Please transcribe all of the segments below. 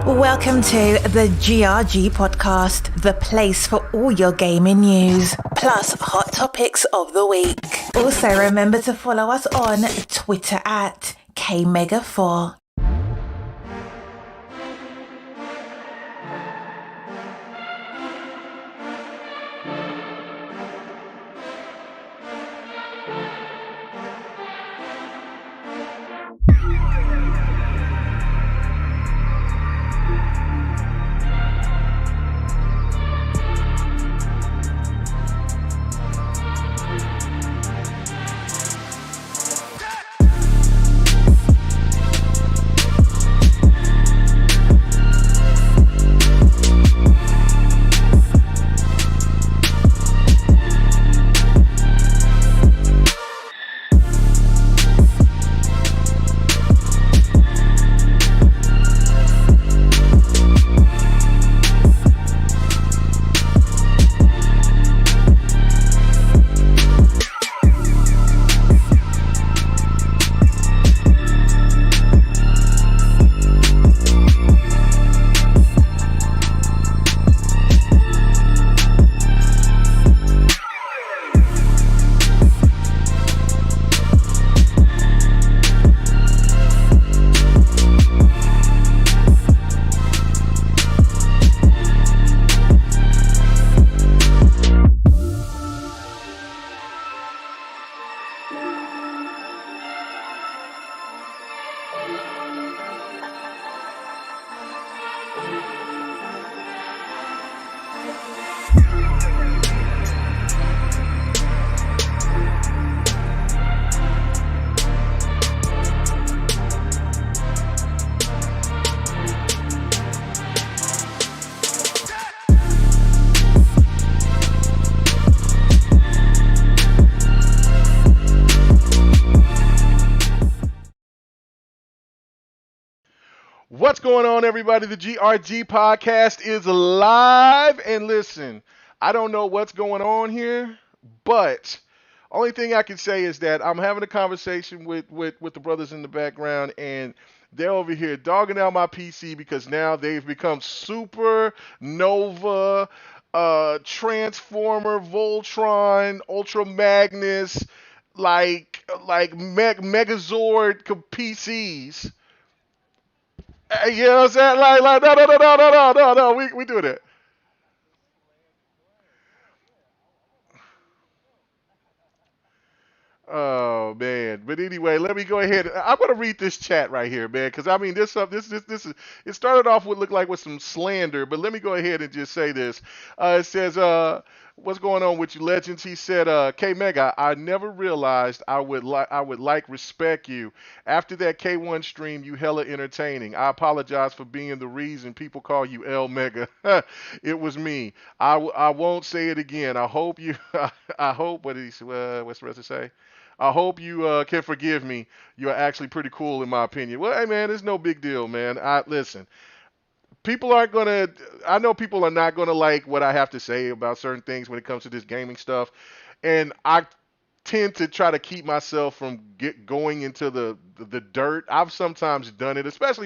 Welcome to the GRG Podcast, the place for all your gaming news, plus hot topics of the week. Also remember to follow us on Twitter at KMEGA4. What's going on, everybody? The GRG podcast is live. And listen, I don't know what's going on here, but only thing I can say is that I'm having a conversation with the brothers in the background, and they're over here dogging out my PC because now they've become Super Nova, Transformer, Voltron, Ultra Magnus, Megazord PCs. You know what I'm saying? No. We do that. Oh man. But anyway, let me go ahead. I'm gonna read this chat right here, man, because I mean this is it started off with look like with some slander, but let me go ahead and just say this. It says what's going on with you legends? He said, KMEGA, I never realized I would respect you. After that K1 stream, you hella entertaining. I apologize for being the reason people call you L Mega. It was me. I won't say it again. I hope you I hope what's the rest to say? I hope you can forgive me. You're actually pretty cool in my opinion. Well, hey man, it's no big deal, man. I listen. People aren't gonna. I know people are not gonna like what I have to say about certain things when it comes to this gaming stuff, and I tend to try to keep myself from going into the dirt. I've sometimes done it, especially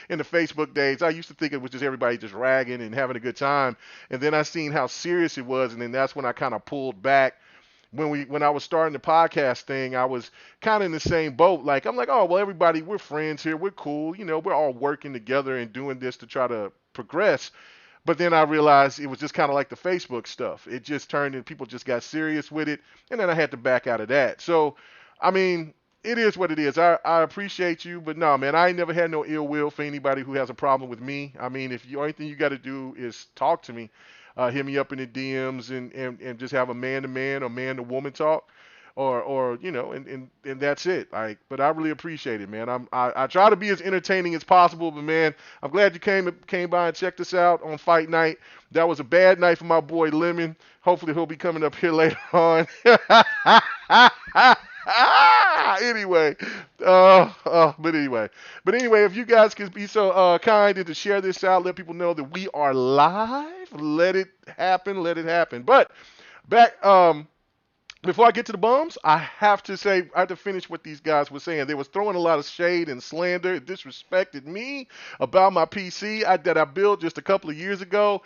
in the Facebook days. I used to think it was just everybody just ragging and having a good time, and then I seen how serious it was, and then that's when I kind of pulled back when I was starting the podcast thing. I was kind of in the same boat. Like I'm like, oh well, everybody, we're friends here, we're cool, we're all working together and doing this to try to progress. But then I realized it was just kind of like the Facebook stuff. It just turned and people just got serious with it, and then I had to back out of that. So, I mean, it is what it is. I appreciate you, but no, man, I ain't never had no ill will for anybody who has a problem with me. I mean, if you only thing you got to do is talk to me, hit me up in the DMs and just have a man to man or man to woman talk, or and that's it. Like, but I really appreciate it, man. I try to be as entertaining as possible, but man, I'm glad you came by and checked us out on Fight Night. That was a bad night for my boy Lemon. Hopefully he'll be coming up here later on. Anyway, but anyway, if you guys could be so kind and to share this out, let people know that we are live. Let it happen. But back before I get to the bums, I have to say, I have to finish what these guys were saying. They was throwing a lot of shade and slander. It disrespected me about my PC that I built just a couple of years ago,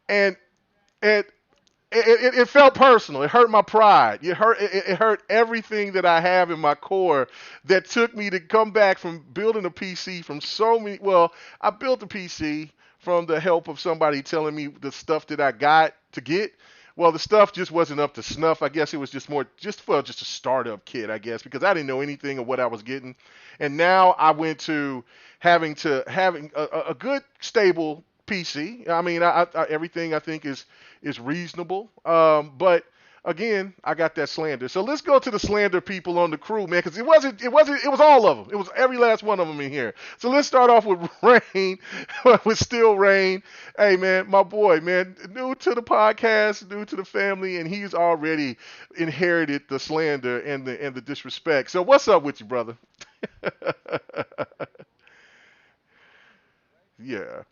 and it it felt personal. It hurt my pride. It hurt everything that I have in my core that took me to come back from building a PC from so many. Well, I built a PC from the help of somebody telling me the stuff that I got to get. Well, the stuff just wasn't up to snuff. I guess it was just more just a startup kit, I guess, because I didn't know anything of what I was getting. And now I went to having a good stable PC. I mean, everything I think is reasonable. But again, I got that slander. So let's go to the slander people on the crew, man, because it was all of them. It was every last one of them in here. So let's start off with Rain, with Still Rain. Hey, man, my boy, man, new to the podcast, new to the family, and he's already inherited the slander and the disrespect. So what's up with you, brother? Yeah.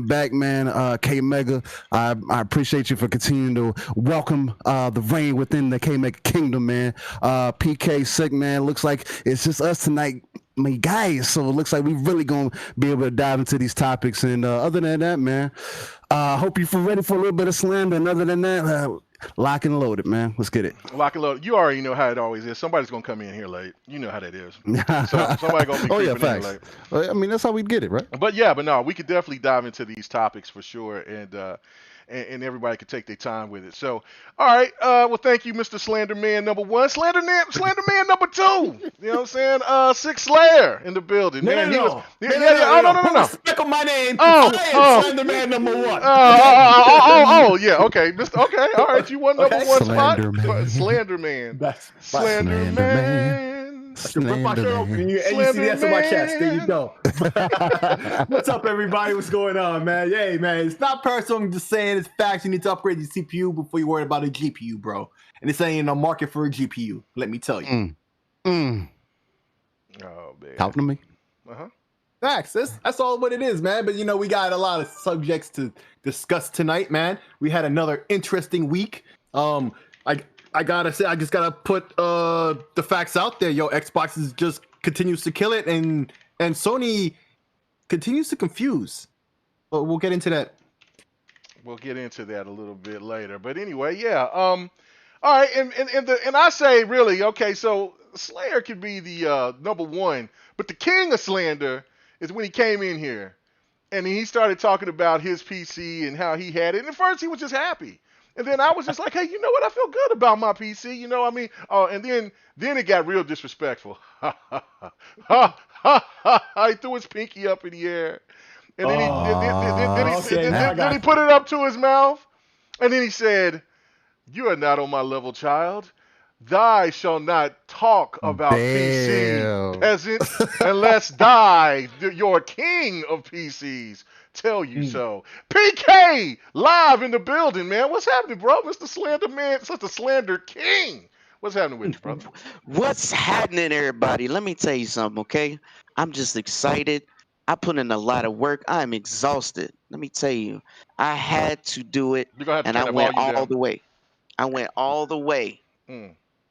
Back, man. KMEGA, I appreciate you for continuing to welcome the reign within the KMEGA kingdom, man. PK sick, man. Looks like it's just us tonight, my guys. So it looks like we really gonna be able to dive into these topics. And other than that, man, hope you're ready for a little bit of slander. And other than that, lock and loaded, man. Let's get it. Lock and load. You already know how it always is. Somebody's gonna come in here late. You know how that is. So somebody gonna be Oh yeah, creeping in facts. late. Well, I mean, that's how we get it, right? But yeah, but no, we could definitely dive into these topics for sure, and everybody could take their time with it. So, all right, well, thank you, Mr. Slenderman number one, Slenderman number two. You know what I'm saying? Six Slayer in the building, No, man. no, He was, no. yeah, No, yeah, no, yeah. no, Oh no, no, no, Put no. respect on my name. Oh, I am Slenderman number one. Yeah, okay, Mr. Okay, all right, you won number Okay. one spot. Slenderman. Slenderman. That's Slenderman. I should rip my shirt open and you see the S on my chest. There you go. What's up, everybody? What's going on, man? Yay, man. It's not personal. I'm just saying it's facts. You need to upgrade your CPU before you worry about a GPU, bro. And this ain't a market for a GPU. Let me tell you. Oh man. Talk to me. Uh-huh. Facts. That's all what it is, man. But you know, we got a lot of subjects to discuss tonight, man. We had another interesting week. I gotta say, I just gotta put the facts out there. Yo, Xbox is just continues to kill it, and Sony continues to confuse. But we'll get into that. We'll get into that a little bit later. But anyway, yeah. All right, and I say really, okay, so Slayer could be the number one, but the king of slander is when he came in here and he started talking about his PC and how he had it. And at first he was just happy. And then I was just like, hey, you know what? I feel good about my PC. You know, I mean, and then it got real disrespectful. He threw his pinky up in the air. And then he put it up to his mouth. And then he said, you are not on my level, child. Thou shall not talk about PC, peasant, unless thou, your king of PCs, tell you so. PK, live in the building, man. What's happening, bro? Mr. Slander Man, Mr. Slander King. What's happening with you, brother? What's happening, everybody? Let me tell you something, okay? I'm just excited. I put in a lot of work. I'm exhausted. Let me tell you, I had to do it, and I went all the way. I went all the way.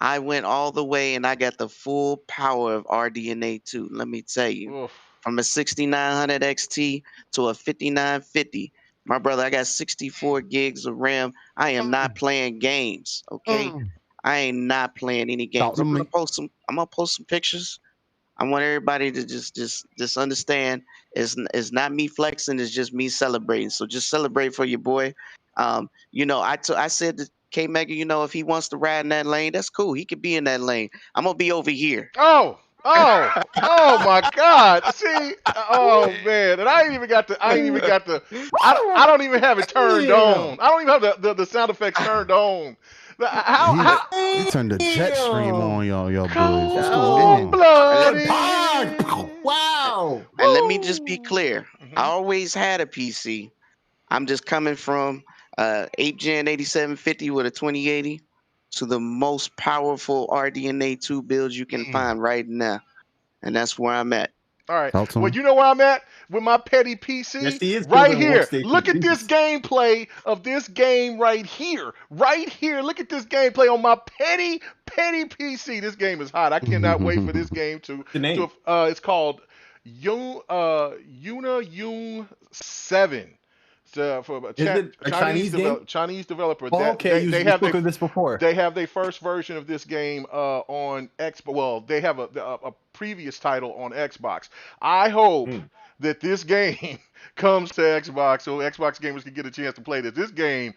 I went all the way, and I got the full power of RDNA 2. Let me tell you, from a 6900 XT to a 5950. My brother, I got 64 gigs of RAM. I am not playing games, okay? I ain't not playing any games. I'm gonna post some pictures. I want everybody to just understand it's not me flexing, it's just me celebrating. So just celebrate for your boy. You know, I said to KMEGA, you know, if he wants to ride in that lane, that's cool. He could be in that lane. I'm gonna be over here. Oh my God! See, oh man, and I ain't even got the. I don't even have it turned on. I don't even have the sound effects turned on. You turned the jet stream on, y'all boys. What's going on? Wow! And let me just be clear. I always had a PC. I'm just coming from 8 Gen 8750 with a 2080 to the most powerful RDNA 2 builds you can find right now. and that's where I'm at. All right. Well, you know where I'm at with my petty PC? Yes, he is right here. Workstation. Look at this gameplay of this game right here. Right here. Look at this gameplay on my petty PC. This game is hot. I cannot wait for this game to. It's called Una 7. For a Chinese developer. Oh, okay, they have this before. They have their first version of this game on Xbox. Well, they have a previous title on Xbox. I hope that this game comes to Xbox so Xbox gamers can get a chance to play this. This game,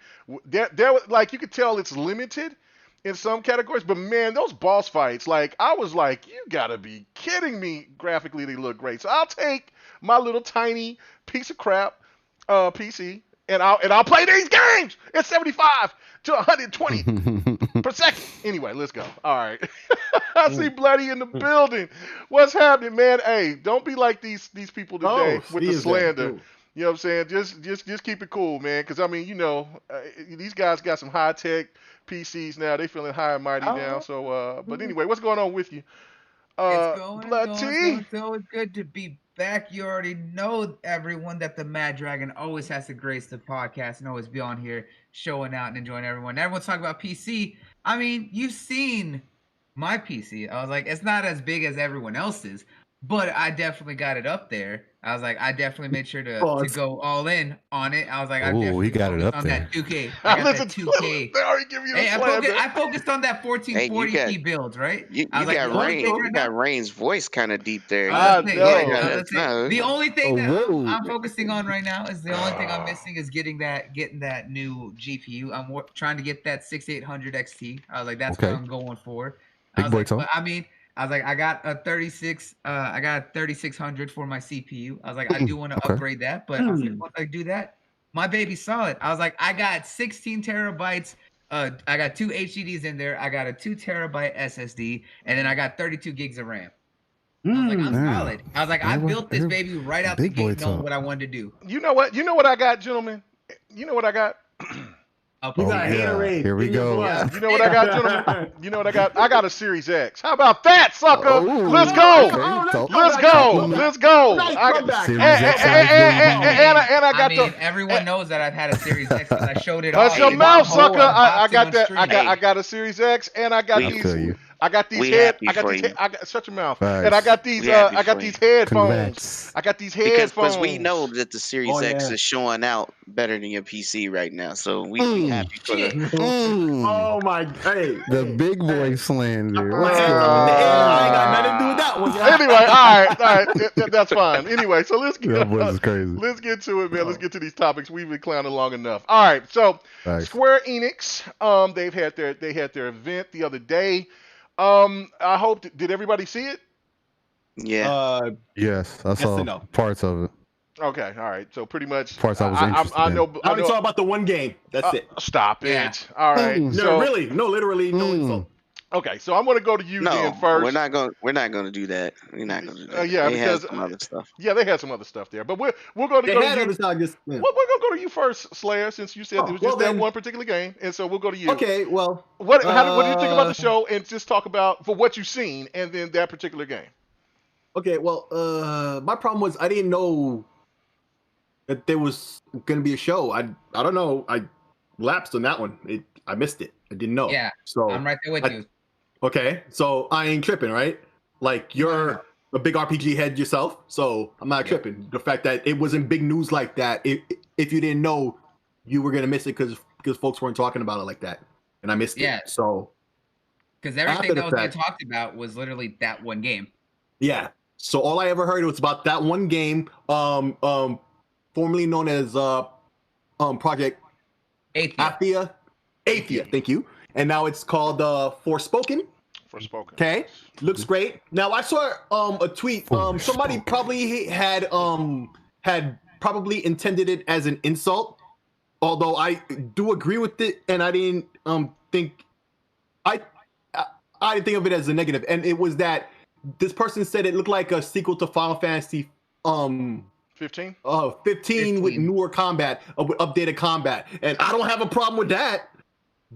like you could tell, it's limited in some categories, but man, those boss fights, like I was like, you gotta be kidding me! Graphically, they look great. So I'll take my little tiny piece of crap PC, and I'll play these games at 75 to 120 per second. Anyway, let's go. All right. I see Bloody in the building. What's happening, man? Hey, don't be like these people today with the slander. You know what I'm saying? Just keep it cool, man. Because I mean, these guys got some high tech PCs now. They feeling high and mighty now. So, but anyway, what's going on with you? It's always good to be back. You already know, everyone, that the Mad Dragon always has to grace the podcast and always be on here showing out and enjoying everyone. Everyone's talking about PC. I mean, you've seen my PC. I was like, it's not as big as everyone else's, but I definitely got it up there. I was like, I definitely made sure to go all in on it. I was like, I definitely got it up on there. That 2K. I got that 2K. They already give you I focused on that 1440p builds, right? You got Rain's voice kind of deep there. The only thing that I'm focusing on right now is the only thing I'm missing is getting that new GPU. I'm trying to get that 6800 XT. I was like, that's what I'm going for. I was like, I got a 3600 for my CPU. I was like, I do want to upgrade that, but I was like, once I do that, my baby's solid. I was like, I got 16 terabytes. I got 2 HDDs in there. I got a 2 terabyte SSD, and then I got 32 gigs of RAM. I was like, I'm solid. I was like, I built this baby right out the gate knowing what I wanted to do. You know what? You know what I got, gentlemen? You know what I got? Here we go. You know what I got, gentlemen? You know what I got? I got a Series X. How about that, sucker? Let's go. Let's go. Let's go. And I got everyone knows that I've had a Series X because I showed it all. That's your mouth, sucker. I got that. I got a Series X, and I got these. I got these shut your mouth. Right. And I got these headphones. Congrats. I got these headphones. Because we know that the Series X is showing out better than your PC right now. So we happy for the Oh my god. The big boy slander. I ain't got nothing to do with that one. Anyway, all right. That's fine. Anyway, so let's get to it, man. Let's get to these topics. We've been clowning long enough. All right, so Square Enix, they had their event the other day. I hope. Did everybody see it? Yeah. Yes, I saw parts of it. Okay, all right. So pretty much parts I was interested in. I only saw about the one game. That's it. Stop it. All right. Literally, no insult. Okay, so I'm going to go to you then first. We're not going to do that. We're not going to do that. They had some other stuff. Yeah, they had some other stuff there, but we're going to go to you. We're going to go to you first, Slayer, since you said it was just that one particular game, and so we'll go to you. Okay, well, what do you think about the show, and just talk about for what you've seen, and then that particular game. Okay, well, my problem was I didn't know that there was going to be a show. I don't know. I lapsed on that one. I missed it. I didn't know. Yeah. So I'm right there with you. Okay, so I ain't tripping, right? Like, you're a big RPG head yourself, so I'm not tripping. The fact that it wasn't big news like that, if you didn't know, you were gonna miss it because folks weren't talking about it like that, and I missed it. So because everything that was being talked about was literally that one game. Yeah. So all I ever heard was about that one game, formerly known as Project Athia. Thank you. And now it's called Forspoken. Okay, looks great. Now I saw a tweet. Somebody probably had probably intended it as an insult, although I do agree with it, and I didn't think I didn't think of it as a negative. And it was that this person said it looked like a sequel to Final Fantasy 15 with newer combat, with updated combat, and I don't have a problem with that.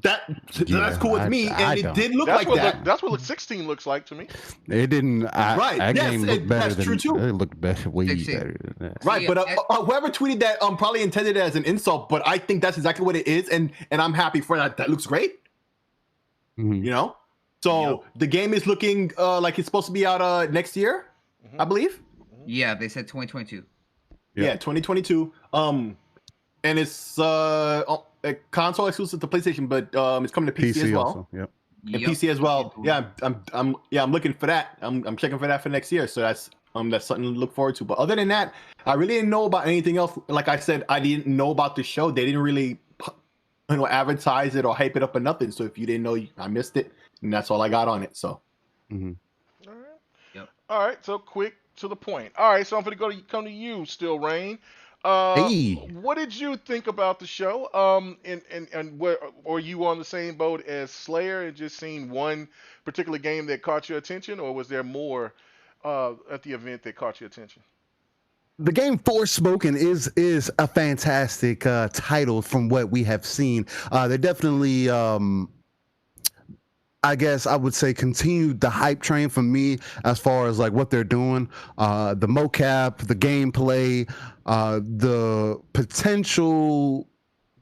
That's cool with me, and it did look like that. That's what 16 looks like to me. It didn't. Right. That Yes, game looked better than. true too. It looked better, way 16. better than that. Right, but whoever tweeted that probably intended it as an insult, but I think that's exactly what it is, and I'm happy for that. That looks great. Mm-hmm. You know, so the game is looking like it's supposed to be out next year, I believe. Yeah, they said 2022. Yeah, 2022. And it's a console exclusive to PlayStation, but it's coming to PC as well. Also. Yep. And PC as well. Yeah, I'm looking for that. I'm checking for that for next year. So that's something to look forward to. But other than that, I really didn't know about anything else. Like I said, I didn't know about the show. They didn't really advertise it or hype it up or nothing. So if you didn't know, I missed it, and that's all I got on it. So. Mm-hmm. All right. Yep. All right. So quick to the point. All right. So I'm going to come to you, Still Rain. Hey. What did you think about the show? And were you on the same boat as Slayer and just seen one particular game that caught your attention, or was there more at the event that caught your attention? The game Forspoken is a fantastic title from what we have seen. They definitely, I guess I would say, continued the hype train for me as far as like what they're doing. The mocap, the gameplay, the potential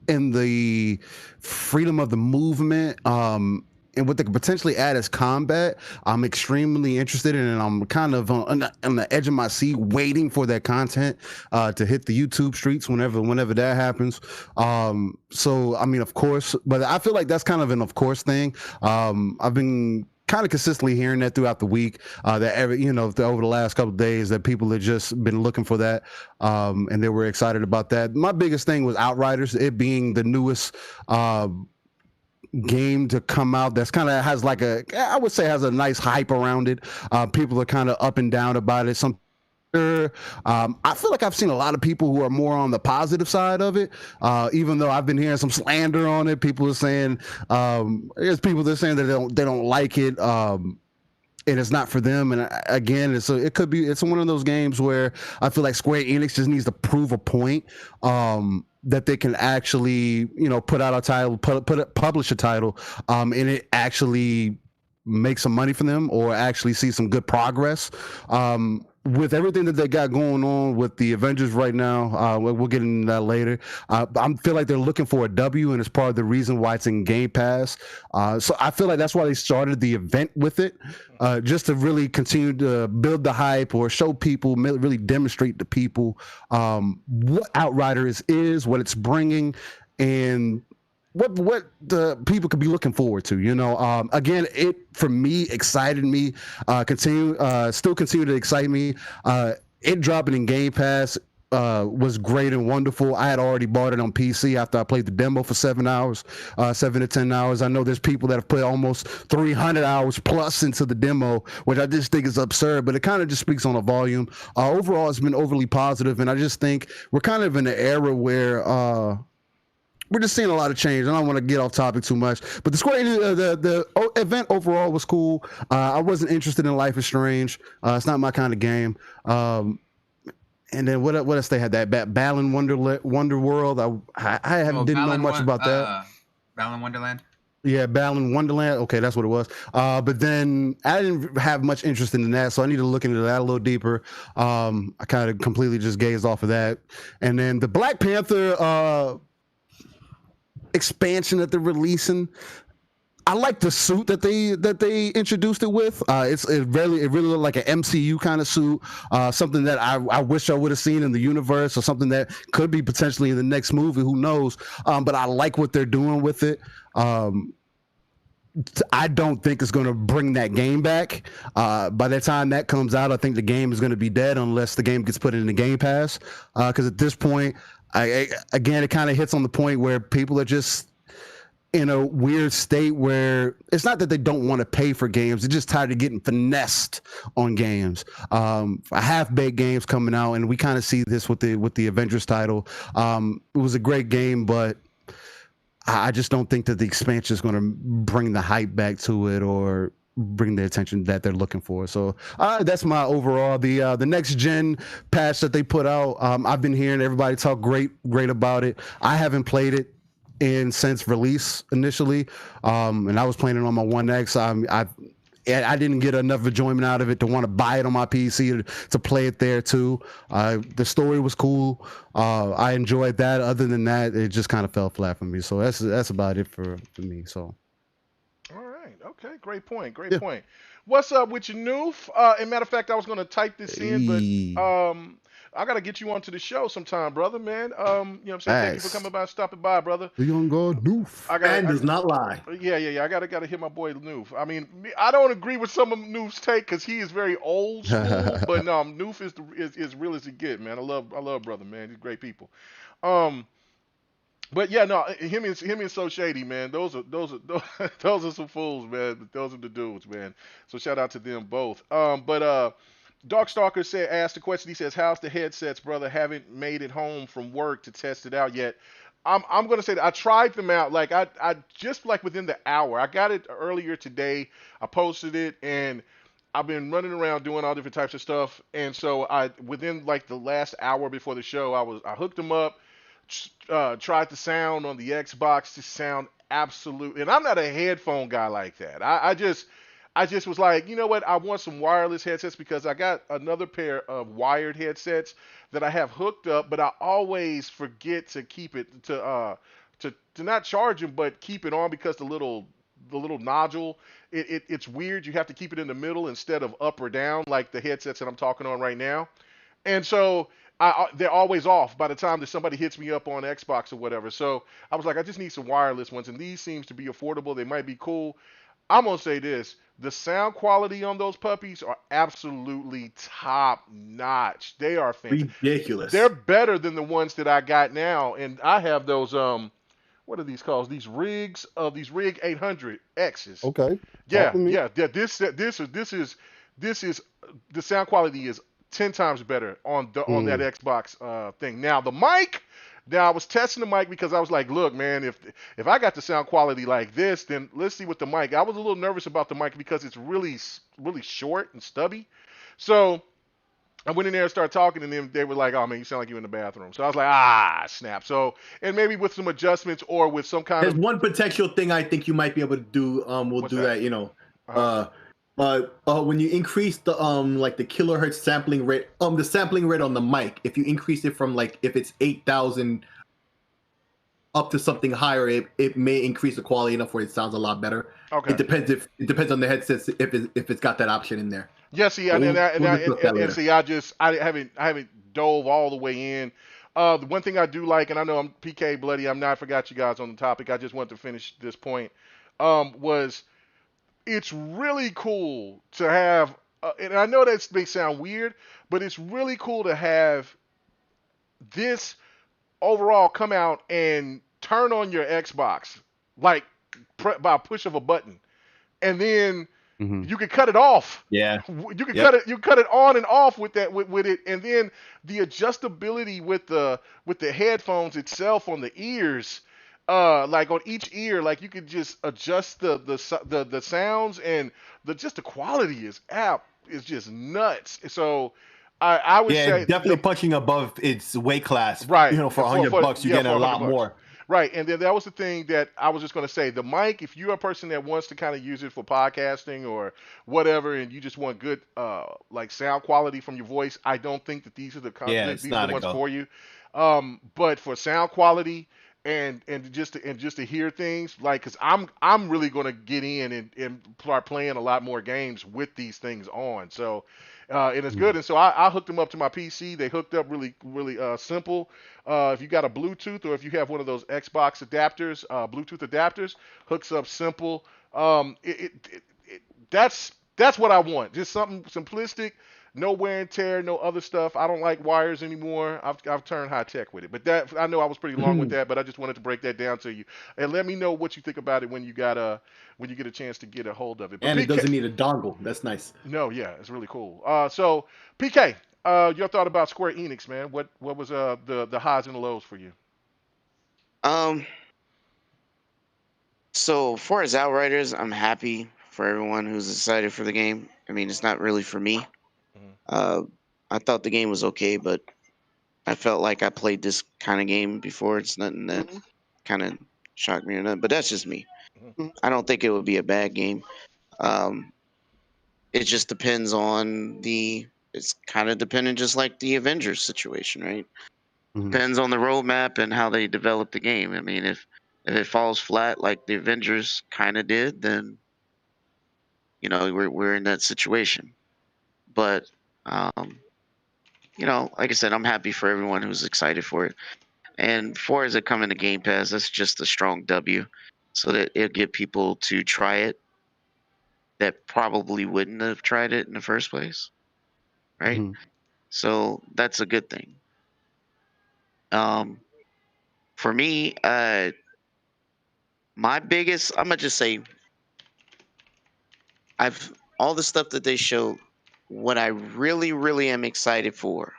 and the freedom of the movement, and what they could potentially add as combat. I'm extremely interested in it, and I'm kind of on the edge of my seat waiting for that content to hit the YouTube streets whenever that happens. So, I mean, of course, but I feel like that's kind of an of course thing. I've been kind of consistently hearing that throughout the week, that over the last couple of days that people have just been looking for that, and they were excited about that. My biggest thing was OutRiders, it being the newest game to come out that's kind of has like I would say has a nice hype around it. People are kind of up and down about it. I feel like I've seen a lot of people who are more on the positive side of it, even though I've been hearing some slander on it. People are saying there's people that are saying that they don't like it, and it's not for them. And again, it's one of those games where I feel like Square Enix just needs to prove a point, that they can actually, put out a title, publish a title, and it actually make some money for them or actually see some good progress. With everything that they got going on with the Avengers right now, we'll get into that later. I feel like they're looking for a W, and it's part of the reason why it's in Game Pass. So I feel like that's why they started the event with it, just to really continue to build the hype or show people, really demonstrate to people what OutRiders is, what it's bringing, and what the people could be looking forward to. Again, it for me excited me, still continue to excite me. It dropping in Game Pass was great and wonderful. I had already bought it on PC after I played the demo for 7 to 10 hours. I know there's people that have put almost 300 hours plus into the demo, which I just think is absurd, but it kind of just speaks on a volume. Overall, it's been overly positive, and I just think we're kind of in an era where we're just seeing a lot of change. I don't want to get off topic too much, but the event overall was cool. I wasn't interested in Life is Strange. It's not my kind of game. And then what else they had? That Balan Wonderworld. I didn't know much about that. Balan Wonderland. Yeah, Balan Wonderland. Okay, that's what it was. But then I didn't have much interest in that, so I need to look into that a little deeper. I kind of completely just gazed off of that. And then the Black Panther expansion that they're releasing, I like the suit that they introduced it with. It really looked like an MCU kind of suit, something that I wish I would have seen in the universe, or something that could be potentially in the next movie. Who knows? But I like what they're doing with it. I don't think it's going to bring that game back. By the time that comes out, I think the game is going to be dead unless the game gets put in the Game Pass. Because at this point, again, it kind of hits on the point where people are just in a weird state where it's not that they don't want to pay for games. They're just tired of getting finessed on games. Half-baked games coming out, and we kind of see this with the Avengers title. It was a great game, but I just don't think that the expansion is going to bring the hype back to it or bring the attention that they're looking for. So that's my overall. The next gen patch that they put out, I've been hearing everybody talk great about it. I haven't played it. in since release initially, and I was playing it on my One X. I didn't get enough enjoyment out of it to want to buy it on my PC to play it there too. The story was cool. I enjoyed that. Other than that, it just kind of fell flat for me. So that's about it for me. So. All right. Okay. Great point. Great point. What's up with you, Noof? And matter of fact, I was gonna type this in, but I gotta get you onto the show sometime, brother, man. You know what I'm saying? Thank you for coming by, stopping by, brother. The young god Noof. And does not lie. Yeah. I gotta hit my boy Noof. I mean, I don't agree with some of Noof's take because he is very old school, but no, Noof is real as it get, man. I love brother, man. He's great people. But yeah, no, him and So Shady, man. Those are some fools, man. Those are the dudes, man. So shout out to them both. But Darkstalker asked the question. He says, "How's the headsets, brother? Haven't made it home from work to test it out yet." I'm gonna say that I tried them out. Like I just like within the hour. I got it earlier today. I posted it and I've been running around doing all different types of stuff. And so within like the last hour before the show, I hooked them up. Tried the sound on the Xbox to sound absolute, and I'm not a headphone guy like that. I just was like, you know what? I want some wireless headsets because I got another pair of wired headsets that I have hooked up, but I always forget to keep it to not charge them, but keep it on because the little nodule, it's weird. You have to keep it in the middle instead of up or down like the headsets that I'm talking on right now, and so. They're always off by the time that somebody hits me up on Xbox or whatever. So I was like, I just need some wireless ones, and these seems to be affordable. They might be cool. I'm gonna say this: the sound quality on those puppies are absolutely top notch. They are fantastic. Ridiculous. They're better than the ones that I got now, and I have those. What are these called? These Rig 800 X's. Okay. Yeah. This is the sound quality is 10 times better on that Xbox thing. Now the mic, I was testing the mic because I was like, look, man, if I got the sound quality like this, then let's see what the mic. I was a little nervous about the mic because it's really short and stubby. So I went in there and started talking, and then they were like, oh man, you sound like you're in the bathroom. So I was like, snap. So, and maybe with some adjustments or with some kind There's one potential thing I think you might be able to do. What's that? You know, when you increase the like the kilohertz sampling rate, the sampling rate on the mic, if you increase it from like if it's 8,000 up to something higher, it may increase the quality enough where it sounds a lot better. Okay. It depends on the headsets if it's got that option in there. Yeah, see, I haven't dove all the way in. The one thing I do like, and I know I'm PK Bloody, I forgot you guys on the topic. I just wanted to finish this point. Was it's really cool to have, and I know that may sound weird, but it's really cool to have this overall come out and turn on your Xbox like by a push of a button, and then you can cut it off. Yeah, you can cut it. You cut it on and off with that with it, and then the adjustability with the headphones itself on the ears. Like on each ear, like you could just adjust the sounds, and the quality is just nuts. So I would say definitely punching above its weight class. Right. You know, for $100 you're getting a lot more. Right. And then that was the thing that I was just going to say. The mic, if you're a person that wants to kind of use it for podcasting or whatever, and you just want good like sound quality from your voice, I don't think that these are the ones for you. But for sound quality. And just to hear things, like, cause I'm really gonna get in and start playing a lot more games with these things on. So, and it's good. And so I hooked them up to my PC. They hooked up really simple. If you got a Bluetooth or if you have one of those Xbox adapters, Bluetooth adapters, hooks up simple. That's what I want. Just something simplistic. No wear and tear, no other stuff. I don't like wires anymore. I've turned high tech with it. But that, I know I was pretty long with that, but I just wanted to break that down to you. And let me know what you think about it when you get a chance to get a hold of it. But and it doesn't need a dongle. That's nice. No, yeah, it's really cool. So PK, your thought about Square Enix, man? What was the highs and the lows for you? So far as OutRiders, I'm happy for everyone who's excited for the game. I mean, it's not really for me. I thought the game was okay, but I felt like I played this kind of game before. It's nothing that kind of shock me or nothing. But that's just me. Mhm. I don't think it would be a bad game. It just depends on the. It's kind of dependent, just like the Avengers situation, right? Depends on the roadmap and how they develop the game. I mean, if it falls flat like the Avengers kind of did, then we're in that situation. But like I said, I'm happy for everyone who's excited for it. And far as it coming to Game Pass, that's just a strong W, so that it'll get people to try it that probably wouldn't have tried it in the first place, right? So that's a good thing. For me, my biggest, I'm gonna just say, all the stuff that they showed. What I really, really am excited for,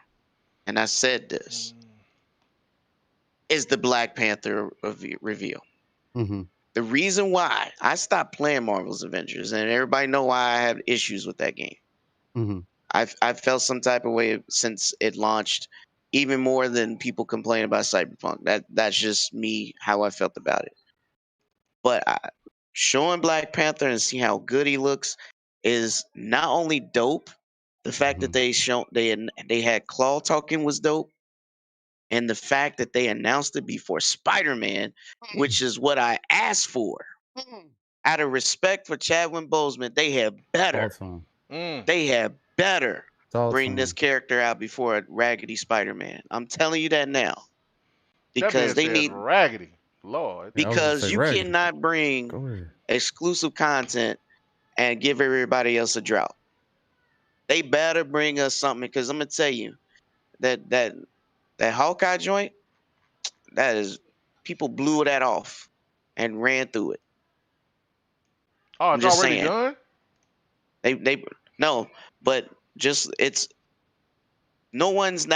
and I said this, is the Black Panther reveal. The reason why I stopped playing Marvel's Avengers, and everybody know why I have issues with that game. I've felt some type of way since it launched, even more than people complain about Cyberpunk. That's just me, how I felt about it. But showing Black Panther and see how good he looks is not only dope. The fact that they had Claw talking was dope, and the fact that they announced it before Spider-Man, which is what I asked for. Out of respect for Chadwick Boseman, they had better. They had better bring this character out before a raggedy Spider-Man. I'm telling you that now. Because that man they said need raggedy. Lord. because you cannot bring exclusive content and give everybody else a drought. They better bring us something, because I'm gonna tell you that Hawkeye joint, that is, people blew that off and ran through it. Oh, I'm it's just already saying. done? They no, but just no one's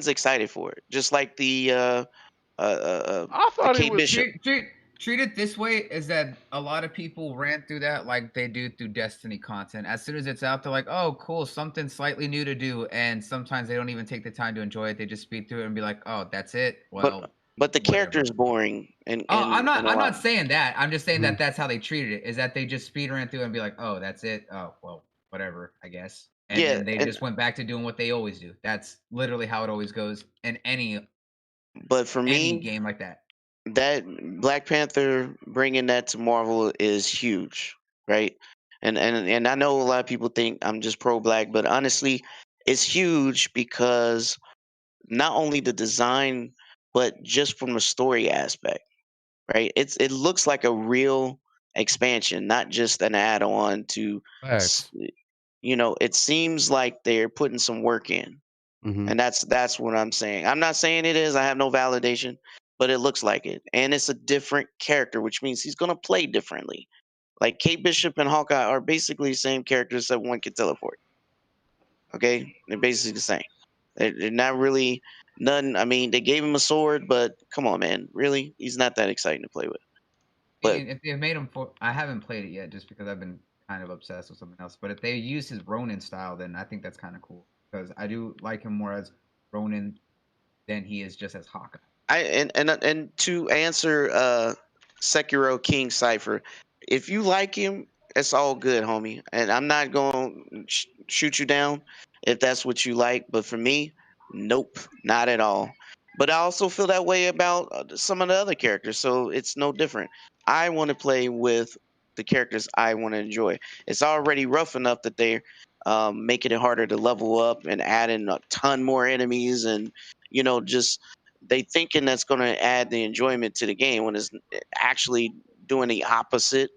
excited for it. Just like the I thought it Kate was. Bishop. Treat it this way, is that a lot of people ran through that like they do through Destiny content. As soon as it's out, they're like, oh, cool, something slightly new to do. And sometimes they don't even take the time to enjoy it. They just speed through it and be like, oh, that's it. Well, but the whatever. character is boring. And I'm not saying that. I'm just saying that that's how they treated it. Is that they just speed ran through and be like, oh, that's it. Oh, well, whatever, I guess. And then they just went back to doing what they always do. That's literally how it always goes in any game like that. That Black Panther bringing that to Marvel is huge, right? And I know a lot of people think I'm just pro Black, but honestly, it's huge because not only the design, but just from the story aspect, right? It looks like a real expansion, not just an add-on to. It seems like they're putting some work in. And that's what I'm saying. I'm not saying it is. I have no validation, but it looks like it. And it's a different character, which means he's going to play differently. Like Kate Bishop and Hawkeye are basically the same characters that one can teleport. Okay? They're basically the same. They're not really none. I mean, they gave him a sword, but come on, man. Really? He's not that exciting to play with. I mean, if they made him I haven't played it yet just because I've been kind of obsessed with something else. But if they use his Ronin style, then I think that's kind of cool, because I do like him more as Ronin than he is just as Hawkeye. And to answer Sekiro King Cypher, if you like him, it's all good, homie. And I'm not going to shoot you down if that's what you like. But for me, nope, not at all. But I also feel that way about some of the other characters, so it's no different. I want to play with the characters I want to enjoy. It's already rough enough that they're making it harder to level up and adding a ton more enemies, and just they thinking that's going to add the enjoyment to the game when it's actually doing the opposite.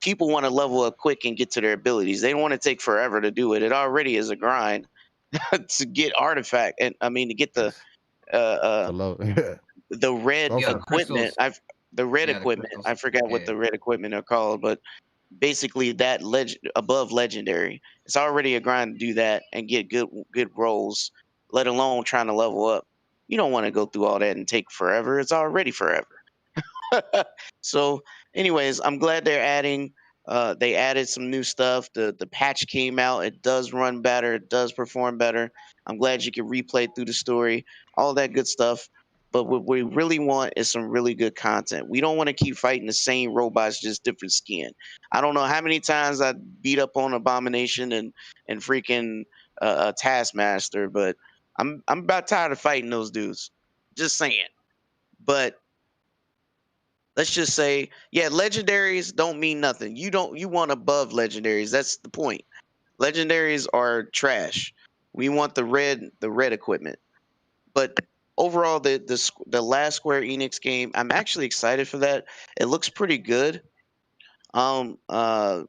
People want to level up quick and get to their abilities. They don't want to take forever to do it. It already is a grind to get artifact, and I mean to get the the red equipment. Equipment. I forgot what the red equipment are called, but basically that above legendary. It's already a grind to do that and get good rolls, let alone trying to level up. You don't want to go through all that and take forever. It's already forever. So, anyways, I'm glad they're adding. They added some new stuff. The patch came out. It does run better. It does perform better. I'm glad you can replay through the story. All that good stuff. But what we really want is some really good content. We don't want to keep fighting the same robots, just different skin. I don't know how many times I beat up on Abomination and freaking Taskmaster, but I'm about tired of fighting those dudes. Just saying. But let's just say, yeah, legendaries don't mean nothing. You want above legendaries. That's the point. Legendaries are trash. We want the red equipment. But overall, the last Square Enix game, I'm actually excited for that. It looks pretty good. The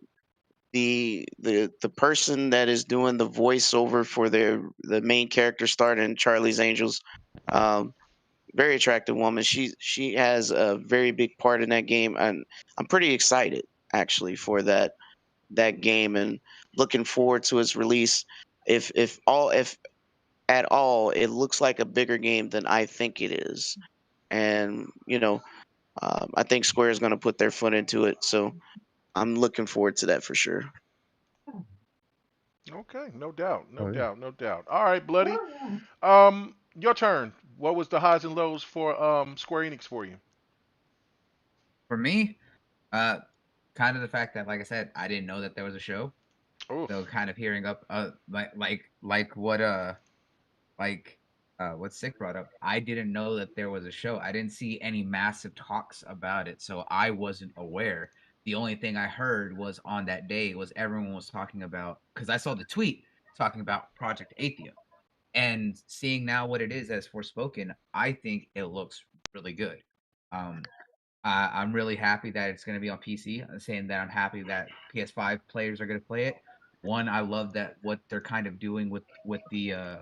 person that is doing the voiceover for the main character starred in Charlie's Angels, very attractive woman. She has a very big part in that game, and I'm pretty excited actually for that game and looking forward to its release. If at all, it looks like a bigger game than I think it is, and I think Square is going to put their foot into it. So I'm looking forward to that for sure. Okay, no doubt, no Oh, yeah. doubt, no doubt. All right, Bloody. Your turn. What was the highs and lows for Square Enix for you? For me, kind of the fact that, like I said, I didn't know that there was a show. Oof. So kind of hearing up, like what Sick brought up. I didn't know that there was a show. I didn't see any massive talks about it, so I wasn't aware. The only thing I heard was on that day was everyone was talking about, because I saw the tweet talking about Project Athia, and seeing now what it is as Forspoken, I think it looks really good. I'm really happy that it's going to be on PC. I'm saying that I'm happy that PS5 players are going to play it. One, I love that what they're kind of doing with the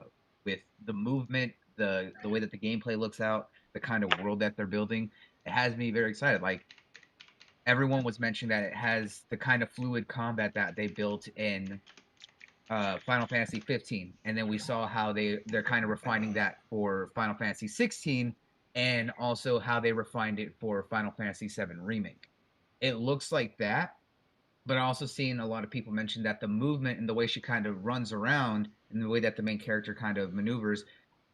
movement, the way that the gameplay looks out, the kind of world that they're building. It has me very excited. Like everyone was mentioning that it has the kind of fluid combat that they built in Final Fantasy 15, and then we saw how they're kind of refining that for Final Fantasy 16, and also how they refined it for Final Fantasy 7 Remake. It looks like that, but I also seen a lot of people mention that the movement and the way she kind of runs around and the way that the main character kind of maneuvers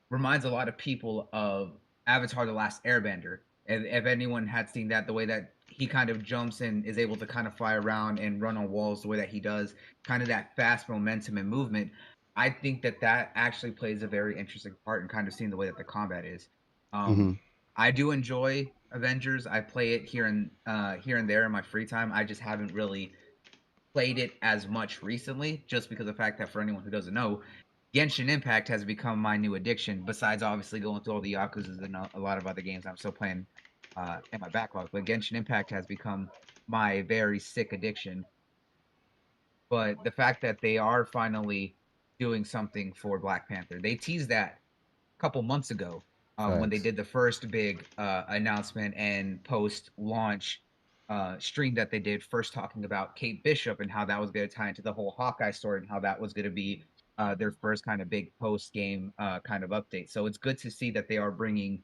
reminds a lot of people of Avatar: The Last Airbender. If anyone had seen that, the way that he kind of jumps and is able to kind of fly around and run on walls the way that he does, kind of that fast momentum and movement, I think that actually plays a very interesting part in kind of seeing the way that the combat is. I do enjoy Avengers. I play it here and there in my free time. I just haven't really played it as much recently, just because of the fact that, for anyone who doesn't know, Genshin Impact has become my new addiction. Besides, obviously, going through all the Yakuza's and a lot of other games I'm still playing in my backlog, but Genshin Impact has become my very sick addiction. But the fact that they are finally doing something for Black Panther, they teased that a couple months ago when they did the first big announcement and post-launch stream that they did, first talking about Kate Bishop and how that was going to tie into the whole Hawkeye story and how that was going to be their first kind of big post-game kind of update. So it's good to see that they are bringing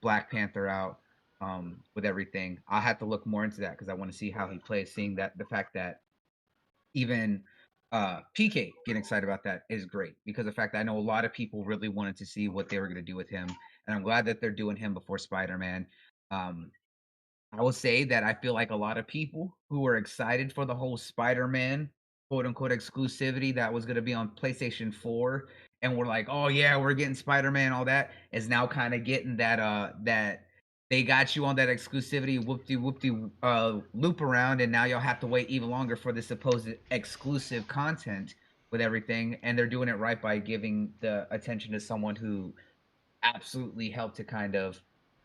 Black Panther out with everything. I'll have to look more into that because I want to see how he plays, seeing that the fact that even PK getting excited about that is great, because the fact that I know a lot of people really wanted to see what they were going to do with him, and I'm glad that they're doing him before Spider-Man. I will say that I feel like a lot of people who were excited for the whole Spider-Man quote unquote exclusivity that was going to be on PlayStation 4 and were like, "Oh yeah, we're getting Spider-Man," all that is now kind of getting that they got you on that exclusivity whoop-de loop around, and now y'all have to wait even longer for the supposed exclusive content with everything, and they're doing it right by giving the attention to someone who absolutely helped to kind of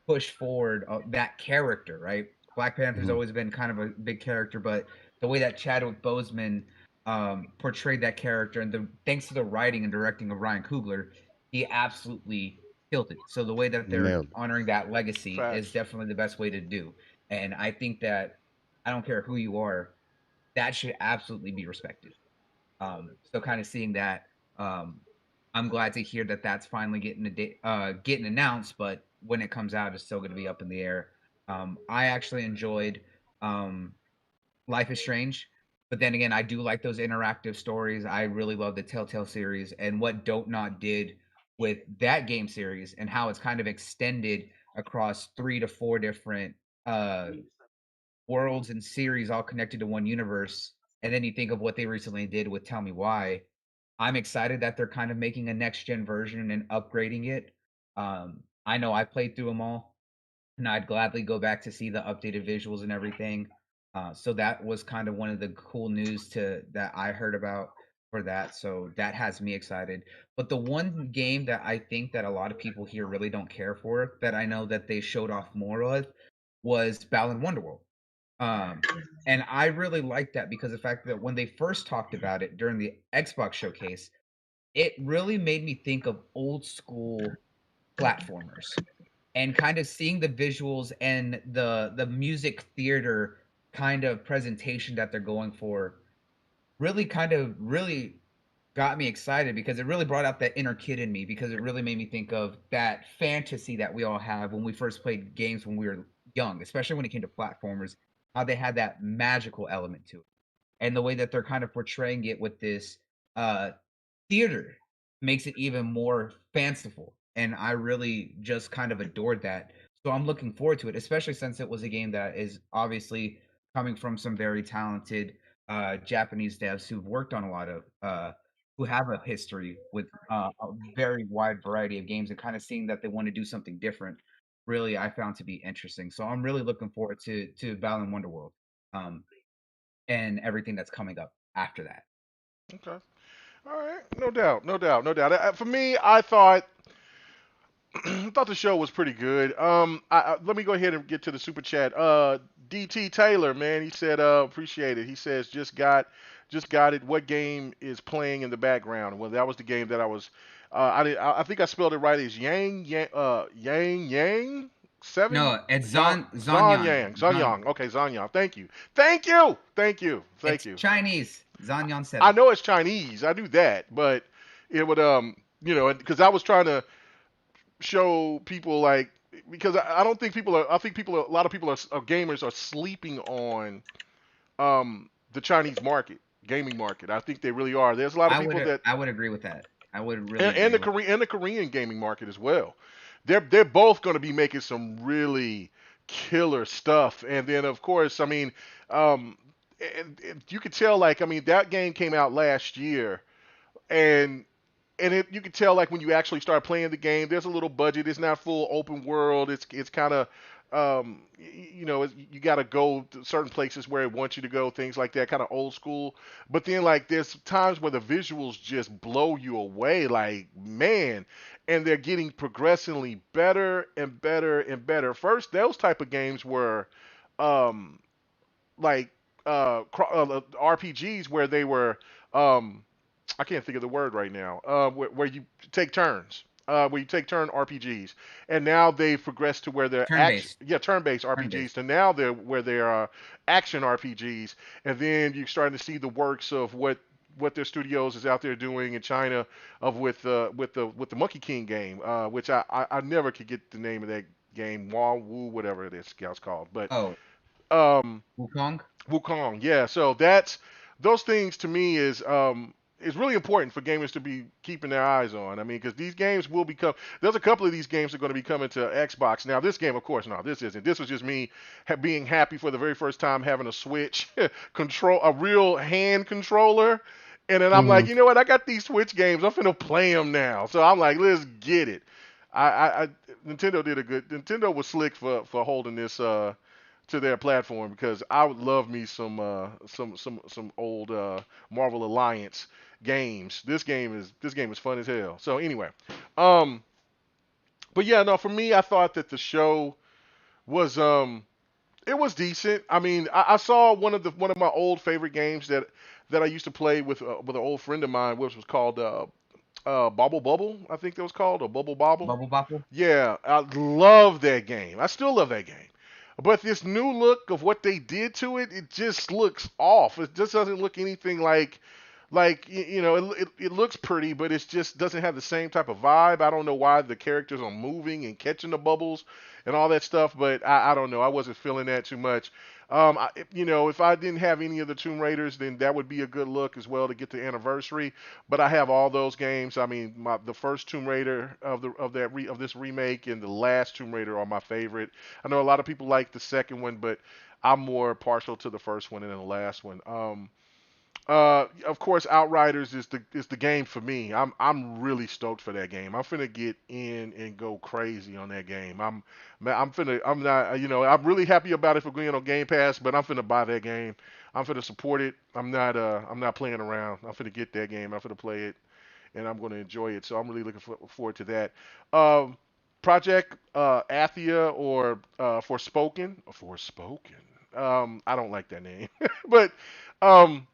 push forward that character, right? Black Panther's always been kind of a big character, but the way that Chadwick Boseman portrayed that character, and thanks to the writing and directing of Ryan Coogler, he absolutely killed it. So the way that they're honoring that legacy is definitely the best way to do. And I think that I don't care who you are, that should absolutely be respected. So kind of seeing that, I'm glad to hear that that's finally getting announced. But when it comes out, it's still going to be up in the air. I actually enjoyed Life is Strange, but then again, I do like those interactive stories. I really love the Telltale series, and what Don't Not did with that game series and how it's kind of extended across 3 to 4 different worlds and series all connected to one universe. And then you think of what they recently did with Tell Me Why. I'm excited that they're kind of making a next gen version and upgrading it. I know I played through them all, and I'd gladly go back to see the updated visuals and everything. So that was kind of one of the cool news that I heard about for that. So that has me excited. But the one game that I think that a lot of people here really don't care for, that I know that they showed off more of, was Balan Wonderworld. And I really like that because the fact that when they first talked about it during the Xbox showcase, it really made me think of old school platformers and kind of seeing the visuals and the music theater kind of presentation that they're going for really got me excited because it really brought out that inner kid in me because it really made me think of that fantasy that we all have when we first played games when we were young, especially when it came to platformers, how they had that magical element to it. And the way that they're kind of portraying it with this theater makes it even more fanciful. And I really just kind of adored that. So I'm looking forward to it, especially since it was a game that is obviously coming from some very talented Japanese devs who've worked on a lot of who have a history with a very wide variety of games, and kind of seeing that they want to do something different really I found to be interesting. So I'm really looking forward to Balan Wonderworld and everything that's coming up after that. Okay. All right. No doubt. No doubt. No doubt. For me, I thought I thought the show was pretty good. Let me go ahead and get to the super chat. DT Taylor, man, he said, appreciate it. He says, just got it. What game is playing in the background? Well, that was the game that I was. I think I spelled it right. It's Yang 7. No, it's Zon Zanyang. Zanyang. Okay, Zanyang. Thank you. Chinese. Zanyang 7. I know it's Chinese. I knew that, but it would because I was trying to show people like because I don't think people are. I think a lot of people are gamers are sleeping on the Chinese market, gaming market. I think they really are. There's a lot of people that I would agree with that. I would really and the Korean gaming market as well. They're both going to be making some really killer stuff. And then of course, I mean, and you could tell like I mean that game came out last year, and you can tell like when you actually start playing the game, there's a little budget. It's not full open world. It's kind of you got to go to certain places where it wants you to go, things like that, kind of old school. But then like there's times where the visuals just blow you away, like man, and they're getting progressively better and better and better. First, those type of games were like RPGs where they were I can't think of the word right now. Where you take turns. Where you take turn RPGs, and now they've progressed to where they're turn-based. Turn-based RPGs. Turn-based. And now they're where they are action RPGs, and then you're starting to see the works of what their studios is out there doing in China with the Monkey King game, which I never could get the name of that game, Wu whatever it is, it's called, but Wukong, yeah. So that's those things to me is really important for gamers to be keeping their eyes on. I mean, because these games will become. There's a couple of these games that are going to be coming to Xbox. Now, this game, of course, no, this isn't. This was just me being happy for the very first time having a Switch a real hand controller. And then I'm like, you know what? I got these Switch games. I'm finna play them now. So I'm like, let's get it. Nintendo was slick for holding this to their platform because I would love me some old Marvel Alliance games. This game is fun as hell. So anyway, but yeah, no, for me, I thought that the show was it was decent. I mean, I saw one of my old favorite games that I used to play with an old friend of mine, which was called Bobble Bubble, I think that was called, or Bubble Bobble. Bubble Bobble? Yeah, I love that game. I still love that game. But this new look of what they did to it, it just looks off. It just doesn't look anything like it looks pretty, but it just doesn't have the same type of vibe. I don't know why the characters are moving and catching the bubbles and all that stuff, but I don't know. I wasn't feeling that too much. If I didn't have any of the Tomb Raiders, then that would be a good look as well to get the anniversary. But I have all those games. I mean, the first Tomb Raider of this remake and the last Tomb Raider are my favorite. I know a lot of people like the second one, but I'm more partial to the first one than the last one. Of course, Outriders is the game for me. I'm really stoked for that game. I'm finna get in and go crazy on that game. I'm not I'm really happy about it for going on Game Pass, but I'm finna buy that game. I'm finna support it. I'm not playing around. I'm finna get that game. I'm finna play it, and I'm gonna enjoy it. So I'm really looking forward to that. Project Athia or Forspoken. I don't like that name, but um.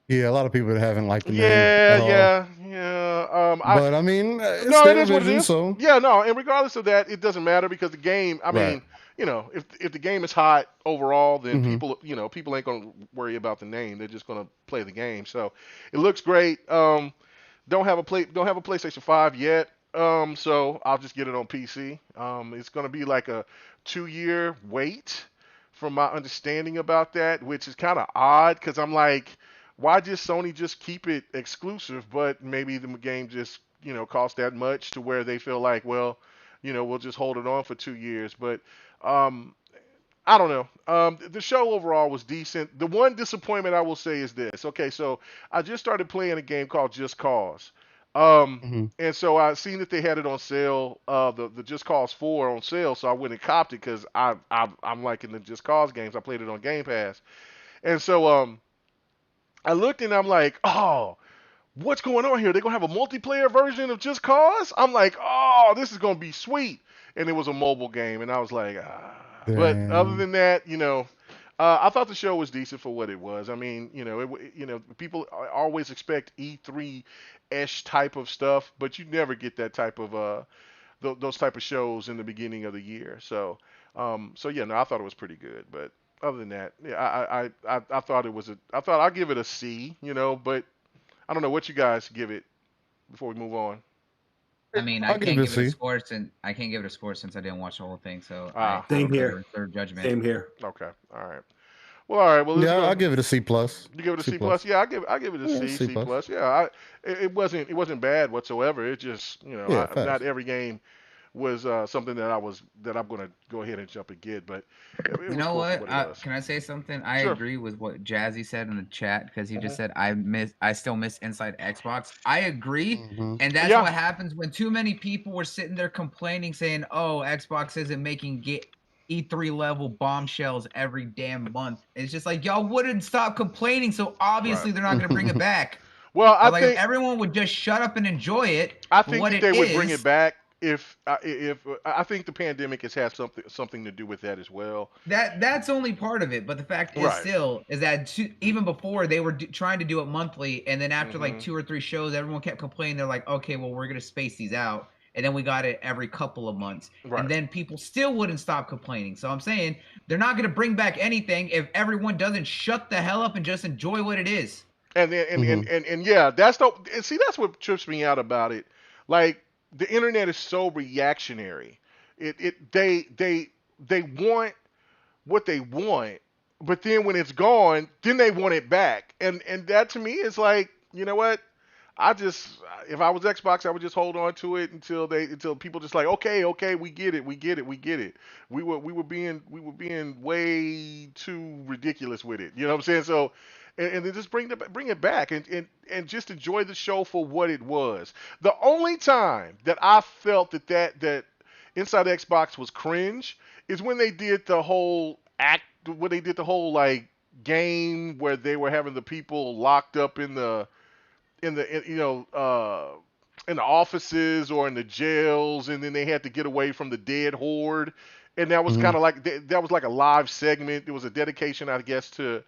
Yeah, a lot of people haven't liked the name Yeah, at all. yeah. But I mean, it's No, it their is what it vision, is. so Yeah, no, and regardless of that, it doesn't matter because the game. I Right. mean, if the game is hot overall, then Mhm. people ain't gonna worry about the name. They're just gonna play the game. So it looks great. Don't have a PlayStation 5 yet. So I'll just get it on PC. It's gonna be like a 2-year wait, from my understanding about that, which is kind of odd because I'm like, why just Sony just keep it exclusive? But maybe the game just costs that much to where they feel like, well, we'll just hold it on for 2 years. But um, I don't know. The show overall was decent. The one disappointment I will say is this. Okay, so I just started playing a game called Just Cause. Mhm. And so I seen that they had it on sale, the Just Cause 4 on sale, so I went and copped it because I'm liking the Just Cause games. I played it on Game Pass. And so I looked and I'm like, oh, what's going on here? They're gonna have a multiplayer version of Just Cause? I'm like, oh, this is gonna be sweet. And it was a mobile game, and I was like, ah. But other Dang. than that, I thought the show was decent for what it was. I mean, people always expect E3-ish type of stuff, but you never get that type of those type of shows in the beginning of the year. So yeah, no, I thought it was pretty good. But other than that, yeah, I thought I thought I'd give it a C, but I don't know what you guys give it before we move on. I mean, I'll give it a C. I can't give it a score since I didn't watch the whole thing. So Ah, Same okay. here. Reserve judgment. Same here. Okay, all right. Well, all right. Well, let's Yeah, go. I'll give it a C plus. You give it a C C plus. plus? Yeah, I give it a Yeah, C, C C plus. plus. Yeah, it wasn't bad whatsoever. It just Yeah, not facts. every game was something that I'm gonna go ahead and jump and get, but it You was know cool for what? what it was. Can I say something? I Sure. agree with what Jazzy said in the chat because he just said I still miss Inside Xbox. I agree, Mhm. and that's Yeah. what happens when too many people were sitting there complaining, saying, "Oh, Xbox isn't making E3 level bombshells every damn month." It's just like y'all wouldn't stop complaining, so obviously Right. they're not going to bring it back. Well, I was like, if everyone would just shut up and enjoy it I for think what that it they would bring it is. back if I think the pandemic has had something to do with that as well. That's only part of it, but the fact is Right. still is that even before they were trying to do it monthly, and then after like Mhm. 2 or 3 shows, everyone kept complaining. They're like, okay, well we're gonna space these out, and then we got it every couple of months, Right. and then people still wouldn't stop complaining. So I'm saying they're not gonna bring back anything if everyone doesn't shut the hell up and just enjoy what it is. And then Mhm. and yeah, that's what trips me out about it. Like the internet is so reactionary. They want what they want, but then when it's gone, then they want it back. And that to me is like, you know what? If I was Xbox, I would just hold on to it until people just like, okay, we get it. We were being way too ridiculous with it. You know what I'm saying? So, and then just bring it back and just enjoy the show for what it was. The only time that I felt that Inside Xbox was cringe is when they did the whole like game where they were having the people locked up in the offices or in the jails, and then they had to get away from the dead horde. And that was kind Mhm. of like that was like a live segment. It was a dedication, I guess, to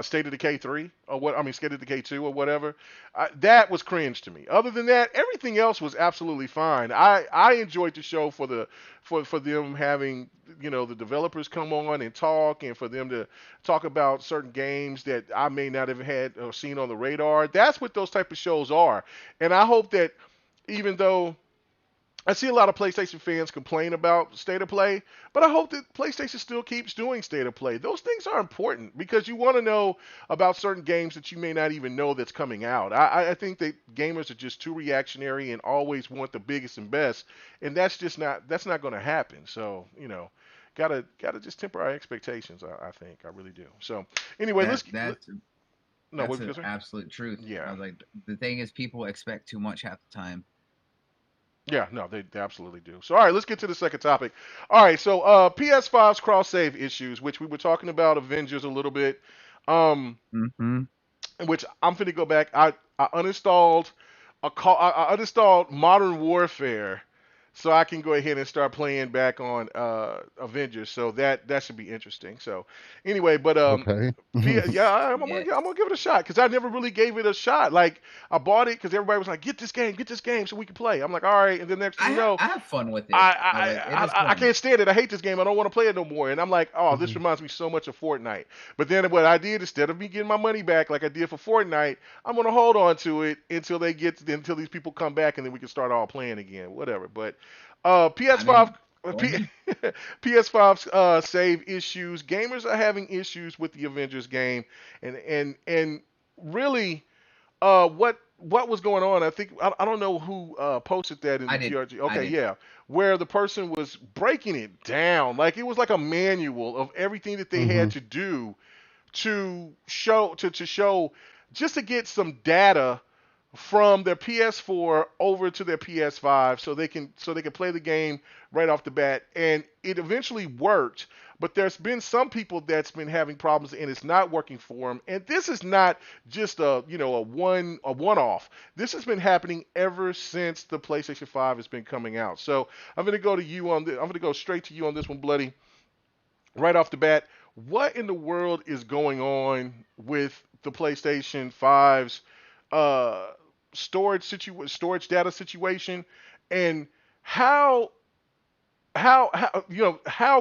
State of Decay 3 or what? I mean, State of Decay 2 or whatever. That was cringe to me. Other than that, everything else was absolutely fine. I enjoyed the show for them having the developers come on and talk, and for them to talk about certain games that I may not have had or seen on the radar. That's what those type of shows are. And I hope that even though I see a lot of PlayStation fans complain about state of play, but I hope that PlayStation still keeps doing state of play. Those things are important because you want to know about certain games that you may not even know that's coming out. I think that gamers are just too reactionary and always want the biggest and best, and that's not going to happen. So gotta just temper our expectations. I think I really do. So anyway, That's what an absolute truth. Yeah. Like the thing is, people expect too much half the time. Yeah, no, they absolutely do. So, all right, let's get to the second topic. All right, so PS5's cross-save issues, which we were talking about Avengers a little bit, which I'm finna go back. I uninstalled I uninstalled Modern Warfare so I can go ahead and start playing back on Avengers. So that should be interesting. So anyway, but Okay. yeah, I'm gonna give it a shot because I never really gave it a shot. Like I bought it because everybody was like, get this game so we can play. I'm like, all right, and then next thing you know, I have fun with it. I can't stand it. I hate this game. I don't want to play it no more. And I'm like, oh, this reminds me so much of Fortnite. But then what I did, instead of me getting my money back like I did for Fortnite, I'm gonna hold on to it until these people come back and then we can start all playing again. Whatever. But PS5. PS5's save issues. Gamers are having issues with the Avengers game, and really, what was going on? I think I don't know who posted that in the GRG. Okay, yeah, where the person was breaking it down, like it was like a manual of everything that they had to do to show just to get some data from their PS4 over to their PS5 so they can play the game right off the bat, and it eventually worked. But there's been some people that's been having problems and it's not working for them. And this is not just a one-off. This has been happening ever since the PlayStation 5 has been coming out. So I'm gonna go straight to you on this one, Bloody. Right off the bat, what in the world is going on with the PlayStation 5's storage data situation, and how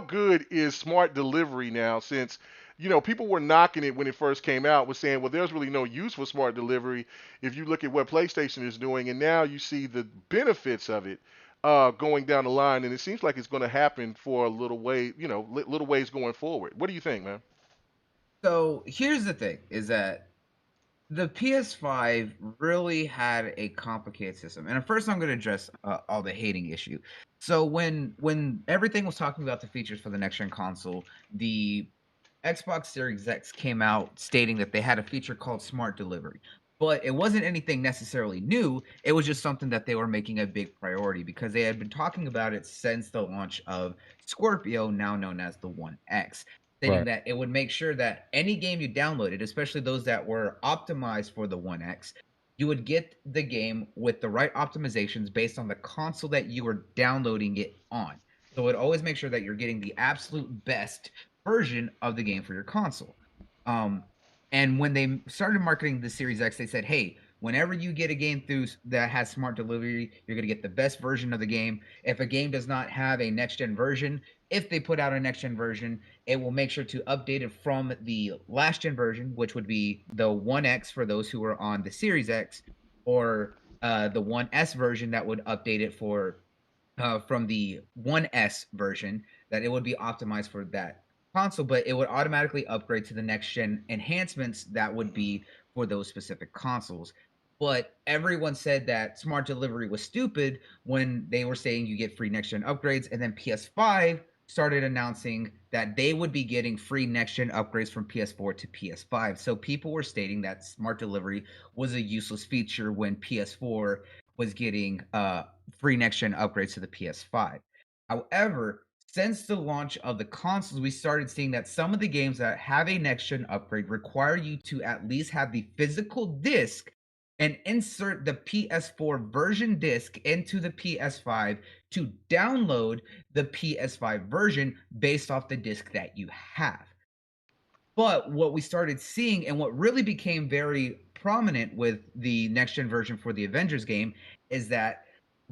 good is smart delivery now, since people were knocking it when it first came out, was saying, well, there's really no use for smart delivery if you look at what PlayStation is doing, and now you see the benefits of it going down the line, and it seems like it's going to happen for a little ways going forward. What do you think, man? So here's the thing: is that the PS5 really had a complicated system. And first I'm going to address all the hating issue. So when everything was talking about the features for the next-gen console, the Xbox Series X came out stating that they had a feature called Smart Delivery. But it wasn't anything necessarily new. It was just something that they were making a big priority because they had been talking about it since the launch of Scorpio, now known as the One X. Stating that it would make sure that any game you downloaded, especially those that were optimized for the One X, you would get the game with the right optimizations based on the console that you were downloading it on. So it would always make sure that you're getting the absolute best version of the game for your console. And when they started marketing the Series X, they said, hey, whenever you get a game through that has smart delivery, you're going to get the best version of the game. If a game does not have a next-gen version, if they put out a next-gen version, it will make sure to update it from the last-gen version, which would be the One X for those who are on the Series X, or the One S version that would update it for from the One S version, that it would be optimized for that console, but it would automatically upgrade to the next-gen enhancements that would be for those specific consoles. But everyone said that smart delivery was stupid when they were saying you get free next-gen upgrades, and then PS5 started announcing that they would be getting free next-gen upgrades from PS4 to PS5. So people were stating that smart delivery was a useless feature when PS4 was getting free next-gen upgrades to the PS5. However, since the launch of the consoles, we started seeing that some of the games that have a next-gen upgrade require you to at least have the physical disc and insert the PS4 version disc into the PS5 to download the PS5 version based off the disc that you have. But what we started seeing, and what really became very prominent with the next-gen version for the Avengers game, is that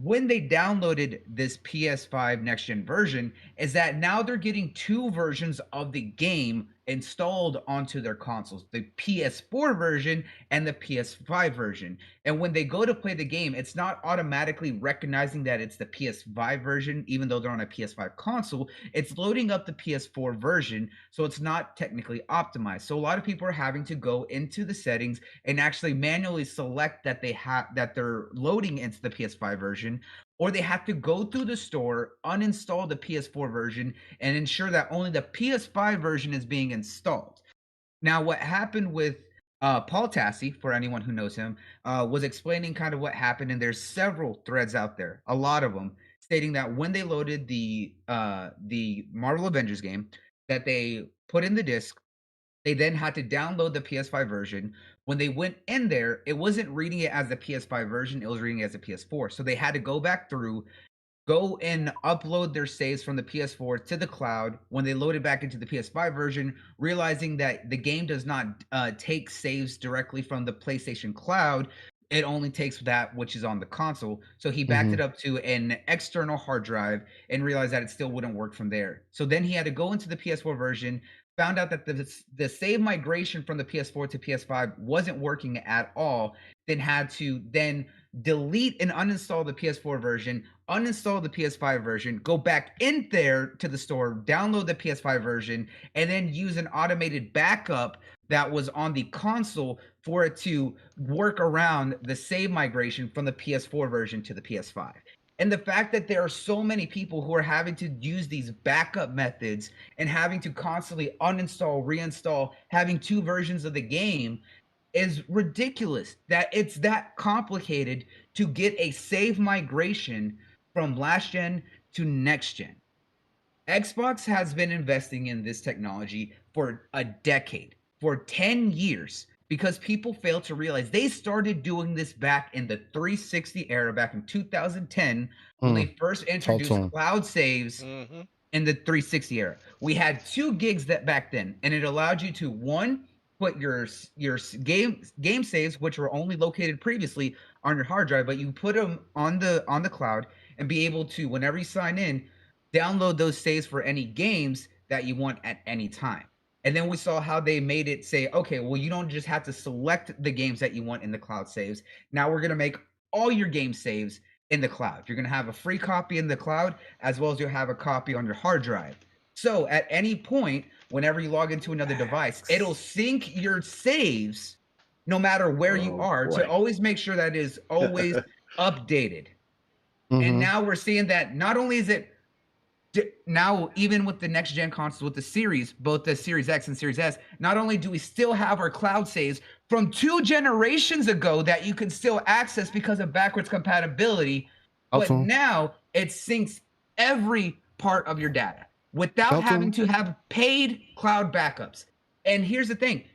when they downloaded this PS5 next-gen version, is that now they're getting two versions of the game installed onto their consoles, the PS4 version and the PS5 version. And when they go to play the game, it's not automatically recognizing that it's the PS5 version, even though they're on a PS5 console. It's loading up the PS4 version, so it's not technically optimized. So a lot of people are having to go into the settings and actually manually select that they're loading into the PS5 version, or they have to go through the store, uninstall the PS4 version, and ensure that only the PS5 version is being installed. Now, what happened with Paul Tassi, for anyone who knows him, was explaining kind of what happened, and there's several threads out there, a lot of them, stating that when they loaded the Marvel Avengers game, that they put in the disc, they then had to download the PS5 version. When they went in there, it wasn't reading it as the PS5 version, it was reading it as a PS4. So they had to go back through, go and upload their saves from the PS4 to the cloud. When they loaded back into the PS5 version, realizing that the game does not take saves directly from the PlayStation Cloud, it only takes that which is on the console. So he backed it up to an external hard drive and realized that it still wouldn't work from there. So then he had to go into the PS4 version, found out that the save migration from the PS4 to PS5 wasn't working at all, then had to then delete and uninstall the PS4 version, uninstall the PS5 version, go back in there to the store, download the PS5 version, and then use an automated backup that was on the console for it to work around the save migration from the PS4 version to the PS5. And the fact that there are so many people who are having to use these backup methods and having to constantly uninstall, reinstall, having two versions of the game is ridiculous. That it's that complicated to get a save migration from last gen to next gen. Xbox has been investing in this technology for a decade, for 10 years. Because people fail to realize they started doing this back in the 360 era, back in 2010, when they first introduced cloud saves in the 360 era. We had 2 gigs that back then, and it allowed you to, one, put your game saves, which were only located previously on your hard drive, but you put them on the cloud and be able to, whenever you sign in, download those saves for any games that you want at any time. And then we saw how they made it say, okay, well, you don't just have to select the games that you want in the cloud saves. Now we're going to make all your game saves in the cloud. You're going to have a free copy in the cloud, as well as you'll have a copy on your hard drive. So at any point, whenever you log into another device, it'll sync your saves no matter where you are to always make sure that it is always updated. And now we're seeing that not only is it now, even with the next gen consoles, with the series, both the Series X and Series S, not only do we still have our cloud saves from 2 generations ago that you can still access because of backwards compatibility, but now it syncs every part of your data without having to have paid cloud backups. And here's the thing,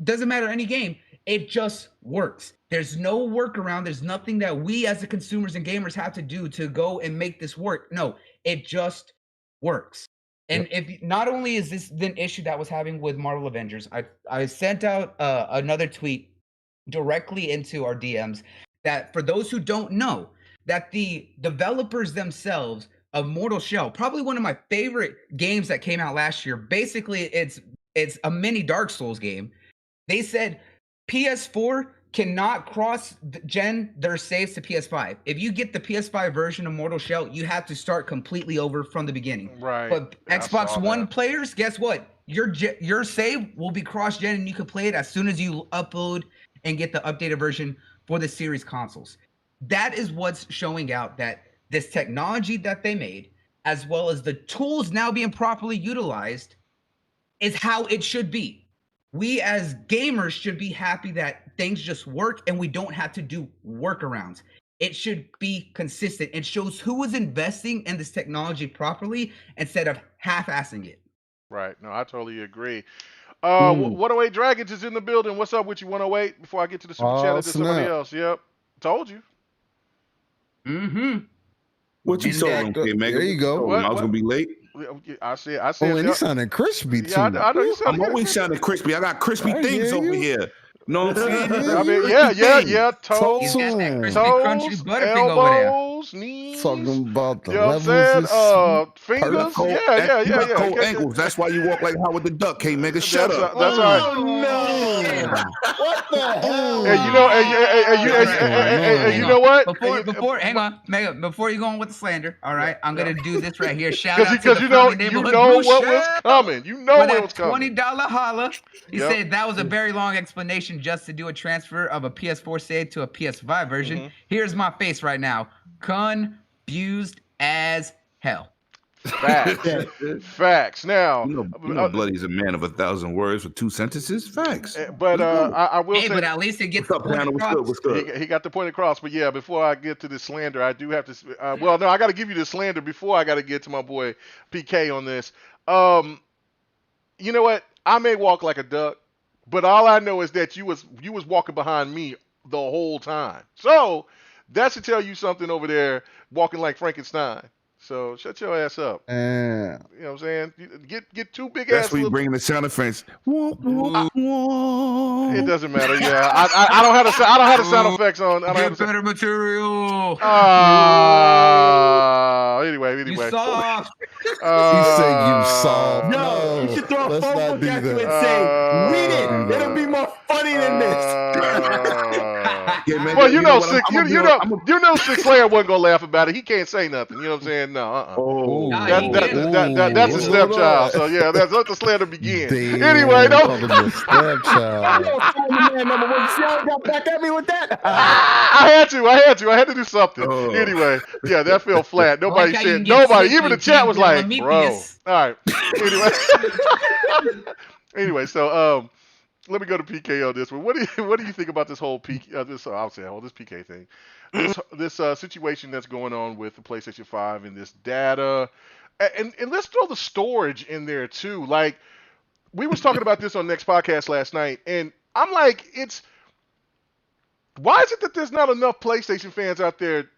doesn't matter any game, it just works. There's no workaround. There's nothing that we as the consumers and gamers have to do to go and make this work. No, it just works. And if not only is this an issue that was having with Marvel Avengers, I sent out another tweet directly into our DMs that for those who don't know, that the developers themselves of Mortal Shell, probably one of my favorite games that came out last year, basically it's a mini Dark Souls game. They said PS4 cannot cross-gen their saves to PS5. If you get the PS5 version of Mortal Shell, you have to start completely over from the beginning. Right. But Xbox One players, guess what? Your save will be cross-gen, and you can play it as soon as you upload and get the updated version for the series consoles. That is what's showing out that this technology that they made, as well as the tools now being properly utilized, is how it should be. We as gamers should be happy that things just work and we don't have to do workarounds. It should be consistent. It shows who is investing in this technology properly instead of half-assing it. Right. No, I totally agree. 108 Dragons is in the building. What's up with you, 108? Before I get to the super chat to somebody else. Yep. Told you. What you told him, KMEGA? There you go. I was going to be late. I said. Oh, and he sounded crispy too. Yeah, I know you sound. I'm always sounding crispy. I got crispy things over here. You know what I'm saying? I mean, yeah. Toes, He's got that crispy, crunchy Butterfinger over there. ankles, knees. Talking about the You know what I'm levels. saying? Fingers. You got cold ankles. That's why you walk like Howard the Duck, KMEGA. Shut up. That's all right. No. What the hell? And you know what? Hang on, Mega, before you go on with the slander, all right, I'm gonna do this right here. Shout out to the you know Neighborhood what Brew was Shop coming. You know what was $20 coming. holla. He said that was a very long explanation just to do a transfer of a PS4 save to a PS5 version. Mm-hmm. Here's my face right now. Confused as hell. Facts. Now, you know Bloody's a man of 1,000 words for 2 sentences. Facts. But I will say, but at least it gets the point across. He got the point across. But yeah, before I get to the slander, I do have to. I got to give you the slander before I got to get to my boy PK on this. You know what? I may walk like a duck, but all I know is that you was walking behind me the whole time. So that should tell you something over there, walking like Frankenstein. So shut your ass up. You know what I'm saying? Get two big ass. That's where you bring in the sound effects. It doesn't matter. Yeah, I don't have the sound effects on. I don't have better material. Anyway. You soft. He said you soft. No, you should throw a phone book at you and say, read it. It'll be more funny than this. Well, you know, Six Slayer wasn't gonna laugh about it. He can't say nothing. You know what I'm saying? No. That's a stepchild. So yeah, let the slander begin. Anyway, stepchild. Got back at me with that. I had to do something. Anyway, yeah, that fell flat. Nobody said. Nobody. Even the chat was like, "Bro." All right. Anyway, so let me go to PK on this one. What do you think about this whole PK? This PK thing, this situation that's going on with the PlayStation 5 and this data, and let's throw the storage in there too. Like we was talking about this on Next Podcast last night, and I'm like, why is it that there's not enough PlayStation fans out there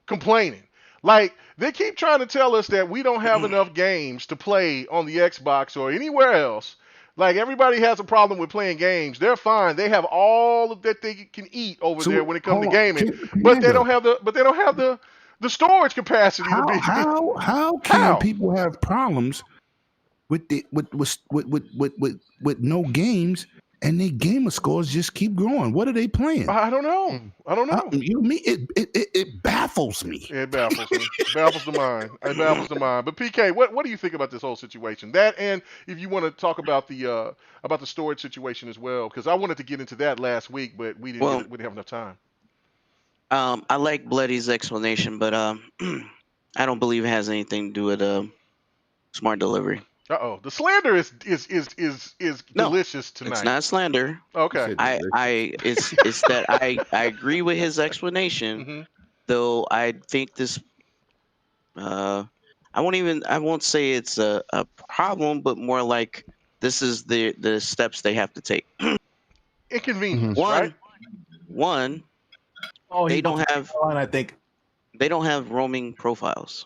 complaining? Like they keep trying to tell us that we don't have enough games to play on the Xbox or anywhere else. Like everybody has a problem with playing games. They're fine. They have all that they can eat over there when it comes to gaming. But they don't have the storage capacity to be. How can people have problems with no games and their gamer scores just keep growing? What are they playing? I don't know. It baffles me. It baffles me. It baffles the mind. But PK, what do you think about this whole situation? That, and if you want to talk about the storage situation as well, because I wanted to get into that last week, but we didn't have enough time. I like Bloody's explanation, but I don't believe it has anything to do with smart delivery. The slander is delicious tonight. It's not slander. Okay. It's that I agree with his explanation, though I think this I won't say it's a problem, but more like this is the steps they have to take. Inconvenience, right? One, they don't have roaming profiles.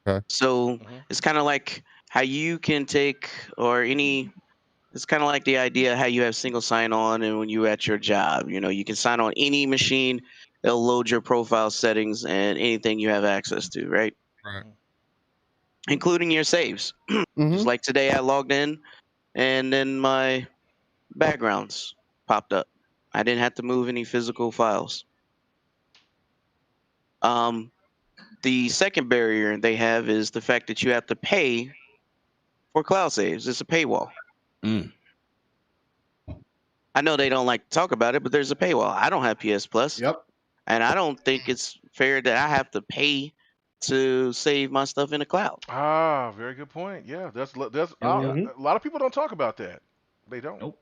Okay. So it's kind of like how you can take it's kind of like the idea how you have single sign-on and when you're at your job, you can sign on any machine, it'll load your profile settings and anything you have access to, right? Right. Including your saves. Just like today I logged in and then my backgrounds popped up. I didn't have to move any physical files. The second barrier they have is the fact that you have to pay for cloud saves. It's a paywall. I know they don't like to talk about it, but there's a paywall. I don't have PS Plus. Yep. And I don't think it's fair that I have to pay to save my stuff in the cloud. Very good point. Yeah, a lot of people don't talk about that. They don't. Nope.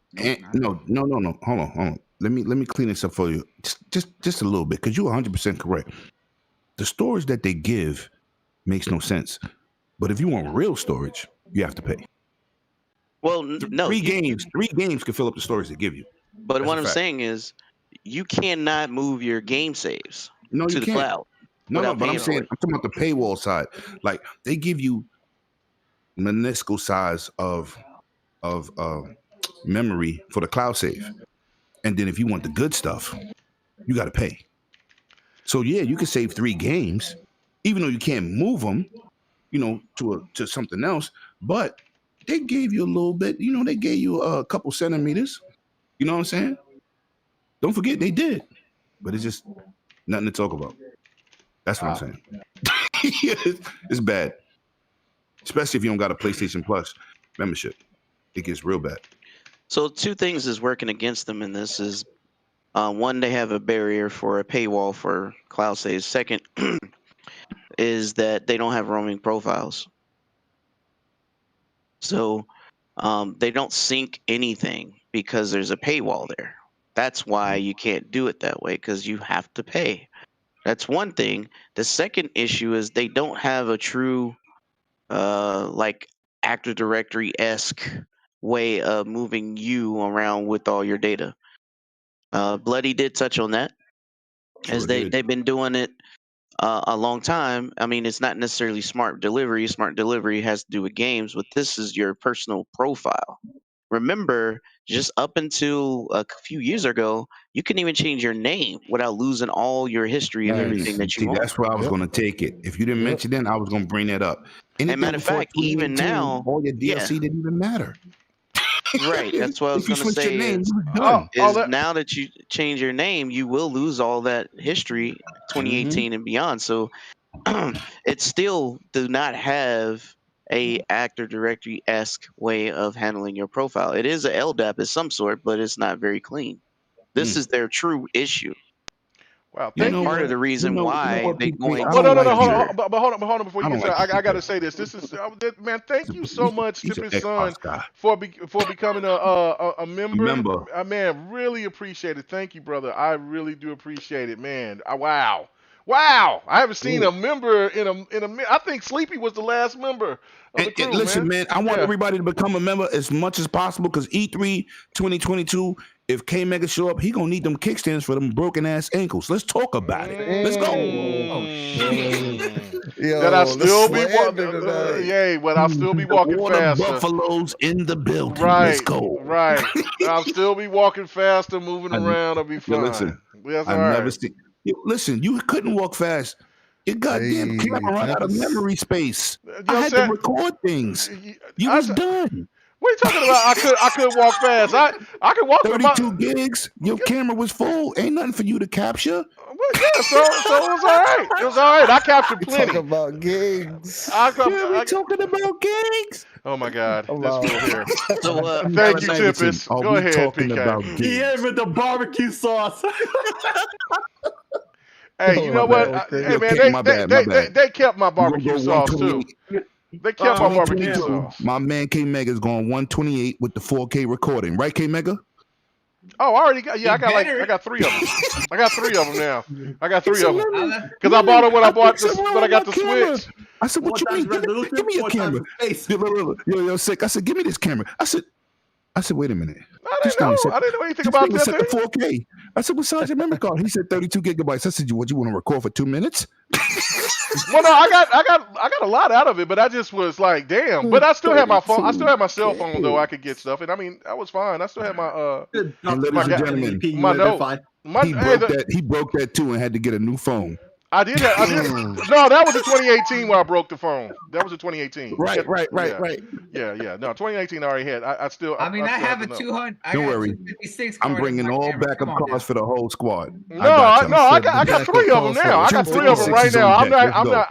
No. Hold on. Let me clean this up for you. Just a little bit, because you're 100% correct. The storage that they give makes no sense. But if you want real storage, you have to pay. Well, no. Three games can fill up the storage they give you. But what I'm saying is, you cannot move your game saves to the cloud. No, but I'm talking about the paywall side. Like they give you minuscule size of memory for the cloud save, and then if you want the good stuff, you got to pay. So yeah, you can save 3 games, even though you can't move them, to something else. But they gave you a little bit. They gave you a couple centimeters. You know what I'm saying? Don't forget they did, but it's just nothing to talk about. That's what I'm saying. It's bad, especially if you don't got a PlayStation Plus membership. It gets real bad. So 2 things is working against them in this is, one, they have a barrier for a paywall for cloud saves. Second is that they don't have roaming profiles. So they don't sync anything because there's a paywall there. That's why you can't do it that way, because you have to pay. That's one thing. The second issue is they don't have a true like Active Directory-esque way of moving you around with all your data. Bloody did touch on that, as they've been doing it a long time. I mean, it's not necessarily smart delivery. Smart delivery has to do with games, but this is your personal profile. Remember, just up until a few years ago, you couldn't even change your name without losing all your history of everything that you own. That's where I was going to take it. If you didn't mention it, I was going to bring that up. And matter of fact, even now, all your DLC didn't even matter. Right, that's what I was going to say. Now that you change your name, you will lose all that history, 2018 and beyond. So it still do not have a Active Directory-esque way of handling your profile. It is a LDAP of some sort, but it's not very clean. This is their true issue. Wow, part of the reason why they're going. Hold on before you get started. I got to say this. This is man. Thank you so much, Tippy's son, for becoming a member. Man, really appreciate it. Thank you, brother. I really do appreciate it, man. Wow. I haven't seen a member in a. I think Sleepy was the last member of the crew, listen, man, I want everybody to become a member as much as possible, because E3 2022. If KMEGA show up, he gonna need them kickstands for them broken ass ankles. Let's talk about it. Let's go. That I still be walking. But I'll still be walking faster. Buffaloes in the building. Right. Let's go. Right. I'll still be walking faster, moving around. I'll be fine. Listen, that's I've never seen. Listen, you couldn't walk fast. Your goddamn camera ran out of memory space. I had to record things. You was done. What are you talking about? I could walk fast. I could walk 32 gigs. Your camera was full. Ain't nothing for you to capture. Well, yeah, so it was all right. It was all right. I captured plenty. Talking about gigs. We're talking about gigs. Oh my God. Let's go here. So, thank you, Tippis. Go ahead, PK. He had with the barbecue sauce. Hey, you know what? Hey, man, they kept my barbecue sauce too. They kept my barbecue sauce. My man KMEGA is going 128 with the 4K recording, right, KMEGA? Oh, I already got. Yeah, I got 3 of them. I got 3 of them now. I got 3 of them because I bought it when I got the Switch. I said, "What you mean? Give me a camera." Yo, sick. I said, "Give me this camera." I said, "Wait a minute." I didn't know anything about that thing. 4K. I said, "What's size your memory card?" He said 32 gigabytes. I said, "What you want to record for 2 minutes?" Well, no, I got a lot out of it, but I just was like, damn. But I still had my phone. I still had my cell phone though. I could get stuff, and I mean, I was fine. I still had my ladies and gentlemen, my note. He broke that too and had to get a new phone. I did. No, that was in 2018 where I broke the phone. That was in 2018. Right. Yeah. No, 2018 I already had. I have a 200. Don't worry. I'm bringing all backup cards for the whole squad. I got 3 of them now. I got 3 of them right now.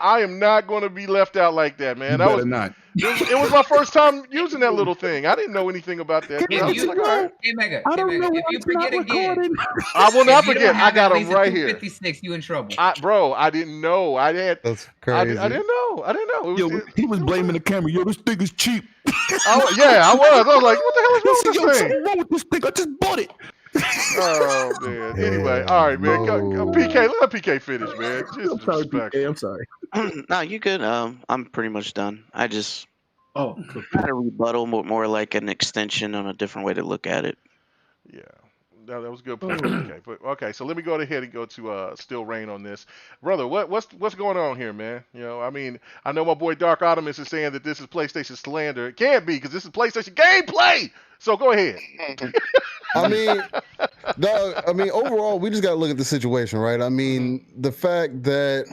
I am not going to be left out like that, man. You better not. It was my first time using that little thing. I didn't know anything about that. I don't know. If you forget again, I will not forget. I got them right here. 56, you in trouble. I didn't know. That's crazy. I didn't know. He was blaming the camera. Yo, this thing is cheap. I was like, what the hell is wrong with this thing? What's wrong with this thing? I just bought it. Oh man. Anyway, all right, man. PK, let PK finish, man. I'm sorry. No, you good. I'm pretty much done. I just had a rebuttal, more like an extension on a different way to look at it. Yeah. No, that was good. Okay, so let me go ahead and go to Still Rain on this, brother. What's going on here, man? You know, I mean, I know my boy Dark Optimus is saying that this is PlayStation slander. It can't be because this is PlayStation gameplay. So go ahead. I mean, no, I mean, overall, we just got to look at the situation, right? I mean, the fact that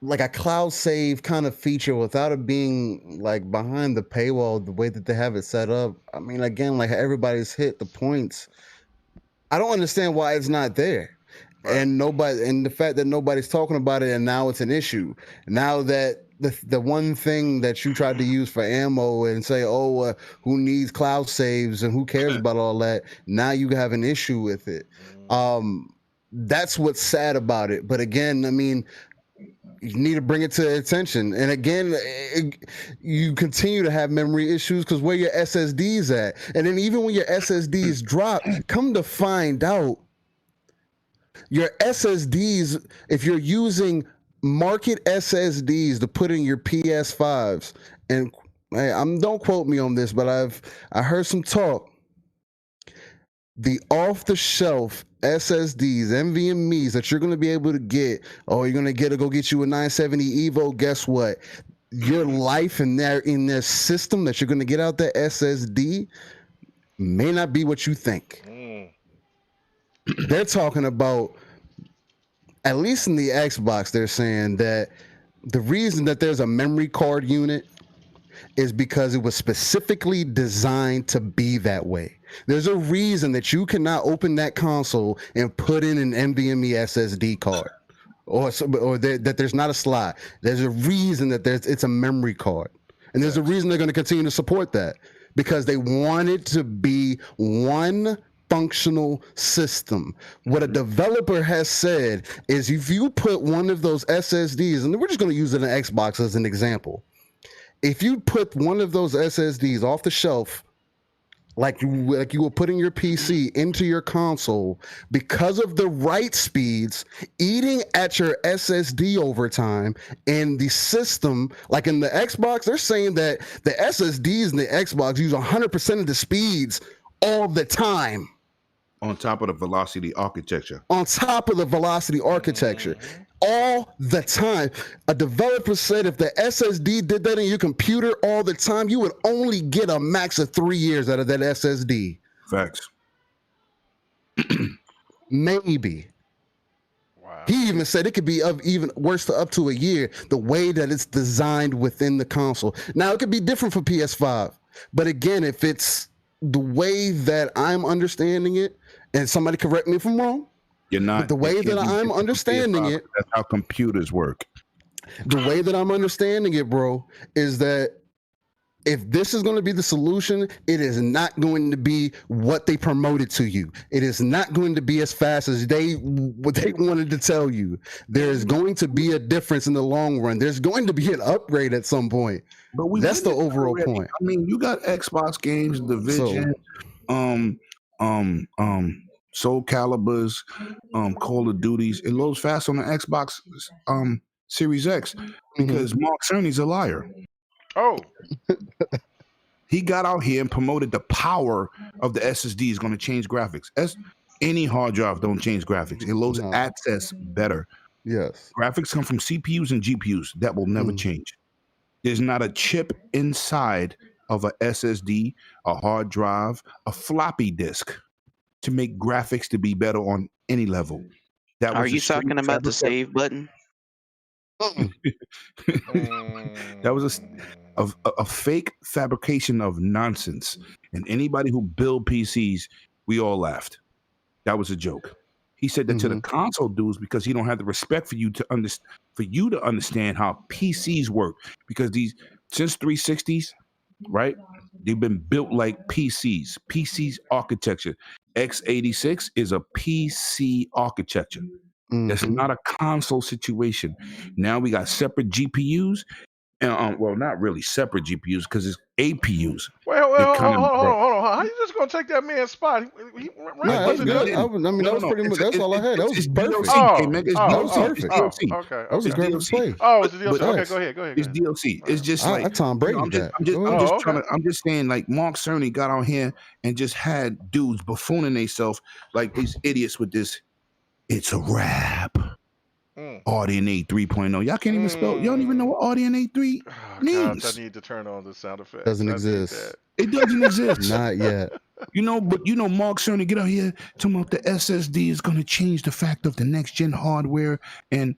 like a cloud save kind of feature without it being like behind the paywall, the way that they have it set up. I mean, again, like everybody's hit the points. I don't understand why it's not there. Right. And the fact that nobody's talking about it, and now it's an issue. Now that the one thing that you tried to use for ammo and say, who needs cloud saves and who cares about all that? Now you have an issue with it. That's what's sad about it. But again, I mean, you need to bring it to attention. And again, you continue to have memory issues because where your SSDs at. And then even when your SSDs drop, come to find out, your SSDs, if you're using market SSDs to put in your PS5s, and hey, don't quote me on this, but I heard some talk. The off-the-shelf SSDs, NVMEs that you're going to be able to get, you're going to go get you a 970 Evo. Guess what? Your life in their system that you're going to get out that SSD may not be what you think. They're talking about, at least in the Xbox, they're saying that the reason that there's a memory card unit is because it was specifically designed to be that way. There's a reason that you cannot open that console and put in an NVMe SSD card, or that there's not a slot. There's a reason that it's a memory card, and there's a reason they're going to continue to support that, because they want it to be one functional system. What a developer has said is, if you put one of those SSDs, and we're just going to use it in Xbox as an example, if you put one of those SSDs off the shelf, like you were putting your PC into your console, because of the write speeds eating at your SSD over time, and the system, like in the Xbox, they're saying that the SSDs in the Xbox use 100% of the speeds all the time. On top of the velocity architecture. All the time. A developer said if the SSD did that in your computer all the time, you would only get a max of 3 years out of that SSD. Facts. Maybe. Wow. He even said it could be even worse to up to a year, the way that it's designed within the console. Now, it could be different for PS5. But again, if it's the way that I'm understanding it, and somebody correct me if I'm wrong, you're not. But the way that I'm understanding it, that's how computers work. The way that I'm understanding it, bro, is that if this is going to be the solution, it is not going to be what they promoted to you. It is not going to be as fast as what they wanted to tell you. There is going to be a difference in the long run. There's going to be an upgrade at some point. But that's the overall point. I mean, you got Xbox games, Division, Soul Calibers, Call of Duties. It loads fast on the Xbox Series X because Mark Cerny's a liar. Oh. He got out here and promoted the power of the SSD is going to change graphics. Any hard drive don't change graphics. It loads access better. Yes. Graphics come from CPUs and GPUs. That will never change. There's not a chip inside of a SSD, a hard drive, a floppy disk to make graphics to be better on any level. Are you talking about the save button? That was a fake fabrication of nonsense. And anybody who build PCs, we all laughed. That was a joke. He said that to the console dudes because he don't have the respect for you to understand how PCs work. Because since 360s, right? They've been built like PCs. PCs architecture. x86 is a PC architecture. That's not a console situation. Now we got separate GPUs. And, well, not really separate GPUs because it's APUs. Well, hold on. How you just gonna take that man's spot? That's good. That was pretty much. That's all I had. That was perfect. That was perfect. Okay. That was a great display. Oh, it's the DLC. Okay, go ahead. It's DLC. It's just like I Tom Brady. I'm just saying, like Mark Cerny got on here and just had dudes buffooning themselves like these idiots with this. It's a wrap. Audience 3.0. Y'all can't even spell. Y'all don't even know what Audience 3 means. Gosh, I need to turn on the sound effects. Doesn't exist. It doesn't exist. Not yet. But Mark Cerny get out here talking about the SSD is going to change the fact of the next gen hardware, and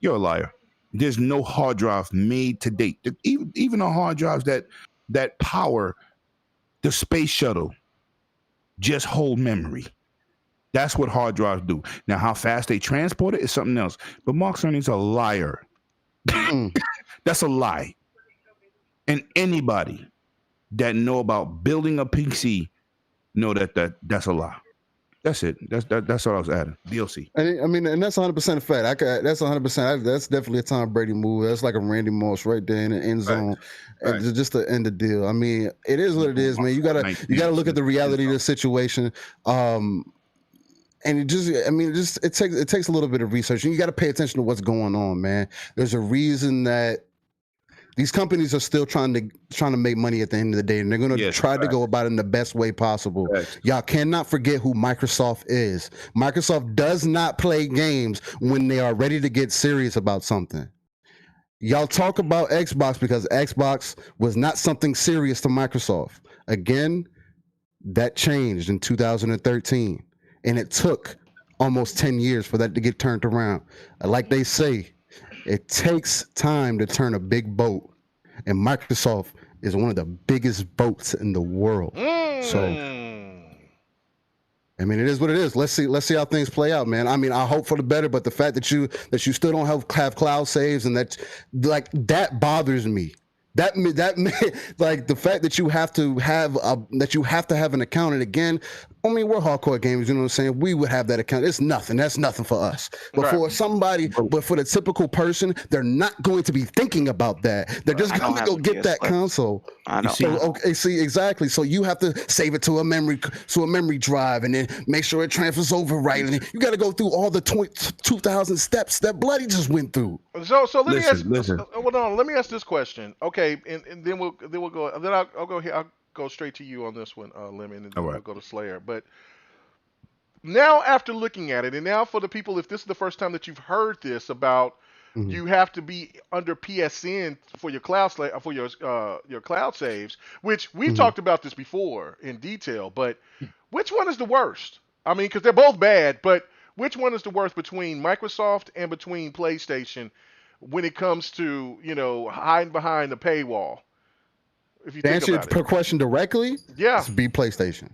you're a liar. There's no hard drive made to date. Even on hard drives that power the space shuttle just hold memory. That's what hard drives do. Now, how fast they transport it is something else. But Mark Cerny's a liar. That's a lie. And anybody that know about building a PC know that's a lie. That's it. That's what I was adding. DLC. And that's 100% a fact. That's 100%. That's definitely a Tom Brady move. That's like a Randy Moss right there in the end zone, and just to end the deal. I mean, it is what it is, man. You gotta look at the reality of the situation. And it takes a little bit of research, and you got to pay attention to what's going on, man. There's a reason that these companies are still trying to make money at the end of the day, and they're going to try to go about it in the best way possible. Y'all cannot forget who Microsoft is. Microsoft does not play games when they are ready to get serious about something. Y'all talk about Xbox because Xbox was not something serious to Microsoft. Again, that changed in 2013, and it took almost 10 years for that to get turned around. Like they say, it takes time to turn a big boat, and Microsoft is one of the biggest boats in the world. So, I mean, it is what it is. Let's see how things play out, man. I mean, I hope for the better, but the fact that you still don't have cloud saves and that bothers me. That like the fact that you have to have an account, and again, I mean, we're hardcore gamers, you know what I'm saying? We would have that account. It's nothing. That's nothing for us. But for the typical person, they're not going to be thinking about that. They're just going to go get that console. I know. See, exactly. So you have to save it to a memory drive, and then make sure it transfers over right. And then you got to go through all the 2,000 steps that Bloody just went through. So let me ask. Hold on. Let me ask this question. Okay, and then we'll go. Then I'll go here. I'll go straight to you on this one, Lemon, and then we'll go to Slayer. But now, after looking at it, and now for the people, if this is the first time that you've heard this about, you have to be under PSN for your cloud your cloud saves, which we've talked about this before in detail. But which one is the worst? I mean, because they're both bad, but which one is the worst between Microsoft and between PlayStation when it comes to hiding behind the paywall? If you think about it. Per question directly, it's be PlayStation.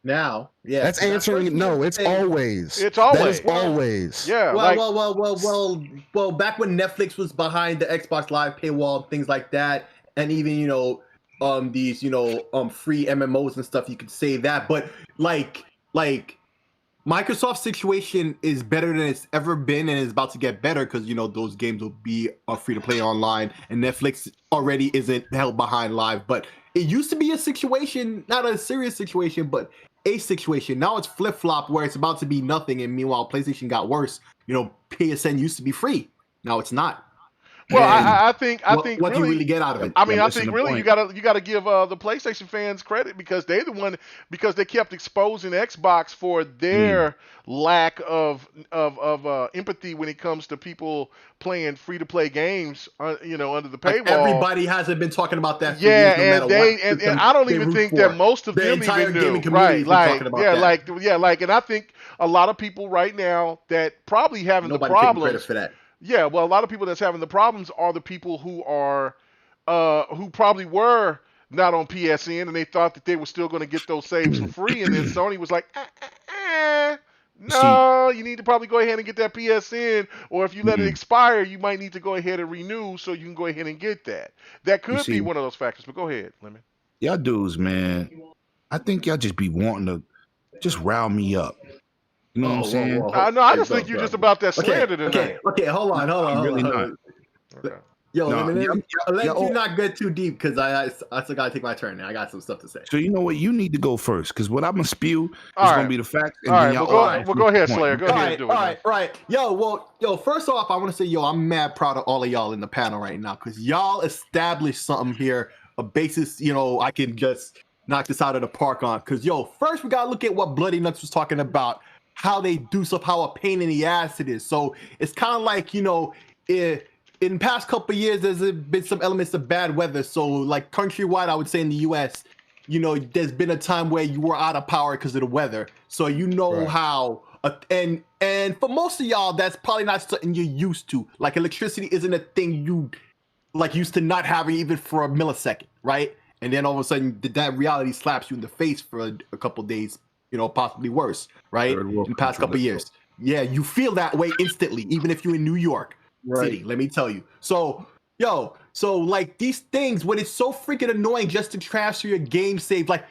Now, that's answering. No, it's always. It's always. That is always. Yeah. Well. Back when Netflix was behind the Xbox Live paywall, things like that, and even these free MMOs and stuff, you could say that. But like Microsoft's situation is better than it's ever been, and is about to get better because those games will be free to play online, and Netflix already isn't held behind Live. But it used to be a situation, not a serious situation, but a situation. Now it's flip-flop where it's about to be nothing, and meanwhile PlayStation got worse. PSN used to be free, now it's not. Well, I think what really, do you really get out of it? I mean, I think really you gotta give the PlayStation fans credit because they're the one, because they kept exposing Xbox for their lack of empathy when it comes to people playing free to play games, under the paywall. Everybody hasn't been talking about that. And I don't even think that most of them even knew. Right? And I think a lot of people right now that probably having the problems. Taking credit for that. Yeah, well, a lot of people that's having the problems are the people who are, who probably were not on PSN and they thought that they were still going to get those saves for free, and then Sony was like, no, you need to probably go ahead and get that PSN, or if you let it expire, you might need to go ahead and renew so you can go ahead and get that. That could be one of those factors, but go ahead, Lemon. Y'all dudes, man, I think y'all just be wanting to just rile me up. You know what I'm saying? No, I just think you're just about that slander tonight. Okay, hold on. I'm really not. Okay. Yo, let you not get too deep because I still gotta take my turn now. I got some stuff to say. So you know what? You need to go first because what I'm gonna spew is gonna be the facts. All right, well, go ahead, Slayer. Go ahead and do it. All right. Yo, first off, I want to say, I'm mad proud of all of y'all in the panel right now because y'all established something here, a basis, I can just knock this out of the park on. Because, first we gotta look at what Bloody Nuts was talking about. how they do stuff, how a pain in the ass it is. So it's kind of like, in the past couple of years, there's been some elements of bad weather. So like countrywide, I would say in the US, there's been a time where you were out of power because of the weather. So how, and for most of y'all, that's probably not something you're used to. Like electricity isn't a thing you like used to not having even for a millisecond, right? And then all of a sudden that reality slaps you in the face for a couple of days, possibly worse, right? In the past couple of years. Yeah, you feel that way instantly, even if you're in New York City, let me tell you. So like these things, when it's so freaking annoying just to transfer your game save, like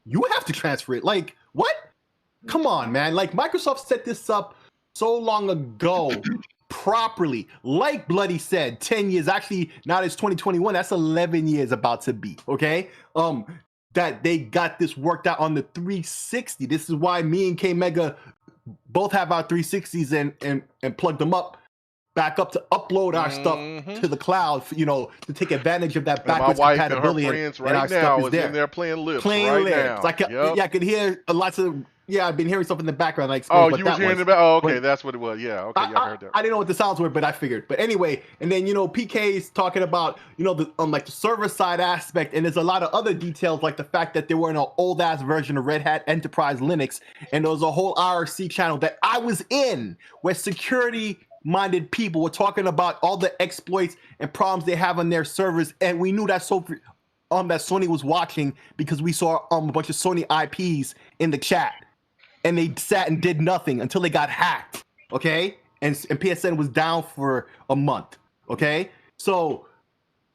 you have to transfer it. Like, what? Come on, man. Like Microsoft set this up so long ago properly. Like Bloody said, 10 years. Actually, now it's 2021. That's 11 years about to be, okay? That they got this worked out on the 360. This is why me and KMEGA both have our 360s and plugged them back up to upload our stuff to the cloud, to take advantage of that backwards compatibility. And my wife and her friends right now is in there playing lips now. I could hear lots of. Yeah, I've been hearing stuff in the background. Like, you was hearing about? Oh, okay, that's what it was. Yeah, okay, I heard that. I didn't know what the sounds were, but I figured. But anyway, and then PK's talking about the like the server side aspect, and there's a lot of other details like the fact that they were in an old ass version of Red Hat Enterprise Linux, and there was a whole IRC channel that I was in where security-minded people were talking about all the exploits and problems they have on their servers, and we knew that that Sony was watching because we saw a bunch of Sony IPs in the chat. And they sat and did nothing until they got hacked, okay? And PSN was down for a month, okay? So,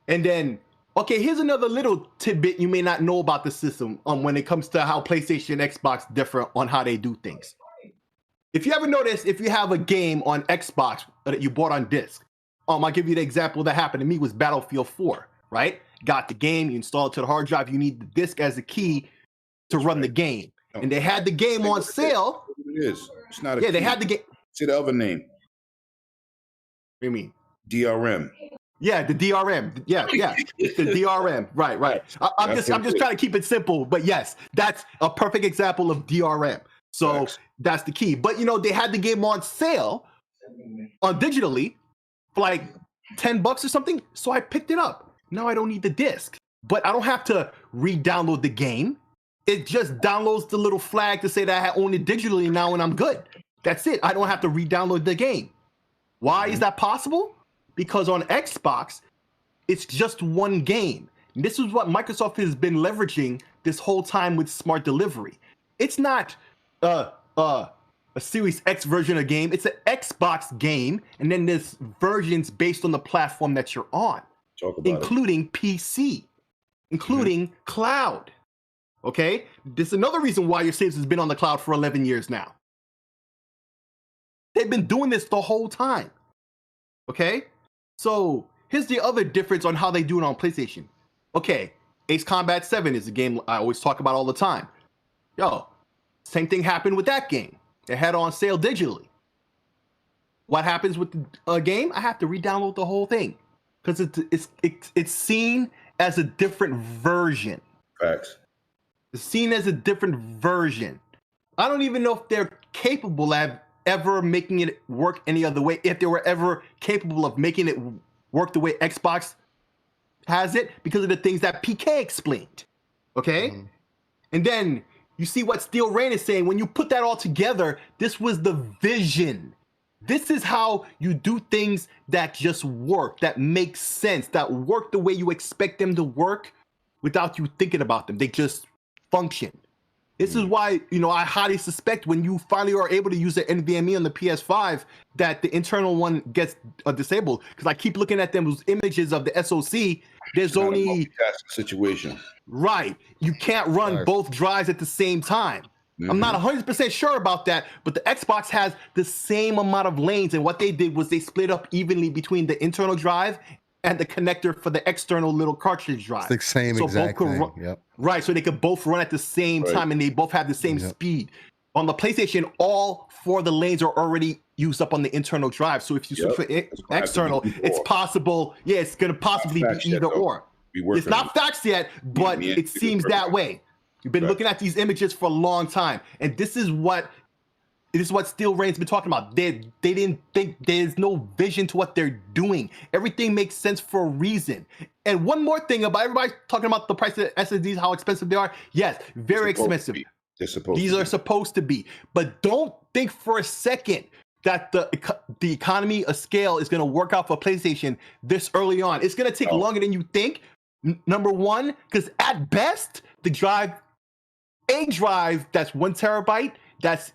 and then, okay, here's another little tidbit you may not know about the system when it comes to how PlayStation and Xbox differ on how they do things. If you ever notice, if you have a game on Xbox that you bought on disc, I'll give you the example that happened to me was Battlefield 4, right? Got the game, you install it to the hard drive, you need the disc as a key to run the game. And they had the game on sale. It is. It's not a they had the game. Say the other name. What do you mean? DRM. Yeah, the DRM. Yeah. It's the DRM. Right. I'm just trying to keep it simple. But yes, that's a perfect example of DRM. So that's the key. But they had the game on sale on digitally for like $10 or something. So I picked it up. Now I don't need the disc. But I don't have to re-download the game. It just downloads the little flag to say that I own it digitally now and I'm good. That's it. I don't have to re-download the game. Why is that possible? Because on Xbox, it's just one game. And this is what Microsoft has been leveraging this whole time with smart delivery. It's not a Series X version of a game. It's an Xbox game. And then there's versions based on the platform that you're on, including PC, including cloud. Okay, this is another reason why your saves has been on the cloud for 11 years now. They've been doing this the whole time. Okay, so here's the other difference on how they do it on PlayStation. Okay, Ace Combat 7 is a game I always talk about all the time. Same thing happened with that game. They had it on sale digitally. What happens with the game? I have to re-download the whole thing because it's seen as a different version. Facts. It's seen as a different version. I don't even know if they're capable of ever making it work any other way. If they were ever capable of making it work the way Xbox has it, because of the things that PK explained. Okay? Mm-hmm. And then you see what Steel Rain is saying. When you put that all together, this was the vision. This is how you do things that just work, that make sense, that work the way you expect them to work without you thinking about them. They just function. This is why, I highly suspect when you finally are able to use the NVMe on the PS5 that the internal one gets disabled. Because I keep looking at those images of the SoC. There's only a multitasking situation. Right. You can't run both drives at the same time. Mm-hmm. I'm not 100% sure about that, but the Xbox has the same amount of lanes. And what they did was they split up evenly between the internal drive and the connector for the external little cartridge drive. It's the same exact thing. Yep. Right, so they could both run at the same time and they both have the same speed. On the PlayStation, all 4 of the lanes are already used up on the internal drive. So if you switch to external, it's possible. Yeah, it's going to possibly be either or. It's not facts yet, but it seems that way. You've been looking at these images for a long time. And this is what This is what Steel Rain's been talking about. They didn't think, there's no vision to what they're doing. Everything makes sense for a reason. And one more thing about everybody talking about the price of SSDs, how expensive they are. Yes, very expensive. These are supposed to be. But don't think for a second that the economy of scale is going to work out for PlayStation this early on. It's going to take longer than you think. Number one, because at best, a drive that's 1 terabyte, that's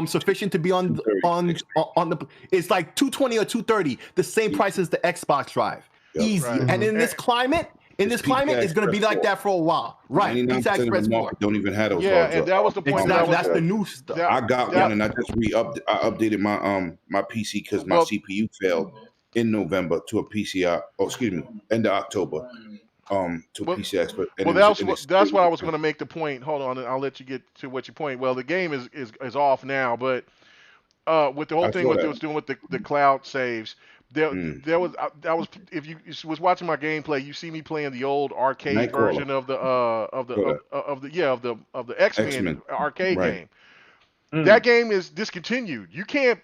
sufficient to be on the, it's like 220 or 230, the same price as the Xbox drive. Easy. Right. And in this climate, it's going to be like that for a while. Right. PCI Express 4 don't even have those. Yeah, and that was the point. Exactly. That's the new stuff. I got one, and I just I updated my PC because my CPU failed in November to a PCI. Oh, excuse me, end of October. To PCI Express. Well, that's what I was going to make the point. Hold on, and I'll let you get to what your point. Well, the game is off now, but with the whole thing what they was doing with the cloud saves, there was if you was watching my gameplay, you see me playing the old arcade version of the X-Men arcade game. That game is discontinued. You can't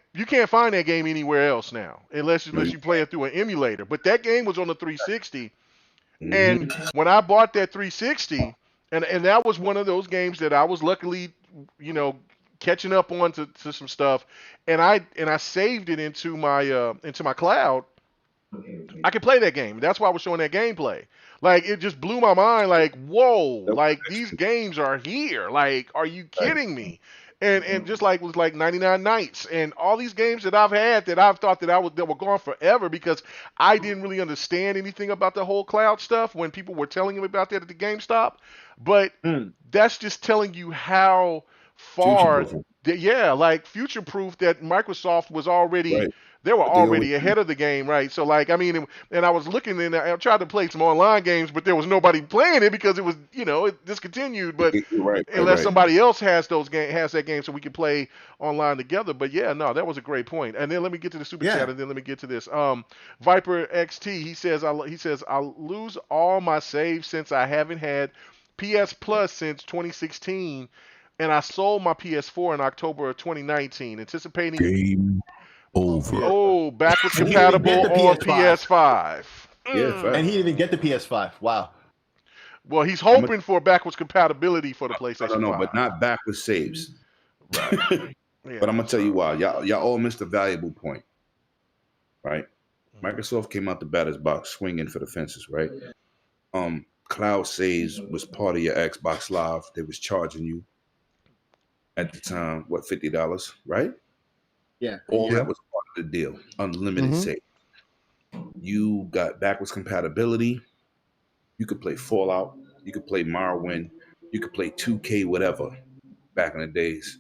find that game anywhere else now unless you play it through an emulator. But that game was on the 360. And when I bought that 360, and that was one of those games that I was luckily, catching up on to some stuff, and I saved it into my cloud. I could play that game. That's why I was showing that gameplay. Like, it just blew my mind. Like, whoa! Like, these games are here. Like, are you kidding me? And just like it was like 99 Nights and all these games that I've had that I've thought that were gone forever because I didn't really understand anything about the whole cloud stuff when people were telling me about that at the GameStop. But that's just telling you how far, future proof that Microsoft was already, they were already ahead of the game, right? So like, I mean, and I was looking and I tried to play some online games, but there was nobody playing it because it was, it discontinued. But unless somebody else has that game so we can play online together. But yeah, no, that was a great point. And then let me get to the super chat, and then let me get to this. Viper XT, he says I lose all my saves since I haven't had PS Plus since 2016, and I sold my PS4 in October of 2019, anticipating game over. Oh, backwards compatible on PS5. And he didn't even get the PS5. Wow. Well, he's hoping for backwards compatibility for the PlayStation 5. But not backwards saves. Right. But I'm gonna tell you why. Y'all all missed a valuable point. Right? Microsoft came out the batter's box swinging for the fences, right? Cloud saves was part of your Xbox Live. They was charging you at the time, what, $50, right? Yeah. All that was part of the deal. Unlimited save. You got backwards compatibility. You could play Fallout. You could play Morrowind. You could play 2K, whatever, back in the days.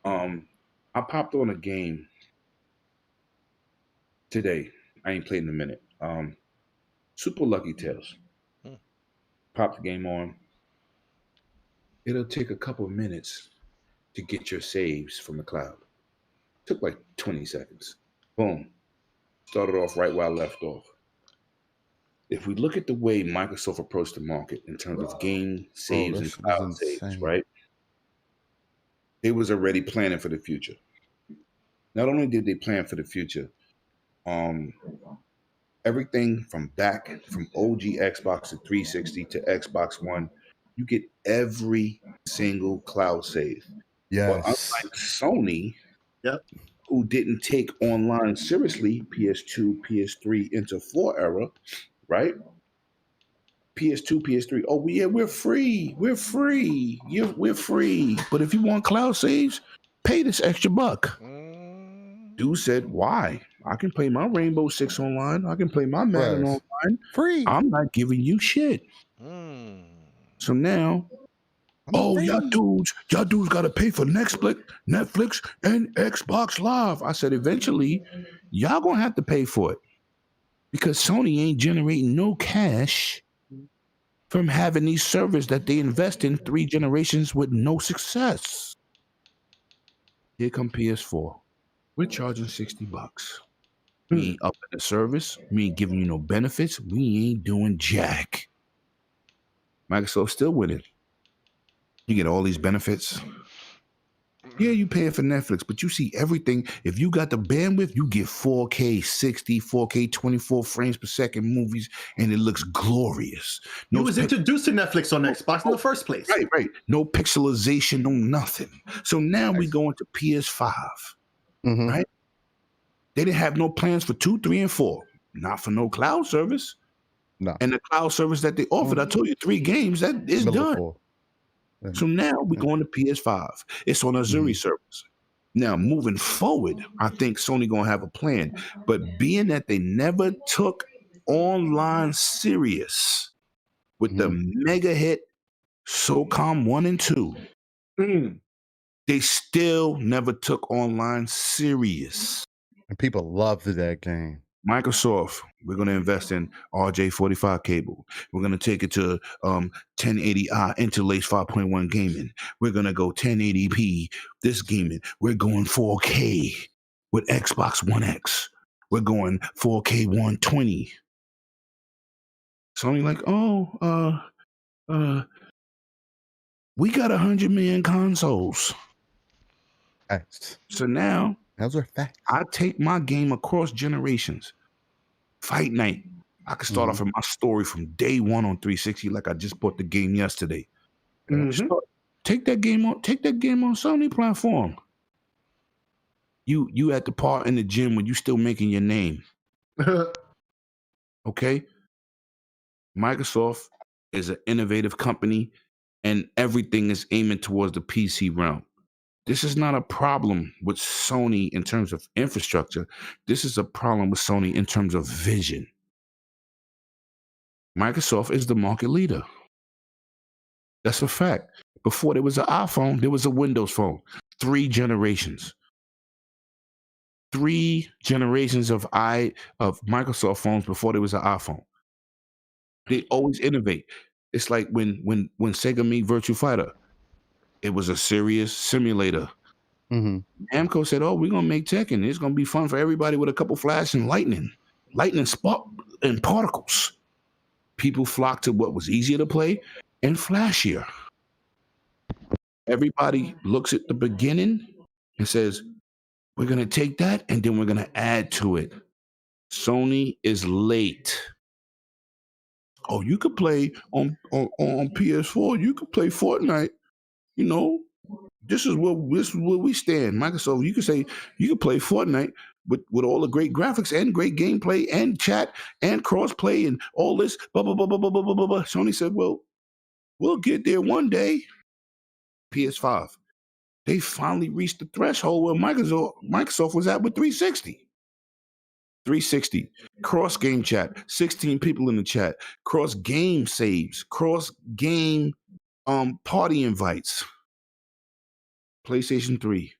I popped on a game today. I ain't played in a minute. Super Lucky Tales. Pop the game on. It'll take a couple of minutes to get your saves from the cloud. Took like 20 seconds. Boom. Started off right where I left off. If we look at the way Microsoft approached the market in terms of game saves and cloud saves, right? They was already planning for the future. Not only did they plan for the future, everything from OG Xbox to 360 to Xbox One, you get every single cloud save. Yes. Well, unlike Sony, who didn't take online seriously, PS2, PS3 into 4 era, right? PS2, PS3. Oh, yeah, we're free. We're free. We're free. But if you want cloud saves, pay this extra buck. Dude said, why? I can play my Rainbow Six online. I can play my Madden online. Free. I'm not giving you shit. So now, y'all dudes got to pay for Netflix and Xbox Live. I said, eventually, y'all going to have to pay for it because Sony ain't generating no cash from having these servers that they invest in 3 generations with no success. Here come PS4. We're charging $60. We ain't upping the service. We ain't giving you no benefits. We ain't doing jack. Microsoft still winning. You get all these benefits. Yeah, you paying for Netflix, but you see everything. If you got the bandwidth, you get 4K 60, 4K 24 frames per second movies, and it looks glorious. No, was introduced to Netflix on Xbox in the first place. Right. No pixelization, no nothing. So now we go into PS5, right? They didn't have no plans for 2, 3, and 4. Not for no cloud service. No. And the cloud service that they offered, I told you 3 games, that is done. So now we're going to PS5. It's on Azure service. Now, moving forward, I think Sony going to have a plan. But being that they never took online serious with the mega hit SOCOM 1 and 2, they still never took online serious. And people loved that game. Microsoft, we're going to invest in RJ45 cable. We're going to take it to 1080i interlaced 5.1 gaming. We're going to go 1080p this gaming. We're going 4K with Xbox One X. We're going 4K 120. Sony like, we got 100 million consoles. Facts. So now, those are facts. I take my game across generations. Fight Night. I can start off with my story from day one on 360, like I just bought the game yesterday. Take that game on Sony platform. You at the part in the gym when you still making your name. Okay? Microsoft is an innovative company, and everything is aiming towards the PC realm. This is not a problem with Sony in terms of infrastructure. This is a problem with Sony in terms of vision. Microsoft is the market leader. That's a fact. Before there was an iPhone, there was a Windows phone. 3 generations. 3 generations of Microsoft phones before there was an iPhone. They always innovate. It's like when Sega made Virtua Fighter. It was a serious simulator. Namco said, we're going to make Tekken. It's going to be fun for everybody with a couple flash and lightning spark and particles. People flocked to what was easier to play and flashier. Everybody looks at the beginning and says, we're going to take that and then we're going to add to it. Sony is late. Oh, you could play on PS4. You could play Fortnite. You know, this is where we stand. Microsoft, you could say you could play Fortnite with all the great graphics and great gameplay and chat and crossplay and all this. Blah, blah, blah, blah, blah, blah, blah, blah. Sony said, well, we'll get there one day. PS5. They finally reached the threshold where Microsoft was at with 360. 360. Cross game chat. 16 people in the chat. Cross game saves. Cross game party invites. PlayStation 3.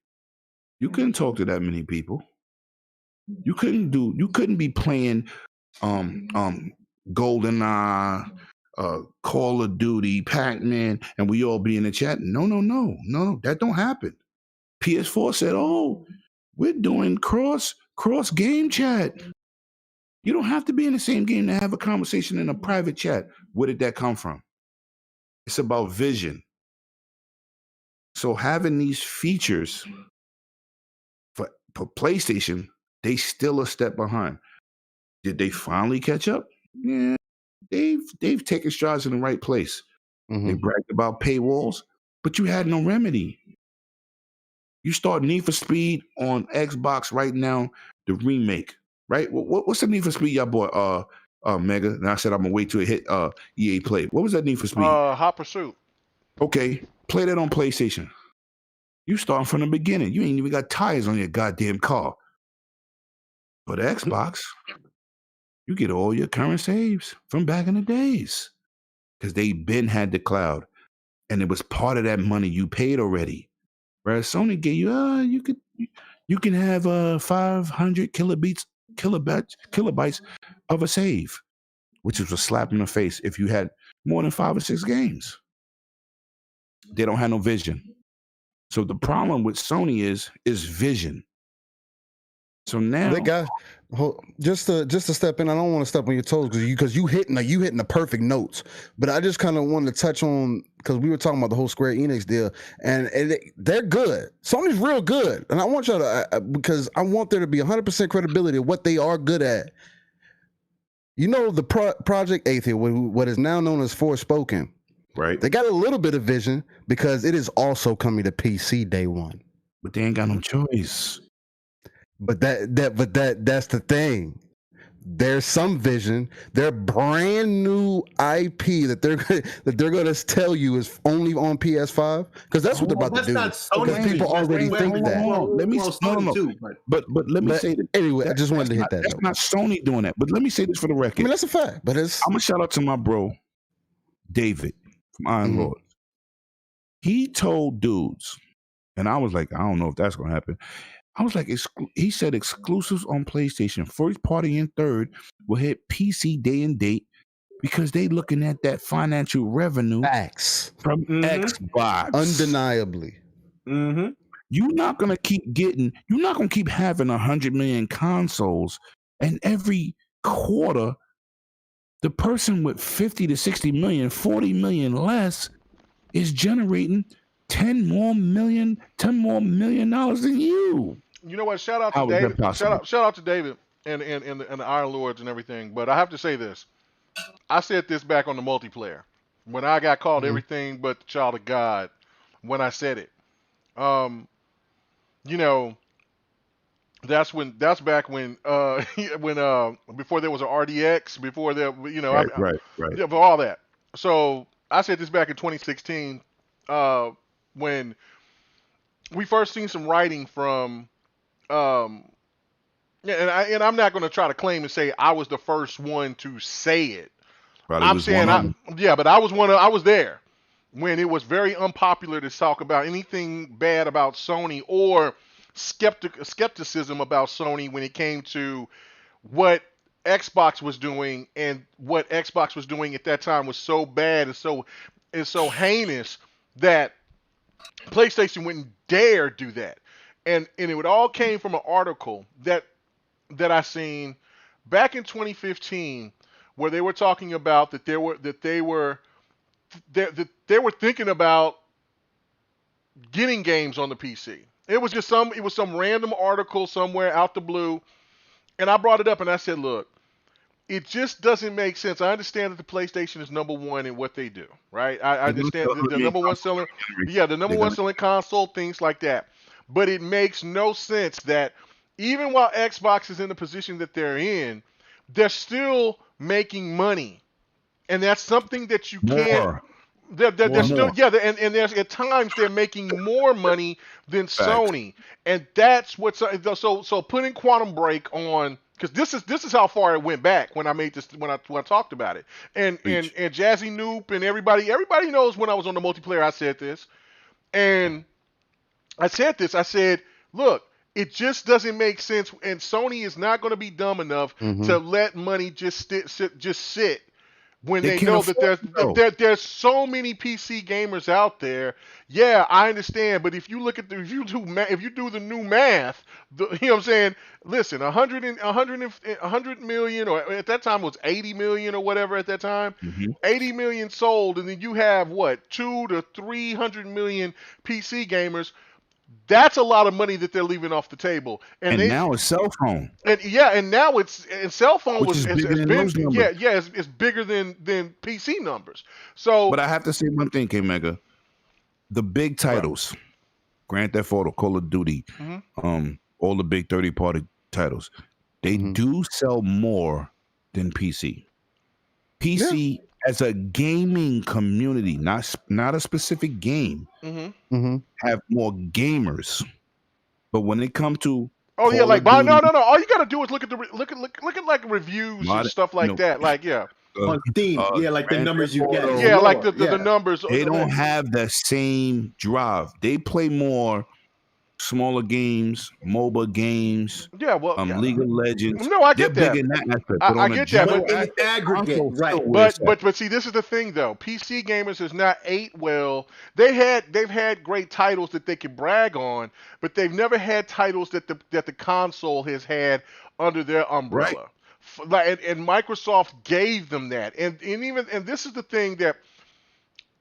You couldn't talk to that many people. You couldn't be playing GoldenEye, Call of Duty, Pac-Man, and we all be in the chat. No, that don't happen. PS4 said, we're doing cross game chat. You don't have to be in the same game to have a conversation in a private chat. Where did that come from? It's about vision. So having these features for PlayStation, they still a step behind. Did they finally catch up? Yeah, they've taken strides in the right place. They bragged about paywalls, but you had no remedy. You start Need for Speed on Xbox right now, the remake, right? What's the Need for Speed y'all bought, Mega? And I said I'm gonna wait till it hit EA Play. What was that Need for Speed? Hot Pursuit. Okay, play that on PlayStation. You start from the beginning. You ain't even got tires on your goddamn car. But Xbox, you get all your current saves from back in the days. Because they been had the cloud. And it was part of that money you paid already. Whereas Sony gave you, you can have 500 kilobytes of a save, which is a slap in the face if you had more than 5 or 6 games. They don't have no vision. So the problem with Sony is vision. So now Just to step in, I don't want to step on your toes because you hitting the perfect notes. But I just kind of wanted to touch on, because we were talking about the whole Square Enix deal, and they're good. Sony's real good, and I want y'all to because I want there to be 100% credibility of what they are good at. You know, the Project Athia, what is now known as Forspoken, right? They got a little bit of vision because it is also coming to PC day one. But they ain't got no choice. But that's the thing. There's some vision. Their brand new IP that they're going to tell you is only on PS5, because that's what they're about to do. That's not Sony. People already think that. Let me but let me say that anyway. I just wanted to hit that. That's not Sony doing that. But let me say this for the record. I mean, that's a fact. But I'm gonna shout out to my bro David from Iron Lords. He told dudes, and I was like, I don't know if that's gonna happen. I was like, he said exclusives on PlayStation, first party and third, will hit PC day and date because they looking at that financial revenue from Xbox. Undeniably. You're not gonna keep having 100 million consoles, and every quarter, the person with 50 to 60 million, 40 million less is generating $10 more million than you. You know what? Shout out to David. Shout out to David and the Iron Lords and everything. But I have to say this. I said this back on the multiplayer when I got called everything but the child of God when I said it. You know, that's back when before there was an RDX, before there, you know, right. Yeah, for all that. So I said this back in 2016 when we first seen some writing from. And I'm not going to try to claim and say I was the first one to say it. I'm saying but I was there when it was very unpopular to talk about anything bad about Sony or skepticism about Sony when it came to what Xbox was doing, and what Xbox was doing at that time was so bad and so heinous that PlayStation wouldn't dare do that. And it all came from an article that I seen back in 2015, where they were talking about that they were thinking about getting games on the PC. It was some random article somewhere out the blue, and I brought it up and I said, look, it just doesn't make sense. I understand that the PlayStation is number one in what they do, right? I understand the number one selling, the number one selling console, things like that. But it makes no sense that even while Xbox is in the position that they're in, they're still making money, and that's something that you can't. They're still and there's at times they're making more money than Sony, and that's what's so putting Quantum Break on, because this is how far it went back when I made this when I talked about it, and Jazzy Noop and everybody knows when I was on the multiplayer I said this, and I said, look, it just doesn't make sense, and Sony is not going to be dumb enough to let money just sit when they know that there's so many PC gamers out there. Yeah, I understand, but if you do the new math, you know what I'm saying? Listen, 100 million, or at that time it was 80 million or whatever at that time, 80 million sold, and then you have what, 200 to 300 million PC gamers. That's a lot of money that they're leaving off the table, and now it's cell phone. And now it's cell phone it's bigger than PC numbers. So, but I have to say one thing, KMEGA, the big titles, Grand Theft Auto, Call of Duty, all the big 30-party titles, they do sell more than PC. PC as a gaming community, not a specific game, have more gamers. But when it comes to no, all you gotta do is look at like reviews and stuff like that. Like on Steam, like the numbers you get. Yeah, like the numbers. They don't have the same drive. They play more smaller games, MOBA games, Yeah, well, League of Legends. no, I They're get that. big in that aspect, I but on a get that, general but in aggregate, console right? still where it's at. But see, this is the thing though. PC gamers has not ate well. They've had great titles that they can brag on, but they've never had titles that the console has had under their umbrella. Right. And Microsoft gave them that. And this is the thing that.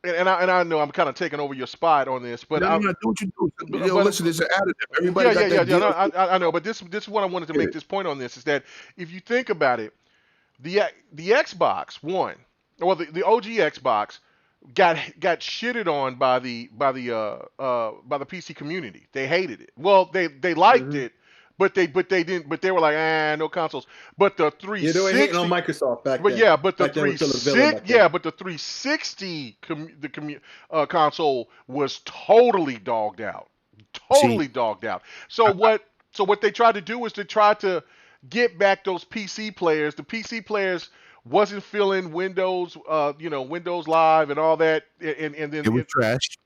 And I know I'm kind of taking over your spot on this, but no, don't you do it. Listen, it's an additive. Everybody got that deal. No, I know, but this is what I wanted to make this point on this is that if you think about it, the Xbox One, well, the OG Xbox got shitted on by the PC community. They hated it. Well, they liked it, but they didn't. But they were like, no consoles. But the 360, they were hating on Microsoft back then. But yeah, but the Back then was still a 360, villain back then. but the 360 console was totally dogged out. Totally dogged out. So what they tried to do was to try to get back those PC players. The PC players wasn't feeling Windows, Windows Live and all that, and then it was trash.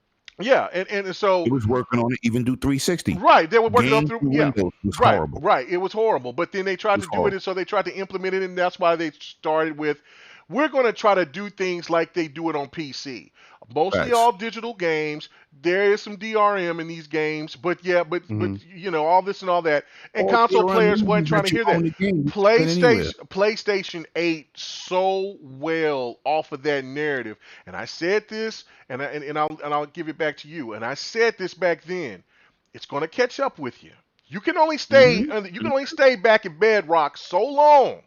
Yeah, and so it was working on it. Even do 360. Right, they were working on through Windows was right, horrible. Right, it was horrible. But then they tried to do it, and so they tried to implement it, and that's why they started with, we're going to try to do things like they do it on PC. Mostly all digital games. There is some DRM in these games, but all this and all that. And console players weren't trying to hear that. PlayStation ate so well off of that narrative. And I said this, and I'll give it back to you. And I said this back then. It's going to catch up with you. You can only stay back in bedrock so long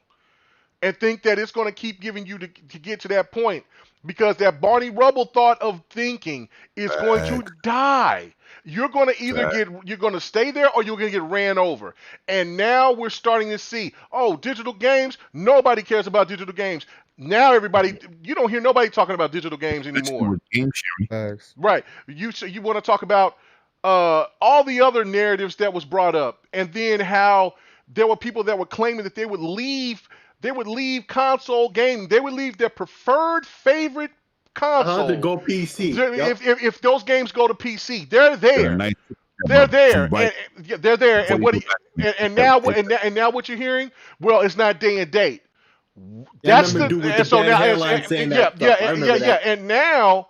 and think that it's going to keep giving you to get to that point, because that Barney Rubble thought of thinking is going to die. You're going to either you're going to stay there or you're going to get ran over. And now we're starting to see, digital games, nobody cares about digital games. Now you don't hear nobody talking about digital games anymore. Game sharing. Right. You want to talk about all the other narratives that was brought up, and then how there were people that were claiming that they would leave console gaming. They would leave their preferred favorite console to go PC. If those games go to PC, they're there. They're there. They're there. And now what you're hearing? Well, it's not day and date. That's the And now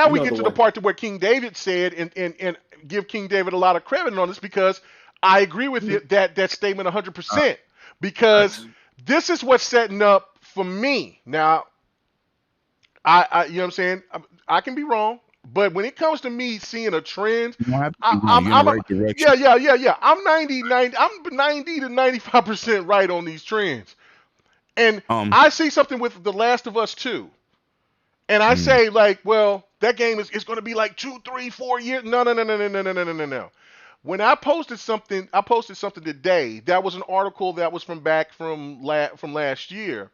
we get to the part to where King David said, and give King David a lot of credit on this, because I agree with it, that statement 100%. Because this is what's setting up for me. Now, I you know what I'm saying? I can be wrong, but when it comes to me seeing a trend, I'm 90 to 95% right on these trends. And I see something with The Last of Us 2. And I say, well, that game is going to be like 2, 3, 4 years. No. When I posted something today. That was an article that was from last year.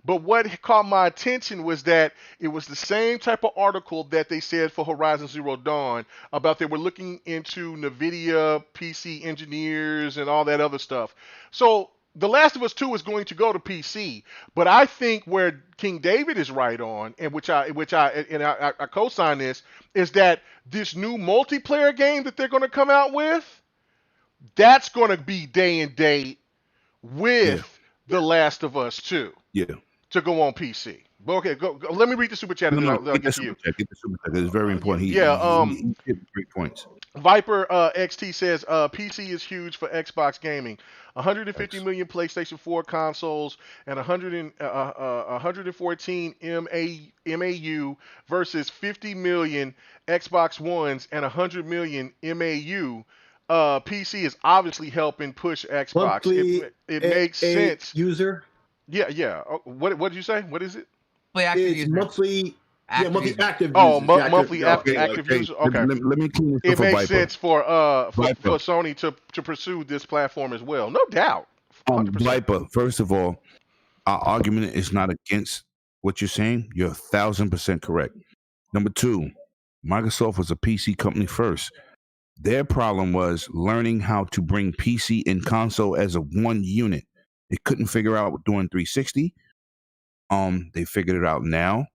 But what caught my attention was that it was the same type of article that they said for Horizon Zero Dawn about they were looking into NVIDIA PC engineers and all that other stuff. So The Last of Us 2 is going to go to PC, but I think where King David is right on, and which I co-sign this, is that this new multiplayer game that they're going to come out with, that's going to be day and date with The Last of Us 2. Yeah. To go on PC. But okay, go. Let me read the super chat and then I'll get to you. Get the super chat. It's very important. He hit great points. Viper XT says PC is huge for Xbox gaming. 150 million PlayStation 4 consoles and 114 MAU versus 50 million Xbox Ones and 100 million MAU. PC is obviously helping push Xbox. It makes sense. User. Yeah. What did you say? What is it? Monthly active users. Oh, monthly active users. Okay. Let me clean this It up for makes Viper. sense for Sony to pursue this platform as well. No doubt. 100%. Viper, first of all, our argument is not against what you're saying. You're 1,000% correct. Number two, Microsoft was a PC company first. Their problem was learning how to bring PC and console as a one unit. They couldn't figure out doing 360. They figured it out now.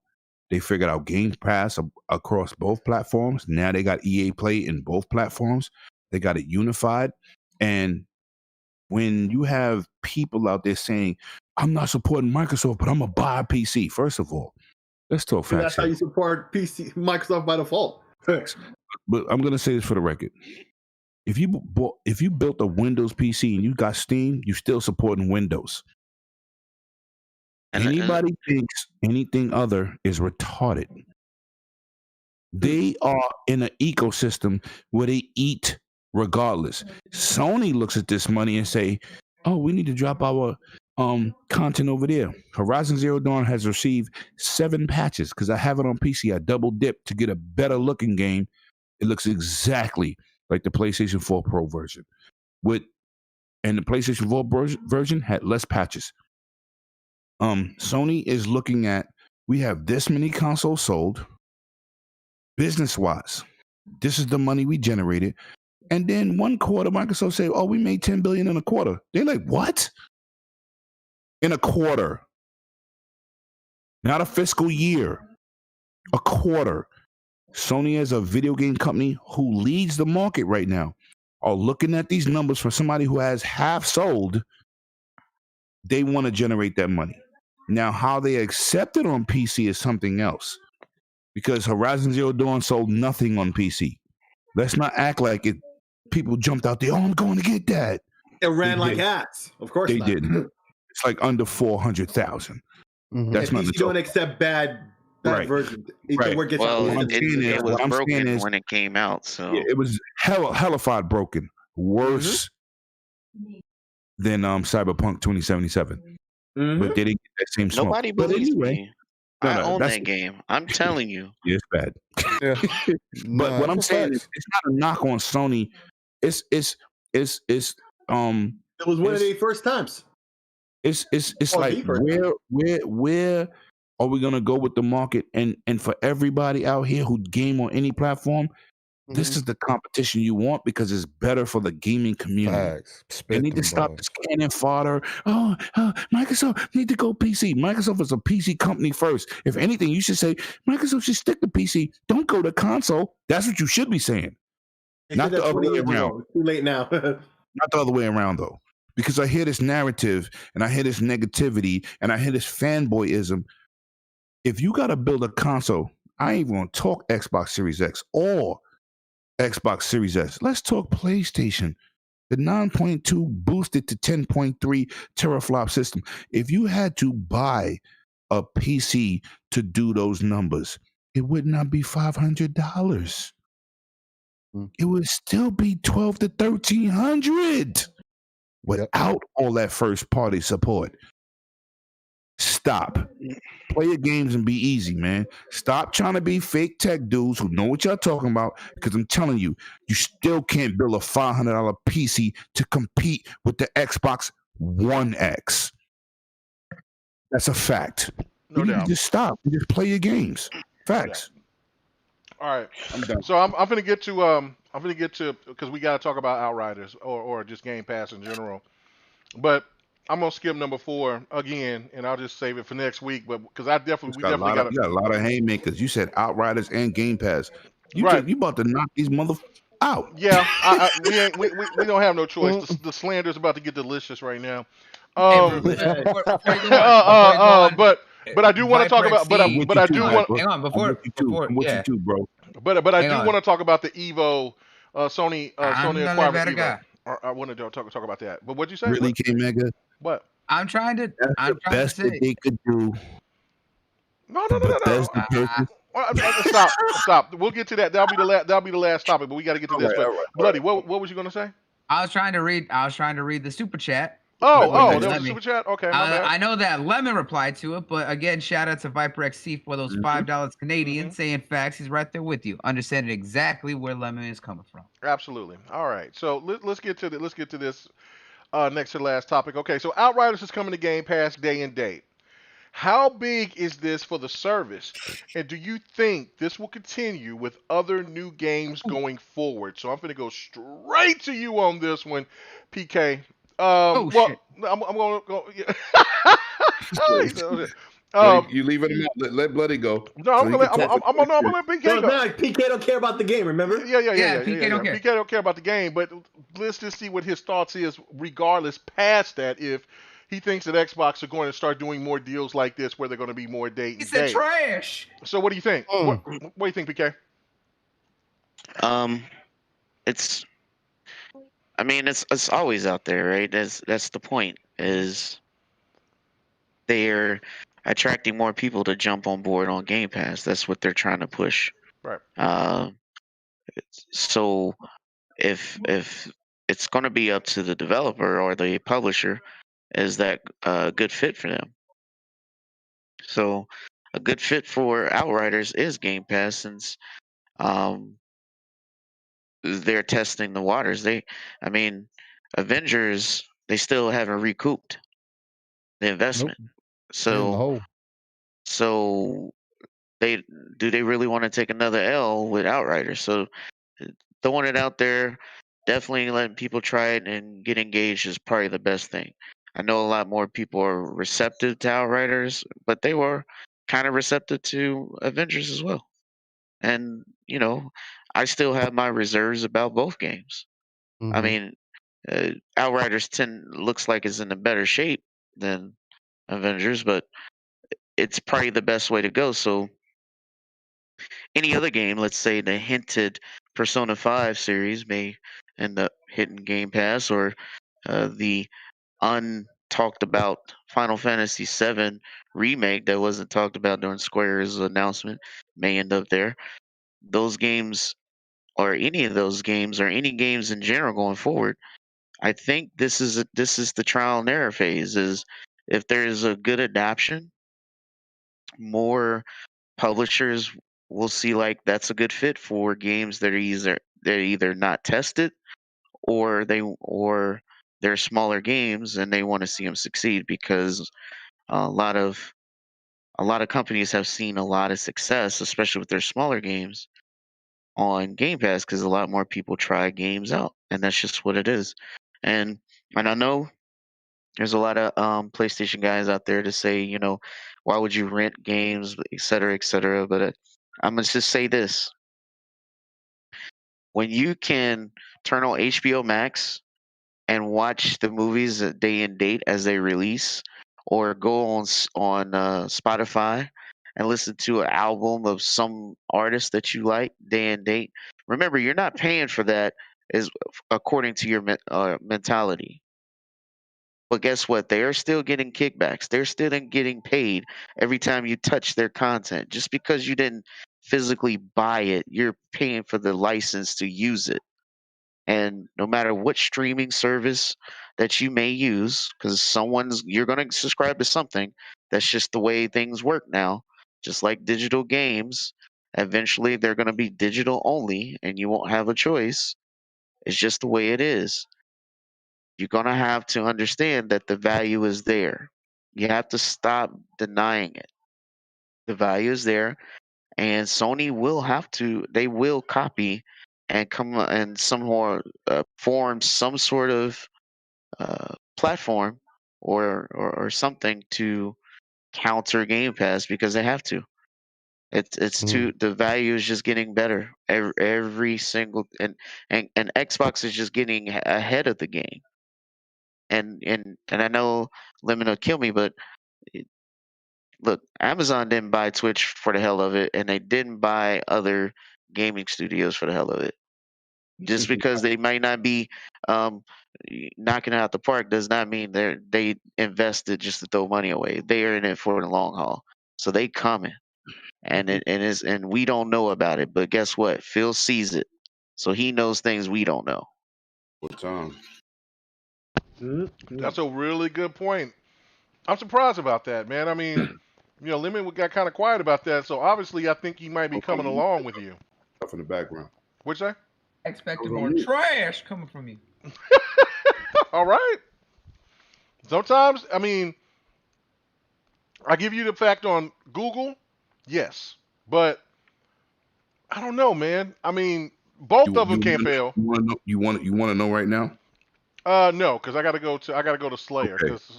They figured out GamePass across both platforms. Now they got EA Play in both platforms. They got it unified. And when you have people out there saying, I'm not supporting Microsoft, but I'm going to buy a PC. First of all, let's talk facts. That's how you support Microsoft by default. But I'm going to say this for the record. If you built a Windows PC and you got Steam, you're still supporting Windows. Anybody thinks anything other is retarded. They are in an ecosystem where they eat regardless. Sony looks at this money and say, oh, we need to drop our content over there. Horizon Zero Dawn has received 7 patches because I have it on PC. I double dipped to get a better looking game. It looks exactly like the PlayStation 4 Pro version. And the PlayStation 4 version had less patches. Sony is looking at, we have this many consoles sold, business-wise. This is the money we generated. And then one quarter, Microsoft say, oh, we made $10 billion in a quarter. They're like, what? In a quarter. Not a fiscal year. A quarter. Sony, as a video game company who leads the market right now, are looking at these numbers for somebody who has half sold. They want to generate that money. Now, how they accept it on PC is something else. Because Horizon Zero Dawn sold nothing on PC. Let's not act like it. People jumped out there, oh, I'm going to get that. It ran like ass. Of course they didn't. It's like under 400,000. Mm-hmm. That's not PC don't accept bad versions. Right. Well, it was broken when it came out. So yeah, it was hellified broken. Worse than Cyberpunk 2077. But they didn't get that same smoke. Nobody believes me. I own that game. I'm telling you. Yeah, it's bad. Yeah. But what I'm saying is, it's not a knock on Sony. It was one of their first times. It's like where are we gonna go with the market? And for everybody out here who game on any platform, this is the competition you want because it's better for the gaming community. They need to stop this cannon fodder. Oh, Microsoft need to go PC. Microsoft is a PC company first. If anything, you should say Microsoft should stick to PC. Don't go to console. That's what you should be saying. Not the other way around. Too late now. Not the other way around though, because I hear this narrative and I hear this negativity and I hear this fanboyism. If you got to build a console, I ain't even gonna talk Xbox Series X or Xbox Series S. Let's talk PlayStation. The 9.2 boosted to 10.3 teraflop system. If you had to buy a PC to do those numbers, it would not be $500. It would still be $1,200 to $1,300 without all that first party support. Stop. Play your games and be easy, man. Stop trying to be fake tech dudes who know what y'all talking about, because I'm telling you, you still can't build a $500 PC to compete with the Xbox One X. That's a fact. No doubt. Just stop. You just play your games. Facts. Yeah. All right. I'm done. So I'm gonna get to because we gotta talk about OutRiders or just Game Pass in general. But I'm gonna skip number 4 again, and I'll just save it for next week. But because we definitely got a lot of haymakers. You said OutRiders and Game Pass. You about to knock these out. Yeah, we don't have no choice. The slander is about to get delicious right now. But I do want to talk about. But I do want. Hang on, before you too, bro. But I do want to talk about the Evo, Sony acquired Evo. I wanted to talk about that. But what'd you say? Really, KMEGA? What? I'm trying to say that they could do. No. Stop. We'll get to that. That'll be the last topic. But we got to get to this. But Bloody, what was you gonna say? I was trying to read the super chat. There was a super chat. Okay, my bad. I know that Lemon replied to it, but again, shout out to Viper XC for those $5 Canadian saying facts. He's right there with you, understanding exactly where Lemon is coming from. Absolutely. All right, so let's get to this next to the last topic. Okay, so OutRiders is coming to Game Pass day and date. How big is this for the service, and do you think this will continue with other new games going forward? So I'm going to go straight to you on this one, PK. Shit. I'm going to go. Yeah. Um, You leaving him out. Let Bloody go. no, So I'm he gonna can let, talk. I'm gonna let PK So it's go. not like PK don't care about the game, remember? Yeah, PK don't care. PK don't care about the game, but let's just see what his thoughts is, regardless past that, if he thinks that Xbox are going to start doing more deals like this, where they're going to be more day He and said day. trash. So what do you think? What do you think, PK? It's. I mean, it's always out there, right? That's the point. Is they're attracting more people to jump on board on Game Pass. That's what they're trying to push. Right. So if it's going to be up to the developer or the publisher, is that a good fit for them? So a good fit for Outriders is Game Pass, since um, they're testing the waters. I mean, Avengers, they still haven't recouped the Nope. investment. They're in the So hole. so they really want to take another L with Outriders? So throwing it out there, definitely letting people try it and get engaged is probably the best thing. I know a lot more people are receptive to Outriders, but they were kind of receptive to Avengers as well. And I still have my reserves about both games. I Mhm. mean, Outriders 10 looks like it's in a better shape than Avengers, but it's probably the best way to go. So any other game, let's say the hinted Persona 5 series, may end up hitting Game Pass, or the untalked about Final Fantasy VII remake that wasn't talked about during Square's announcement may end up there. Those games, or any of those games, or any games in general going forward, I think this is the trial and error phase. Is if there's a good adaptation, more publishers will see like that's a good fit for games that are either not tested, or they're smaller games and they want to see them succeed, because a lot of companies have seen a lot of success, especially with their smaller games on Game Pass, because a lot more people try games out, and that's just what it is. And I know there's a lot of PlayStation guys out there to say, why would you rent games, et cetera, et cetera. But I'm gonna just say this: when you can turn on HBO Max and watch the movies day and date as they release, or go on Spotify and listen to an album of some artist that you like day and date. Remember, you're not paying for that, is according to your mentality. But guess what? They are still getting kickbacks. They're still getting paid every time you touch their content. Just because you didn't physically buy it, you're paying for the license to use it. And no matter what streaming service that you may use, because you're going to subscribe to something. That's just the way things work now. Just like digital games, eventually they're going to be digital only, and you won't have a choice. It's just the way it is. You're going to have to understand that the value is there. You have to stop denying it. The value is there, and Sony will have to, they will copy and come and somehow form some sort of platform, or something to counter Game Pass, because they have to. It's too, the value is just getting better every single, and Xbox is just getting ahead of the game. And I know Lemon will kill me, but look, Amazon didn't buy Twitch for the hell of it, and they didn't buy other gaming studios for the hell of it. Just because they might not be um, knocking it out the park does not mean they invested just to throw money away. They are in it for the long haul, so they coming, and we don't know about it. But guess what? Phil sees it, so he knows things we don't know. What time? That's a really good point. I'm surprised about that, man. I mean, Lemon got kind of quiet about that, so obviously I think he might be coming along with you. Stuff in the background. What'd you say? Expected more trash coming from you. All right. Sometimes, I mean, I give you the fact on Google, yes, but I don't know, man. I mean, both of them can't fail. You want to know right now? No, because I gotta go to Slayer Okay. because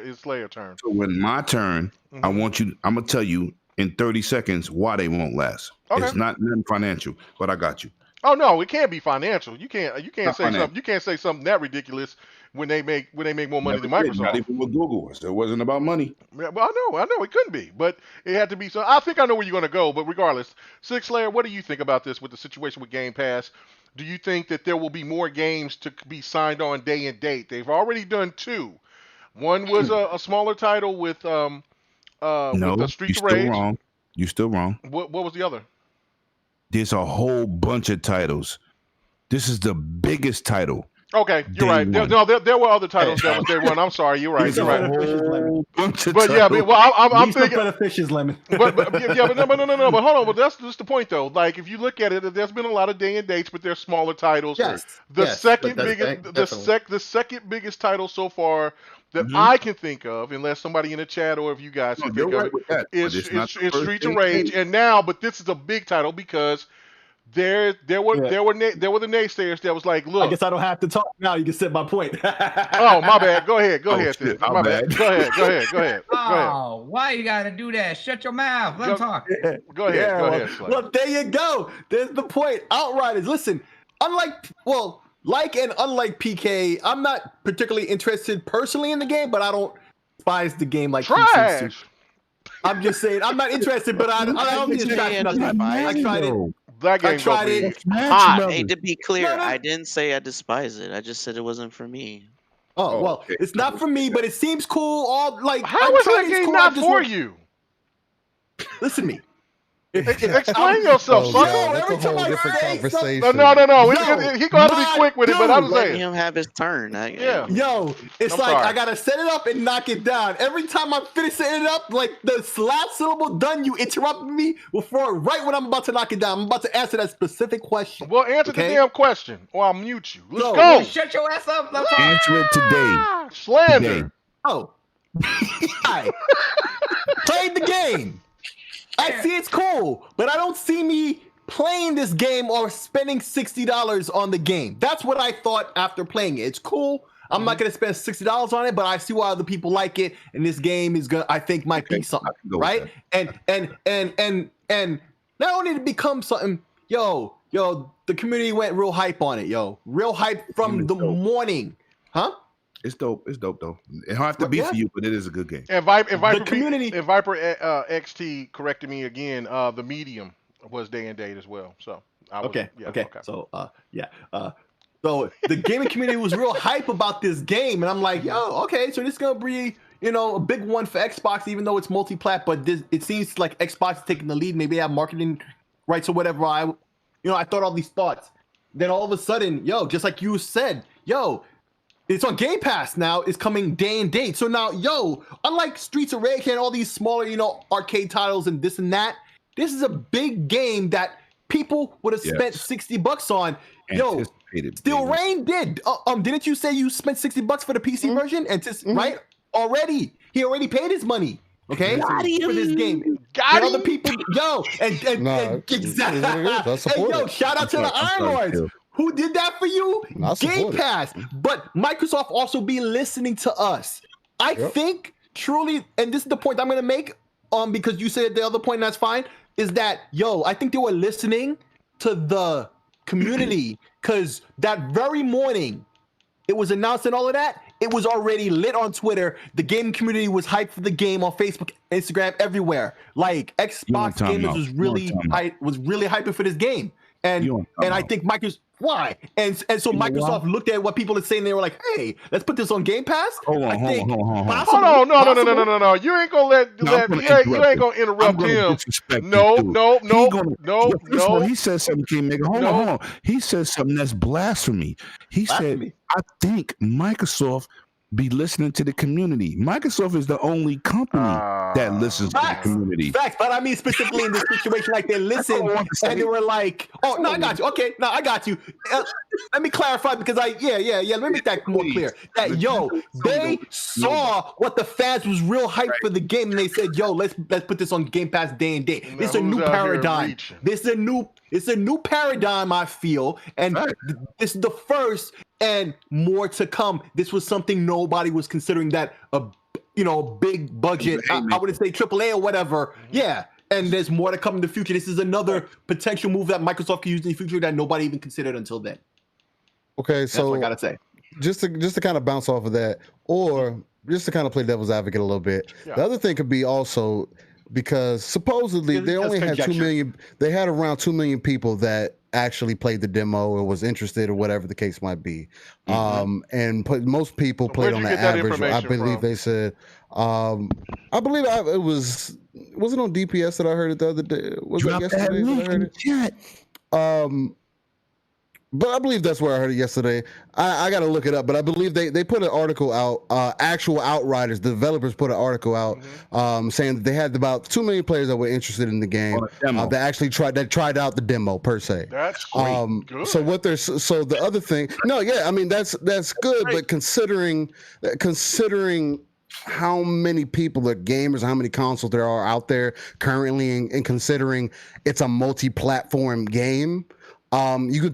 it's Slayer turn. So when my turn, I want you. I'm gonna tell you in 30 seconds why they won't last. Okay. It's not nothing financial, but I got you. Oh no, it can't be financial. You can't Not say financial. something. You can't say something that ridiculous when they make more money than Never did, Microsoft. Not even with Google. So it wasn't about money. Yeah, well, I know it couldn't be, but it had to be. So I think I know where you're going to go. But regardless, Six Slayer, what do you think about this with the situation with Game Pass? Do you think that there will be more games to be signed on day and date? They've already done 2. One was a smaller title with No, the Streets you're of still Rage. wrong. You're still wrong. What was the other? There's a whole bunch of titles. This is the biggest title. Okay, you're Day right. one. There were other titles that was day one. I'm sorry, you're right. There's You're a right. whole bunch of But yeah, titles. I'm Least thinking. of the fishes, Lemon. But no. But hold on. But that's just the point, though. Like if you look at it, there's been a lot of day and dates, but they're smaller titles. Yes. The yes, second but that's- biggest, the second biggest title so far that I can think of, unless somebody in the chat or if you guys No, can you're think of right it, with that, but is it's not the first Streets of thing. Rage. And now, but this is a big title because there were the naysayers that was like, I look. guess I don't have to talk now. You can set my point. Oh, my bad. Go ahead. Oh, Then. shit, My bad. Go ahead. Oh, why you gotta do that? Shut your mouth. Let him talk. Go ahead. Slay. Well, there you go. There's the point. Outriders. Listen, unlike PK, I'm not particularly interested personally in the game, but I don't despise the game like PC. Trash. I'm just saying, I'm not interested, but I don't think it's trash nothing. I tried it. That game tried it. hot. Hey, to be clear, No, no. I didn't say I despise it. I just said it wasn't for me. Oh, well, okay. it's not for me, but it seems cool. How is that game not for you? Listen to me. Explain yourself, Oh, sucker. yeah, that's every a whole time I different say conversation. No. Yo, He gonna have to be quick with it, but I'm Let saying. him have his turn. Yeah. Yo, it's I'm like sorry. I gotta set it up and knock it down. Every time I finish setting it up, like the last syllable done, you interrupt me before right when I'm about to knock it down. I'm about to answer that specific question. Well, answer the Okay? damn question, or I'll mute you. Let's Yo, go. Shut your ass up. Let him talk. Answer it today. Slander. Today. Oh, I played the game. I see it's cool, but I don't see me playing this game or spending $60 on the game. That's what I thought after playing it. It's cool. I'm not gonna spend $60 on it, but I see why other people like it, and this game is gonna, I think, might be something, I can go with right? And not only did it become something, yo, the community went real hype on it, real hype from the morning, huh? It's dope. It's dope though. It don't have to be Yeah. for you, but it is a good game. And Viper XT corrected me again. The medium was day and date as well. So I was, Okay. yeah, Okay. So so the gaming community was real hype about this game, and I'm like, yo, okay, so this is gonna be, a big one for Xbox, even though it's multi-plat. But it seems like Xbox is taking the lead. Maybe they have marketing rights or whatever. I thought all these thoughts. Then all of a sudden, just like you said, it's on Game Pass now. It's coming day and date. So now, unlike Streets of Rage and all these smaller, arcade titles and this and that, this is a big game that people would have spent $60 on. Anticipated, Still baby. Rain did. Didn't you say you spent $60 for the PC version? And right already, he already paid his money. Okay, for this game. Got other him. people, and exactly. I support Hey, it. shout out to the Iron Lords. Who did that for you? I support Game it. Pass. But Microsoft also be listening to us. I think truly, and this is the point I'm gonna make, because you said the other point, and that's fine, is that I think they were listening to the community, because that very morning it was announced and all of that, it was already lit on Twitter. The gaming community was hyped for the game on Facebook, Instagram, everywhere. Like Xbox gamers was really hyping for this game. And I think Microsoft, why? And so Microsoft looked at what people are saying. They were like, "Hey, let's put this on Game Pass." Hold on. Hold on, no. You ain't gonna you ain't gonna interrupt him. No. He said something, KMEGA. Hold on. He said something that's blasphemy. He said, "I think Microsoft be listening to the community." Microsoft is the only company that listens to the community. Facts, but I mean specifically in this situation, like they listened and they were like, "Oh no, I got you. Okay, no, I got you." Let me clarify, because let me make that more clear. That they saw what the fans was real hyped for the game, and they said, let's put this on Game Pass day and date. This is a new paradigm. This is a new paradigm, I feel, and this is the first. and more to come. This was something nobody was considering, that big budget. I wouldn't say AAA or whatever. Yeah. And there's more to come in the future. This is another potential move that Microsoft can use in the future that nobody even considered until then. Okay, so that's what I gotta say. Just to kind of bounce off of that, or just to kind of play devil's advocate a little bit. Yeah. The other thing could be also because supposedly they only had 2 million. They had around 2 million people that actually played the demo or was interested or whatever the case might be. And most people played on the average. I believe they said. I believe it was. Was it on DPS that I heard it the other day? Was it yesterday that I heard it? But I believe that's where I heard it yesterday. I got to look it up, but I believe they put an article out. Actual OutRiders, the developers put an article out saying that they had about 2 million players that were interested in the game. That actually tried out the demo per se. That's great. Good. So the other thing, I mean that's good, but considering how many people are gamers, how many consoles there are out there currently, and considering it's a multi-platform game, you can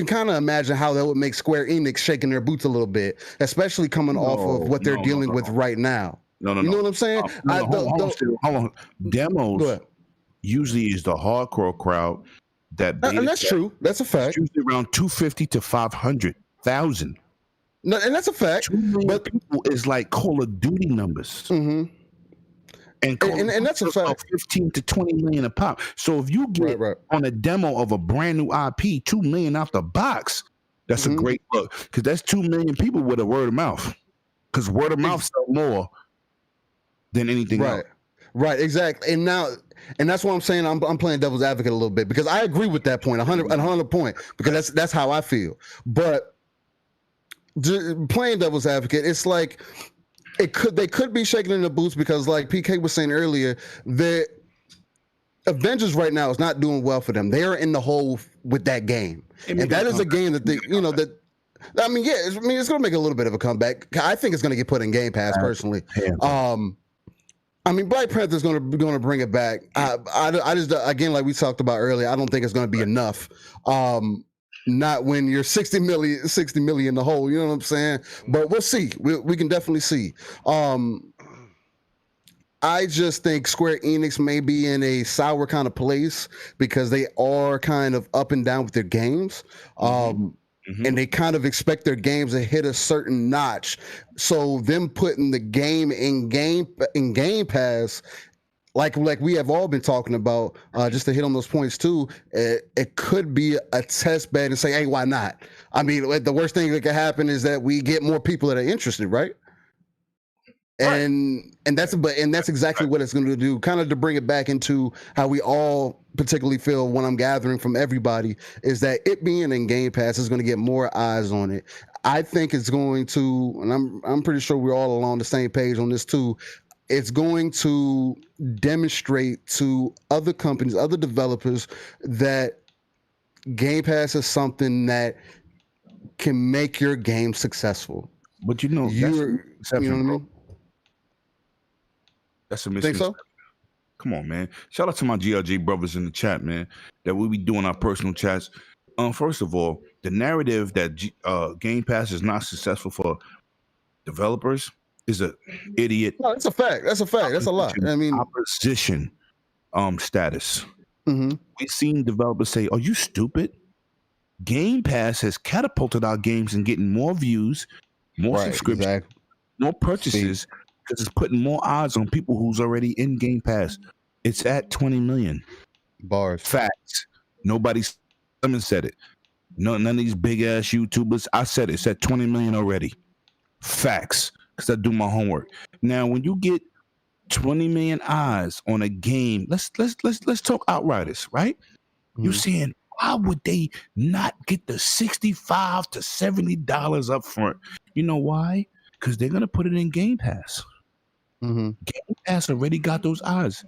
kind of imagine how that would make Square Enix shaking their boots a little bit, especially coming off of what they're dealing with right now. You know what I'm saying? Hold on. Demos usually is the hardcore crowd and that's true. That's a fact. It's usually around 250 to 500,000. No, and that's a fact. But people is like Call of Duty numbers. Mm-hmm. And that's a fact. 15 to 20 million a pop. So if you get on a demo of a brand new IP, 2 million out the box, that's a great look. Because that's 2 million people with a word of mouth. Because word of mouth sell more than anything else. Right, exactly. And that's why I'm saying I'm playing devil's advocate a little bit, because I agree with that point, 100 point, because that's how I feel. But playing devil's advocate, it's like they could be shaking in the boots, because like PK was saying earlier, the Avengers right now is not doing well for them. They are in the hole with that game, and that is a game that it's going to make a little bit of a comeback. I think it's going to get put in Game Pass personally. Black Panther is going to bring it back. I just, again, like we talked about earlier, I don't think it's going to be enough. Not when you're 60 million in the hole, you know what I'm saying? But we'll see. We can definitely see. I just think Square Enix may be in a sour kind of place, because they are kind of up and down with their games. And they kind of expect their games to hit a certain notch. So them putting the game in Game Pass, like we have all been talking about, just to hit on those points too, it could be a test bed and say, hey, why not? I mean, the worst thing that could happen is that we get more people that are interested, right? And that's exactly what it's going to do, kind of to bring it back into how we all particularly feel, what I'm gathering from everybody, is that it being in Game Pass is going to get more eyes on it. I think it's going to, and I'm pretty sure we're all along the same page on this too, it's going to demonstrate to other companies, other developers, that Game Pass is something that can make your game successful. But you know what I mean? That's a misconception. Think so? Come on, man. Shout out to my GRG brothers in the chat, man, that we be doing our personal chats. First of all, the narrative that Game Pass is not successful for developers is an idiot. No, that's a fact. That's a fact. That's a lot. I mean, opposition status. We've seen developers say, "Are you stupid?" Game Pass has catapulted our games and getting more views, more subscriptions, more purchases, because it's putting more odds on people who's already in Game Pass. It's at 20 million. Bars. Facts. Someone said it. None of these big ass YouTubers. I said it. It's at 20 million already. Facts. Because I do my homework. Now, when you get 20 million eyes on a game, let's talk OutRiders, right? You're saying, why would they not get the $65 to $70 up front? You know why? Because they're gonna put it in Game Pass. Game Pass already got those eyes,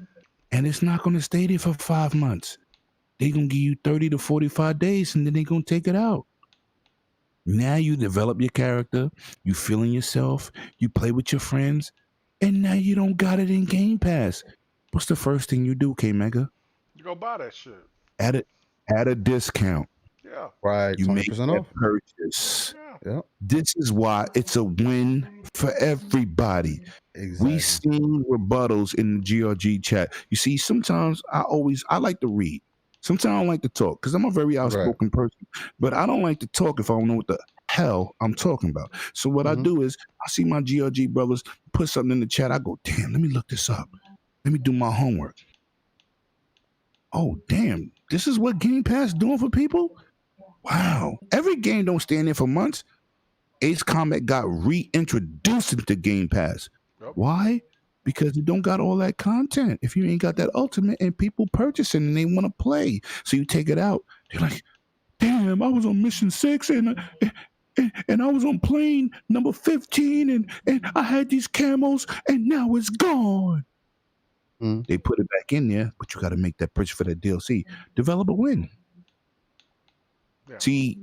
and it's not gonna stay there for 5 months. They're gonna give you 30 to 45 days, and then they're gonna take it out. Now you develop your character, you feeling yourself, you play with your friends, and now you don't got it in Game Pass. What's the first thing you do, KMEGA? You go buy that shit. Add a discount. Yeah. Right. You 20% make that off. purchase. Yeah. Yep. This is why it's a win for everybody. Exactly. We seen rebuttals in the GRG chat. You see, sometimes I like to read. Sometimes I don't like to talk because I'm a very outspoken person. But I don't like to talk if I don't know what the hell I'm talking about. So what I do is I see my GRG brothers put something in the chat. I go, damn, let me look this up. Let me do my homework. Oh, damn, this is what Game Pass doing for people? Wow. Every game don't stand there for months. Ace Combat got reintroduced into Game Pass. Yep. Why? Because you don't got all that content. If you ain't got that ultimate and people purchasing and they want to play. So you take it out. They're like, damn, I was on mission 6 and I was on plane number 15 and I had these camos and now it's gone. They put it back in there, but you got to make that purchase for that DLC. Developer win. Yeah. See,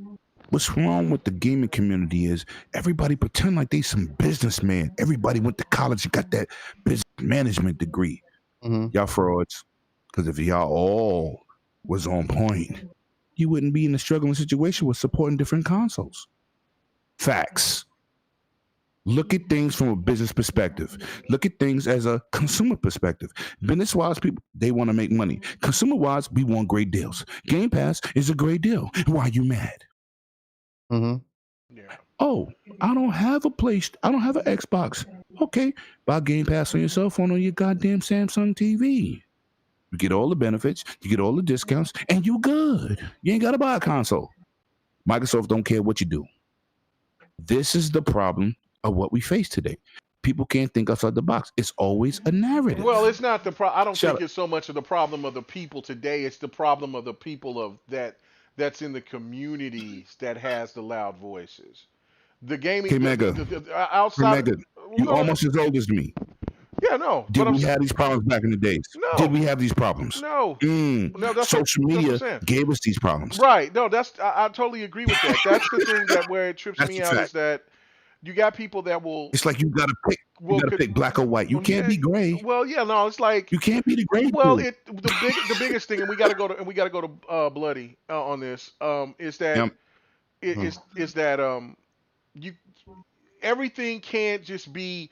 what's wrong with the gaming community is everybody pretend like they some businessman. Everybody went to college and got that business management degree. Y'all frauds. Because if y'all all was on point, you wouldn't be in a struggling situation with supporting different consoles. Facts. Look at things from a business perspective. Look at things as a consumer perspective. Business-wise, people, they want to make money. Consumer-wise, we want great deals. Game Pass is a great deal. Why are you mad? Yeah. Oh, I don't have a I don't have an Xbox. Okay, buy Game Pass on your cell phone on your goddamn Samsung TV. You get all the benefits, you get all the discounts, and you good. You ain't got to buy a console. Microsoft don't care what you do. This is the problem of what we face today. People can't think outside the box. It's always a narrative. Well, it's not the problem. I don't think it's so much of the problem of the people today. It's the problem of the people of that's in the communities that has the loud voices. The gaming KMEGA. outside. KMEGA, you almost as old as me. Yeah, no. Did we have these problems back in the days? No. Did we have these problems? No. No, that's social media gave us these problems. Right. No, I totally agree with that. That's the thing that where it trips me out is that you got people that will. It's like you gotta pick. You gotta pick black or white. You can't be gray. Well, yeah, no, it's like you can't be the gray. Well, the biggest thing, and we gotta go to Bloody on this. Is that is that you everything can't just be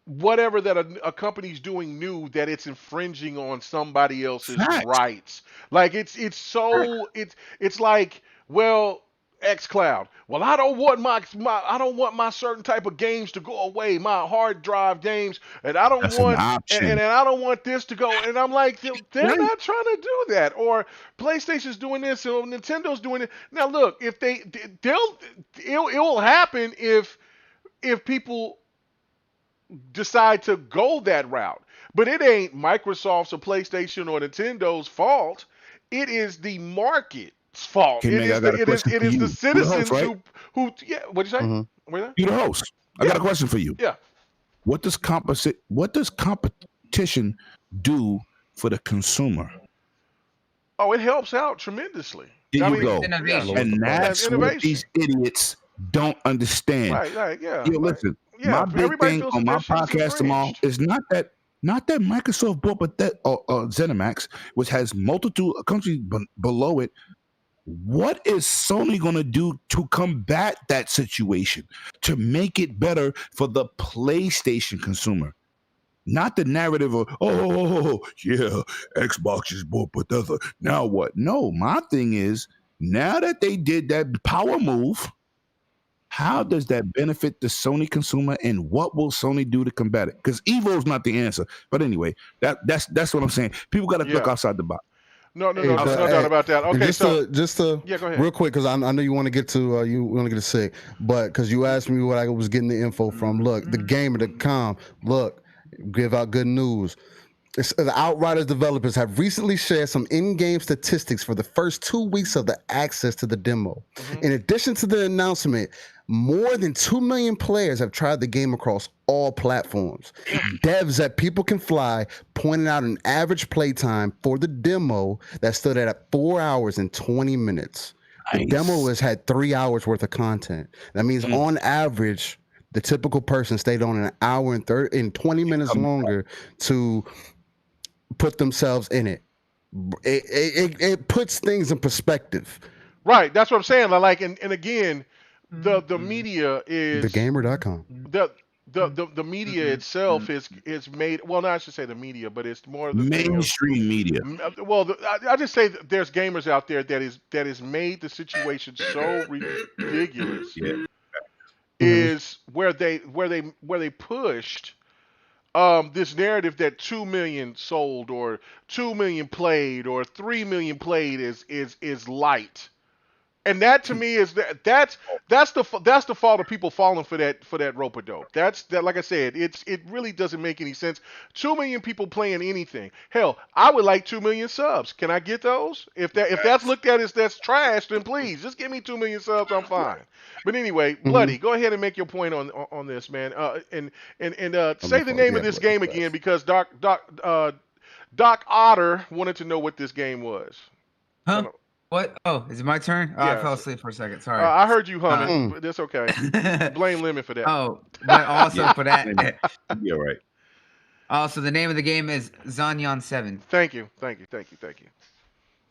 whatever that a company's doing new that it's infringing on somebody else's rights. Like it's like, well, xCloud. Well, I don't want my certain type of games to go away, my hard drive games, and I don't want and I don't want this to go. And I'm like, they're not trying to do that. Or PlayStation's doing this, or Nintendo's doing it. Now look, if it'll happen if people decide to go that route. But it ain't Microsoft's or PlayStation or Nintendo's fault. It is the market's fault. It is the citizens who yeah, what'd you say? You're the host. I got a question for you. Yeah. What does competition do for the consumer? Oh, it helps out tremendously. There you go. And that's what these idiots don't understand. Right, yeah. Yo, listen. Yeah, my big thing on my podcast tomorrow is not that Microsoft bought, but that ZeniMax, which has multiple countries below it. What is Sony going to do to combat that situation, to make it better for the PlayStation consumer? Not the narrative of, yeah, Xbox is bought, but now what? No, my thing is, now that they did that power move, how does that benefit the Sony consumer, and what will Sony do to combat it? Because Evo is not the answer. But anyway, that's what I'm saying. People got to look outside the box. No doubt about that. Okay, just to yeah, go ahead. Real quick, because I know you want to get to sick, but because you asked me what I was getting the info from. Look, the Gamer.com. Look, give out good news. The OutRiders developers have recently shared some in-game statistics for the first 2 weeks of the access to the demo. In addition to the announcement, more than 2 million players have tried the game across all platforms. Devs at People Can Fly pointed out an average playtime for the demo that stood at 4 hours and 20 minutes. Nice. The demo has had 3 hours worth of content. That means on average, the typical person stayed on an hour and 20 minutes longer to put themselves in it. It puts things in perspective. Right, that's what I'm saying. Like, and again, the media is Thegamer.com. the media itself is made. Well, no, I should say the media, but it's more the thing of Mainstream media. well, I just say that there's gamers out there that is made the situation so ridiculous. Yeah. Is where they pushed this narrative that 2 million sold or 2 million played or 3 million played is light. And that to me is that's the fault of people falling for that rope-a-dope. That's like I said, it really doesn't make any sense. 2 million people playing anything. Hell, I would like 2 million subs. Can I get those? If that's looked at as that's trash, then please just give me 2 million subs. I'm fine. But anyway, Bloody, go ahead and make your point on this, man. And say the name of this game again because Doc Otter wanted to know what this game was. Huh? What? Oh, is it my turn? Oh, Yeah. I fell asleep for a second. Sorry. I heard you humming, but that's okay. Blame Lemon for that. Oh, but also for that. You're right. Also, the name of the game is Zanyan 7. Thank you.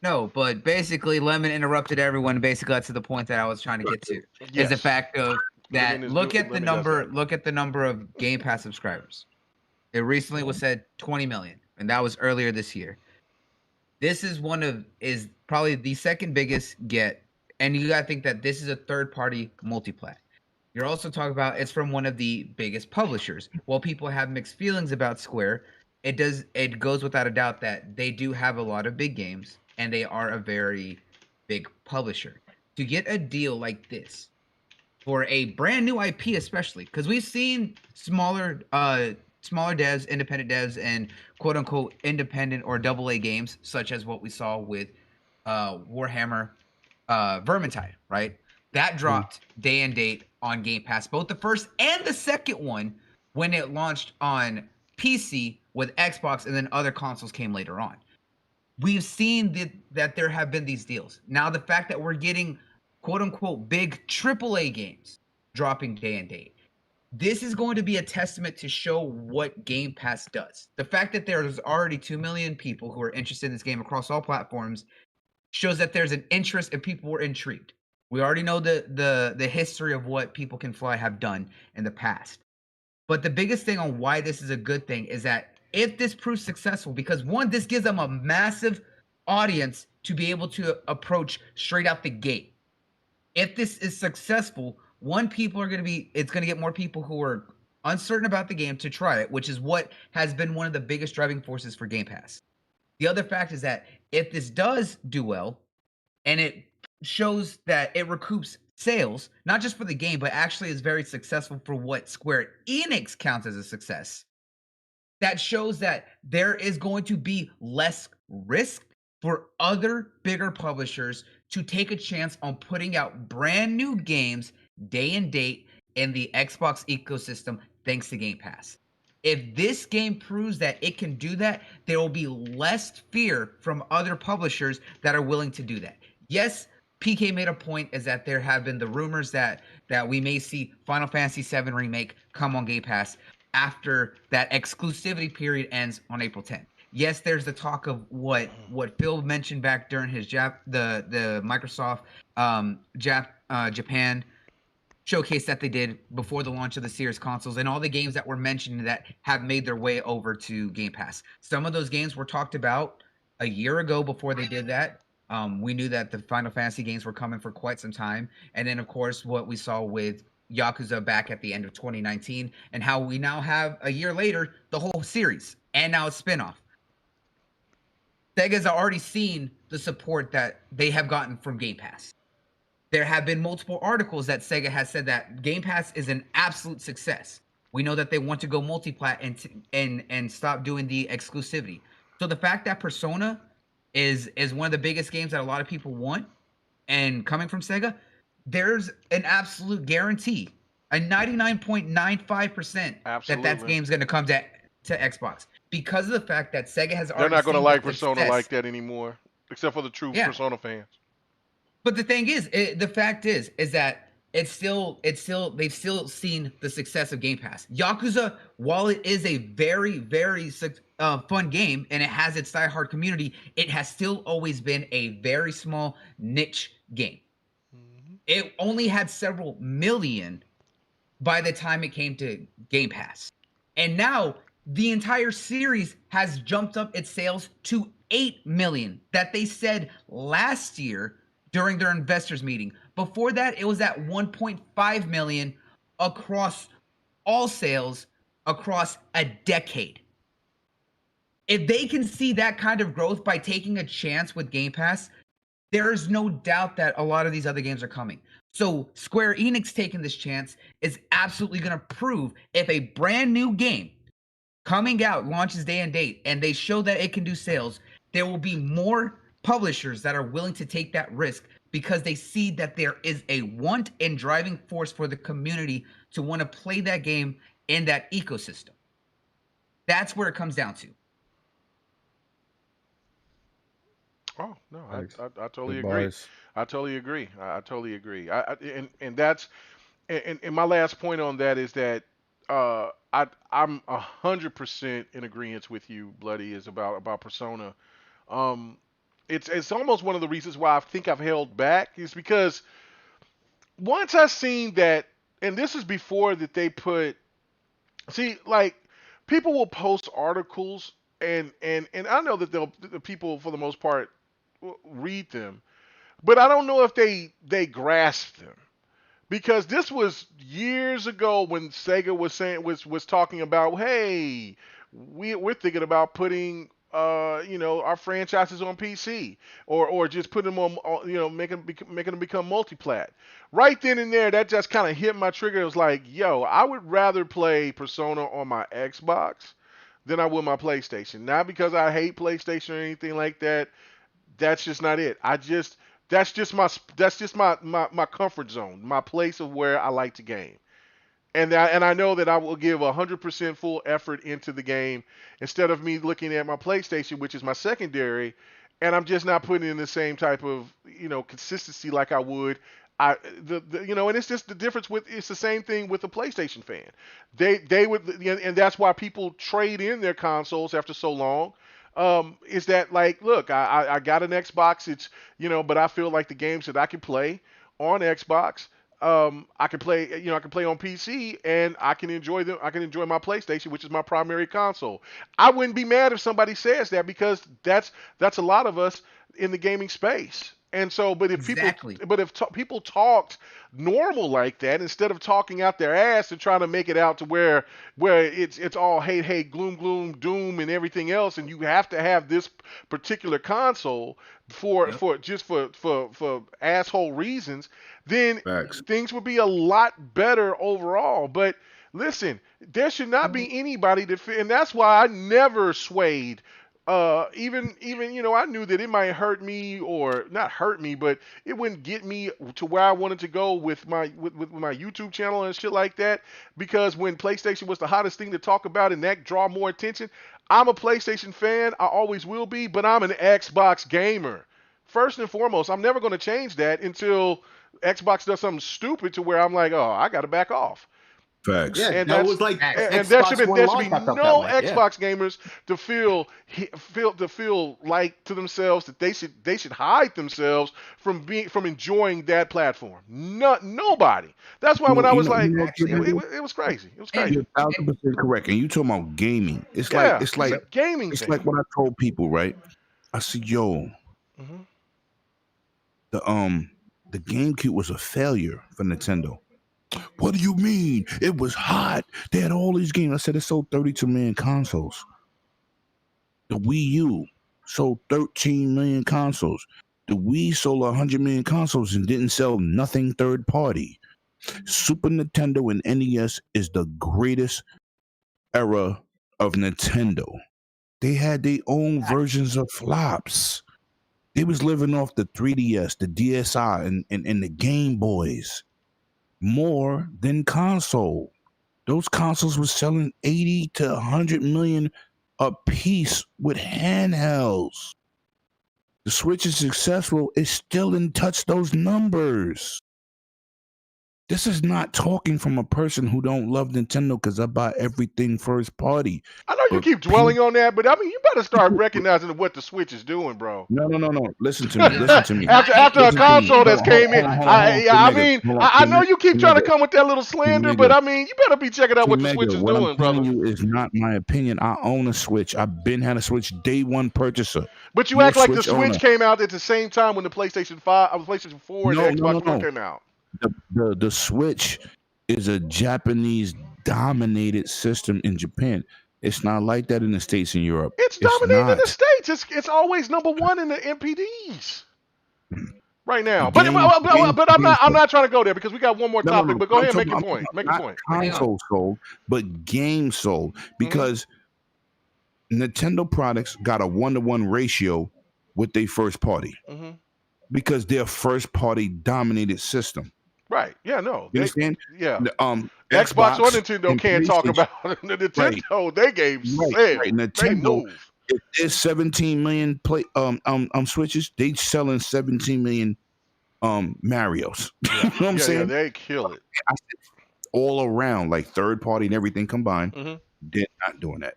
No, but basically, Lemon interrupted everyone. Basically, that's to the point that I was trying to get to. Is the fact of that look at the number of Game Pass subscribers. It recently was said 20 million, and that was earlier this year. This is probably the second biggest get, and you gotta think that this is a third-party multiplat. You're also talking about it's from one of the biggest publishers. While people have mixed feelings about Square, it goes without a doubt that they do have a lot of big games, and they are a very big publisher. To get a deal like this for a brand new IP, especially because we've seen smaller devs, independent devs, and quote-unquote independent or AA games, such as what we saw with Warhammer Vermintide, right? That dropped day and date on Game Pass, both the first and the second one when it launched on PC with Xbox, and then other consoles came later on. We've seen that there have been these deals. Now, the fact that we're getting quote-unquote big AAA games dropping day and date, this is going to be a testament to show what Game Pass does. The fact that there's already 2 million people who are interested in this game across all platforms shows that there's an interest and people were intrigued. We already know the history of what People Can Fly have done in the past. But the biggest thing on why this is a good thing is that if this proves successful, because one, this gives them a massive audience to be able to approach straight out the gate. If this is successful, it's going to get more people who are uncertain about the game to try it, which is what has been one of the biggest driving forces for Game Pass. The other fact is that if this does do well, and it shows that it recoups sales, not just for the game, but actually is very successful for what Square Enix counts as a success, that shows that there is going to be less risk for other bigger publishers to take a chance on putting out brand new games day and date in the Xbox ecosystem thanks to Game Pass. If this game proves that it can do that, there will be less fear from other publishers that are willing to do that. Yes, PK made a point is that there have been the rumors that we may see Final Fantasy VII Remake come on Game Pass after that exclusivity period ends on April 10th. Yes, there's the talk of what Phil mentioned back during his the Microsoft Japan showcase that they did before the launch of the Series consoles, and all the games that were mentioned that have made their way over to Game Pass. Some of those games were talked about a year ago before they did that. We knew that the Final Fantasy games were coming for quite some time. And then, of course, what we saw with Yakuza back at the end of 2019, and how we now have, a year later, the whole series, and now a spinoff. Sega's already seen the support that they have gotten from Game Pass. There have been multiple articles that Sega has said that Game Pass is an absolute success. We know that they want to go multi-plat and stop doing the exclusivity. So the fact that Persona is one of the biggest games that a lot of people want, and coming from Sega, there's an absolute guarantee, a 99.95% that game's going to come to Xbox, because of the fact that Sega has already. They're not going to like Persona like that anymore, except for the true Persona fans. But the thing is, the fact is that they've still seen the success of Game Pass. Yakuza, while it is a very, very fun game and it has its diehard community, it has still always been a very small niche game. It only had several million by the time it came to Game Pass. And now the entire series has jumped up its sales to 8 million that they said last year during their investors meeting. Before that, it was at 1.5 million across all sales across a decade. If they can see that kind of growth by taking a chance with Game Pass, there is no doubt that a lot of these other games are coming. So Square Enix taking this chance is absolutely going to prove if a brand new game coming out launches day and date and they show that it can do sales, there will be more publishers that are willing to take that risk because they see that there is a want and driving force for the community to want to play that game in that ecosystem. That's where it comes down to. Oh no, I totally agree. I totally agree. And that's and my last point on that is that I'm 100% in agreement with you, Bloody, is about Persona. It's almost one of the reasons why I think I've held back is because once I seen that, and this is before that they put, see, like people will post articles and I know that the people for the most part read them, but I don't know if they grasp them because this was years ago when Sega was talking about, hey, we're thinking about putting our franchises on PC or just putting them on making them become multi-plat. Right then and there, that just kind of hit my trigger. It was like, yo, I would rather play Persona on my Xbox than I would my PlayStation. Not because I hate PlayStation or anything like that. That's just not it. That's just my comfort zone, my place of where I like to game. And I know that I will give 100% full effort into the game instead of me looking at my PlayStation, which is my secondary, and I'm just not putting in the same type of consistency like I would. And it's just the difference it's the same thing with the PlayStation fan. They would, and that's why people trade in their consoles after so long. Is that like, look, I got an Xbox, it's, but I feel like the games that I can play on Xbox, I can play on PC and I can enjoy them. I can enjoy my PlayStation, which is my primary console. I wouldn't be mad if somebody says that because that's a lot of us in the gaming space. And so, but if people talked normal like that instead of talking out their ass and trying to make it out to where it's all hate, gloom, doom, and everything else, and you have to have this particular console for asshole reasons, then things would be a lot better overall. But listen, there should not be anybody and that's why I never swayed. Even I knew that it might hurt me or not hurt me, but it wouldn't get me to where I wanted to go with my YouTube channel and shit like that. Because when PlayStation was the hottest thing to talk about and that draw more attention, I'm a PlayStation fan. I always will be, but I'm an Xbox gamer. First and foremost, I'm never going to change that until Xbox does something stupid to where I'm like, oh, I got to back off. Facts. Yeah, and that was like, and there should be no Xbox yeah. gamers to feel like to themselves that they should hide themselves from enjoying that platform. Nobody. That's why when I was like, it was crazy. It was crazy. You're 1,000% correct. And you talking about gaming? It's like gaming. It's like what I told people, right? I said, yo, the GameCube was a failure for Nintendo. What do you mean? It was hot. They had all these games. I said it sold 32 million consoles. The Wii U sold 13 million consoles. The Wii sold 100 million consoles and didn't sell nothing third party. Super Nintendo and NES is the greatest era of Nintendo. They had their own versions of flops. They was living off the 3DS, the DSi, and the Game Boys. More than console. Those consoles were selling 80 to 100 million a piece with handhelds. The Switch is successful. It still didn't touch those numbers. This is not talking from a person who don't love Nintendo because I buy everything first party. I know you keep dwelling on that, but I mean, you better start recognizing what the Switch is doing, bro. No. Listen to me. Listen to me. After a console that's came in, I know you keep trying to come with that little slander, but I mean, you better be checking out what the Switch is doing, brother. What I'm telling you is not my opinion. I own a Switch. I've been had a Switch, day one purchaser. But you act like the Switch came out at the same time when the PlayStation 5, PlayStation 4, and the Xbox One came out. The Switch is a Japanese dominated system in Japan. It's not like that in the States and Europe. It's dominating in the States. It's always number one in the MPDs right now. But I'm not trying to go there because we got one more topic. But go ahead and make your point. Make your point. Console sold, but game sold because Nintendo products got a 1-to-1 ratio with their first party because they're first party dominated system. Right. Yeah, no. You understand? Yeah. Xbox or Nintendo can't talk about the Nintendo. They gave Nintendo. If there's 17 million Switches, they selling 17 million Marios. Yeah. You know what I'm saying? Yeah, they kill it. All around, like third party and everything combined, they're not doing that.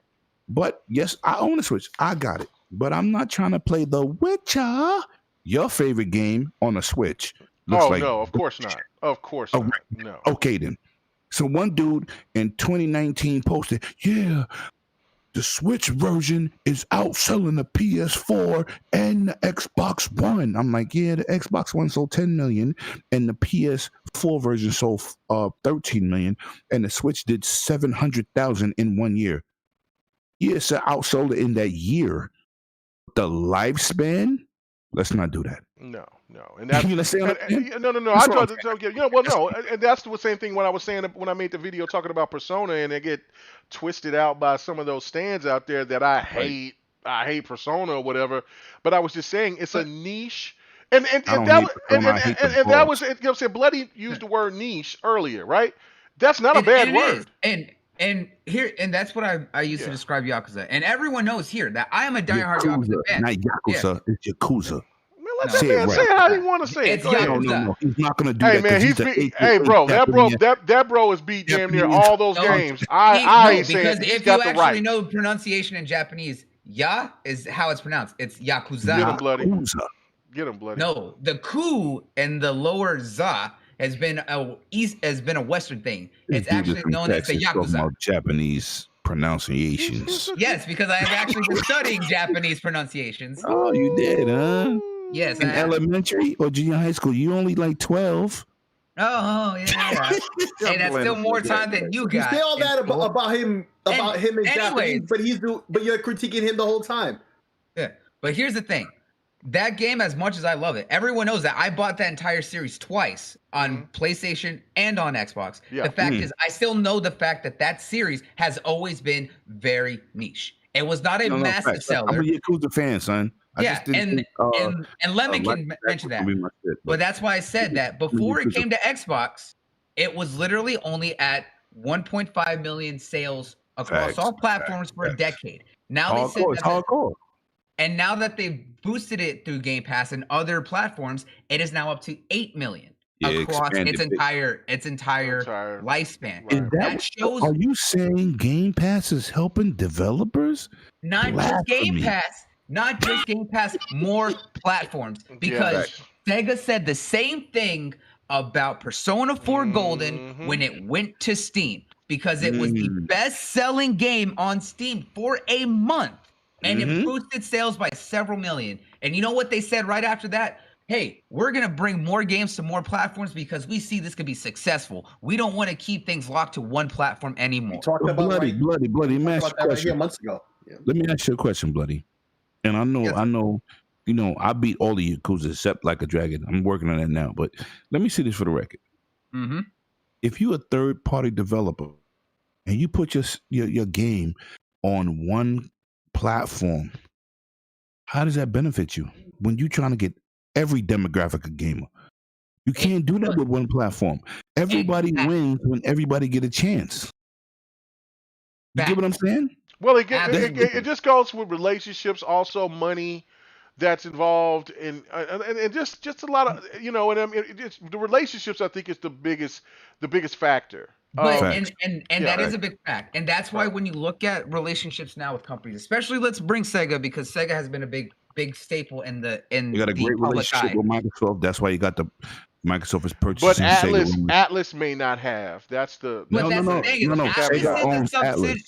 But yes, I own a Switch. I got it. But I'm not trying to play The Witcher, your favorite game, on a Switch. No, of course not. Of course not. No. Okay, then. So one dude in 2019 posted, the Switch version is outselling the PS4 and the Xbox One. I'm like, the Xbox One sold 10 million and the PS4 version sold 13 million and the Switch did 700,000 in 1 year. Yes, it outsold it in that year. The lifespan, let's not do that. No. And that's no. I tried to tell you. And that's the same thing when I was saying when I made the video talking about Persona, and they get twisted out by some of those stands out there that I hate. I hate Persona or whatever. But I was just saying it's a niche. And that was you know, said Bloody used the word niche earlier, right? That's not a bad word. And that's what I used to describe Yakuza. And everyone knows here that I am a diehard Yakuza fan. Not Yakuza, it's Yakuza. Let that man say how he want to say it. No. He's not going to do that. Hey, man, that bro has beat damn near all those games. I ain't saying because if you actually know pronunciation in Japanese, ya is how it's pronounced. It's Yakuza. Get him, bloody. No, the ku and the lower za has been a Western thing. It's actually known as the Yakuza. Japanese pronunciations. Yes, because I have actually been studying Japanese pronunciations. Oh, you did, huh? Yes. In elementary or junior high school, you only like 12. Oh yeah. Hey, that's still more time than you got. You say all that about him in Japanese, but you're critiquing him the whole time. Yeah, but here's the thing. That game, as much as I love it, everyone knows that I bought that entire series twice on PlayStation and on Xbox. Yeah. The fact is, I still know the fact that series has always been very niche. It was not a massive seller. I'm a Yakuza fan, son. And Lemon can mention that. But that's why I said that before it came to Xbox, it was literally only at 1.5 million sales across all platforms for a decade. Now they said hardcore. And now that they've boosted it through Game Pass and other platforms, it is now up to 8 million across its entire lifespan. That shows. Are you saying Game Pass is helping developers? Not just Game Pass, more platforms. Because Sega said the same thing about Persona 4 Golden when it went to Steam, because it was the best-selling game on Steam for a month. And it boosted sales by several million. And you know what they said right after that? Hey, we're going to bring more games to more platforms because we see this could be successful. We don't want to keep things locked to one platform anymore. Bloody. Let me ask you a question. Months ago. Yeah. Let me ask you a question, Bloody. And I know, I beat all the Yakuza except Like a Dragon. I'm working on that now. But let me see this for the record. Mm-hmm. If you're a third-party developer and you put your game on one platform, how does that benefit you when you're trying to get every demographic of gamer? You can't do that with one platform. Everybody wins when everybody get a chance. You get what I'm saying? Well, it just goes with relationships, also money. that's involved in and just a lot of and I mean, the relationships I think is the biggest factor. But and that is a big fact, and that's why when you look at relationships now with companies, especially let's bring Sega, because Sega has been a big stable in the you got a great relationship with Microsoft. That's why you got the Microsoft is purchasing. But Atlas may not have. That's the no. Sega owns Atlas.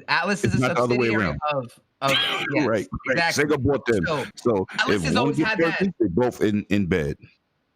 Atlas is a subsidiary of yes, right. Exactly. Sega bought them. So Atlas has always had that. They're both in bed.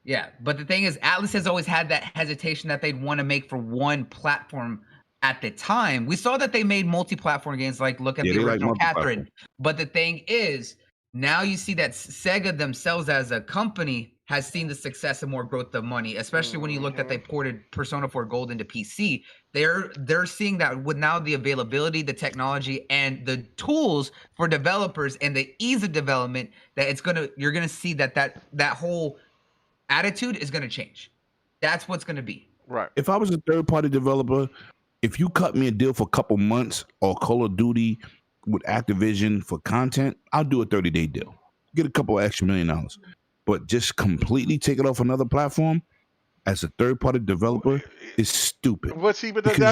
Yeah, but the thing is, Atlas has always had that hesitation that they'd want to make for one platform at the time. We saw that they made multi-platform games, like look at the original Catherine. But the thing is, now you see that Sega themselves as a company has seen the success and more growth of money, especially when you look that they ported Persona 4 Gold into PC. They're seeing that with now the availability, the technology, and the tools for developers and the ease of development, that you're gonna see that whole attitude is going to change. That's what's going to be. Right. If I was a third-party developer, if you cut me a deal for a couple months or Call of Duty with Activision for content, I'll do a 30-day deal. Get a couple extra $1 million. But just completely take it off another platform as a third-party developer is stupid. But see, but you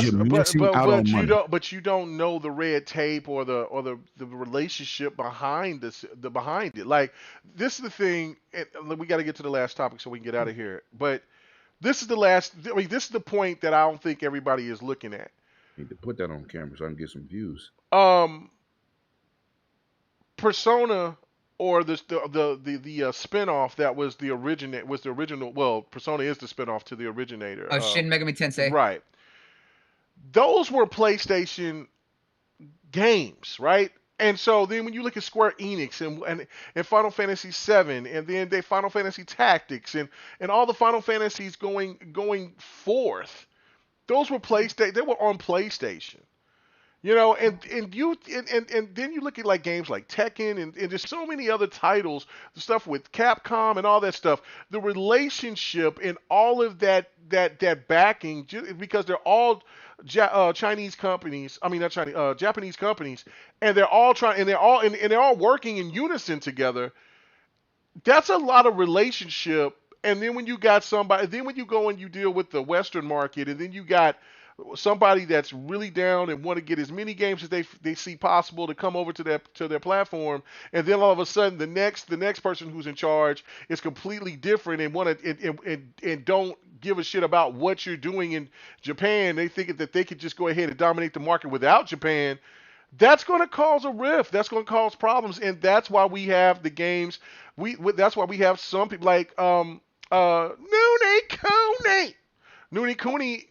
don't know the red tape or the relationship behind it. Like, this is the thing, and we got to get to the last topic so we can get out of here. But this is this is the point that I don't think everybody is looking at. Need to put that on camera so I can get some views. Persona, or the spinoff that was the original. Well, Persona is the spinoff to the originator. Shin Megami Tensei. Right. Those were PlayStation games, right? And so then when you look at Square Enix and Final Fantasy VII, and then they Final Fantasy Tactics and all the Final Fantasies going forth, those were they were on PlayStation. And then you look at like games like Tekken and there's so many other titles, the stuff with Capcom and all that stuff. The relationship and all of that backing, because they're all Chinese companies. I mean, not Chinese, Japanese companies, and they're all working in unison together. That's a lot of relationship. And then when you got somebody, then when you go and you deal with the Western market, and then you got somebody that's really down and want to get as many games as they see possible to come over to their platform, and then all of a sudden the next person who's in charge is completely different and don't give a shit about what you're doing in Japan. They think that they could just go ahead and dominate the market without Japan. That's going to cause a rift. That's going to cause problems, and that's why we have the games. That's why we have some people like Nune Kuni.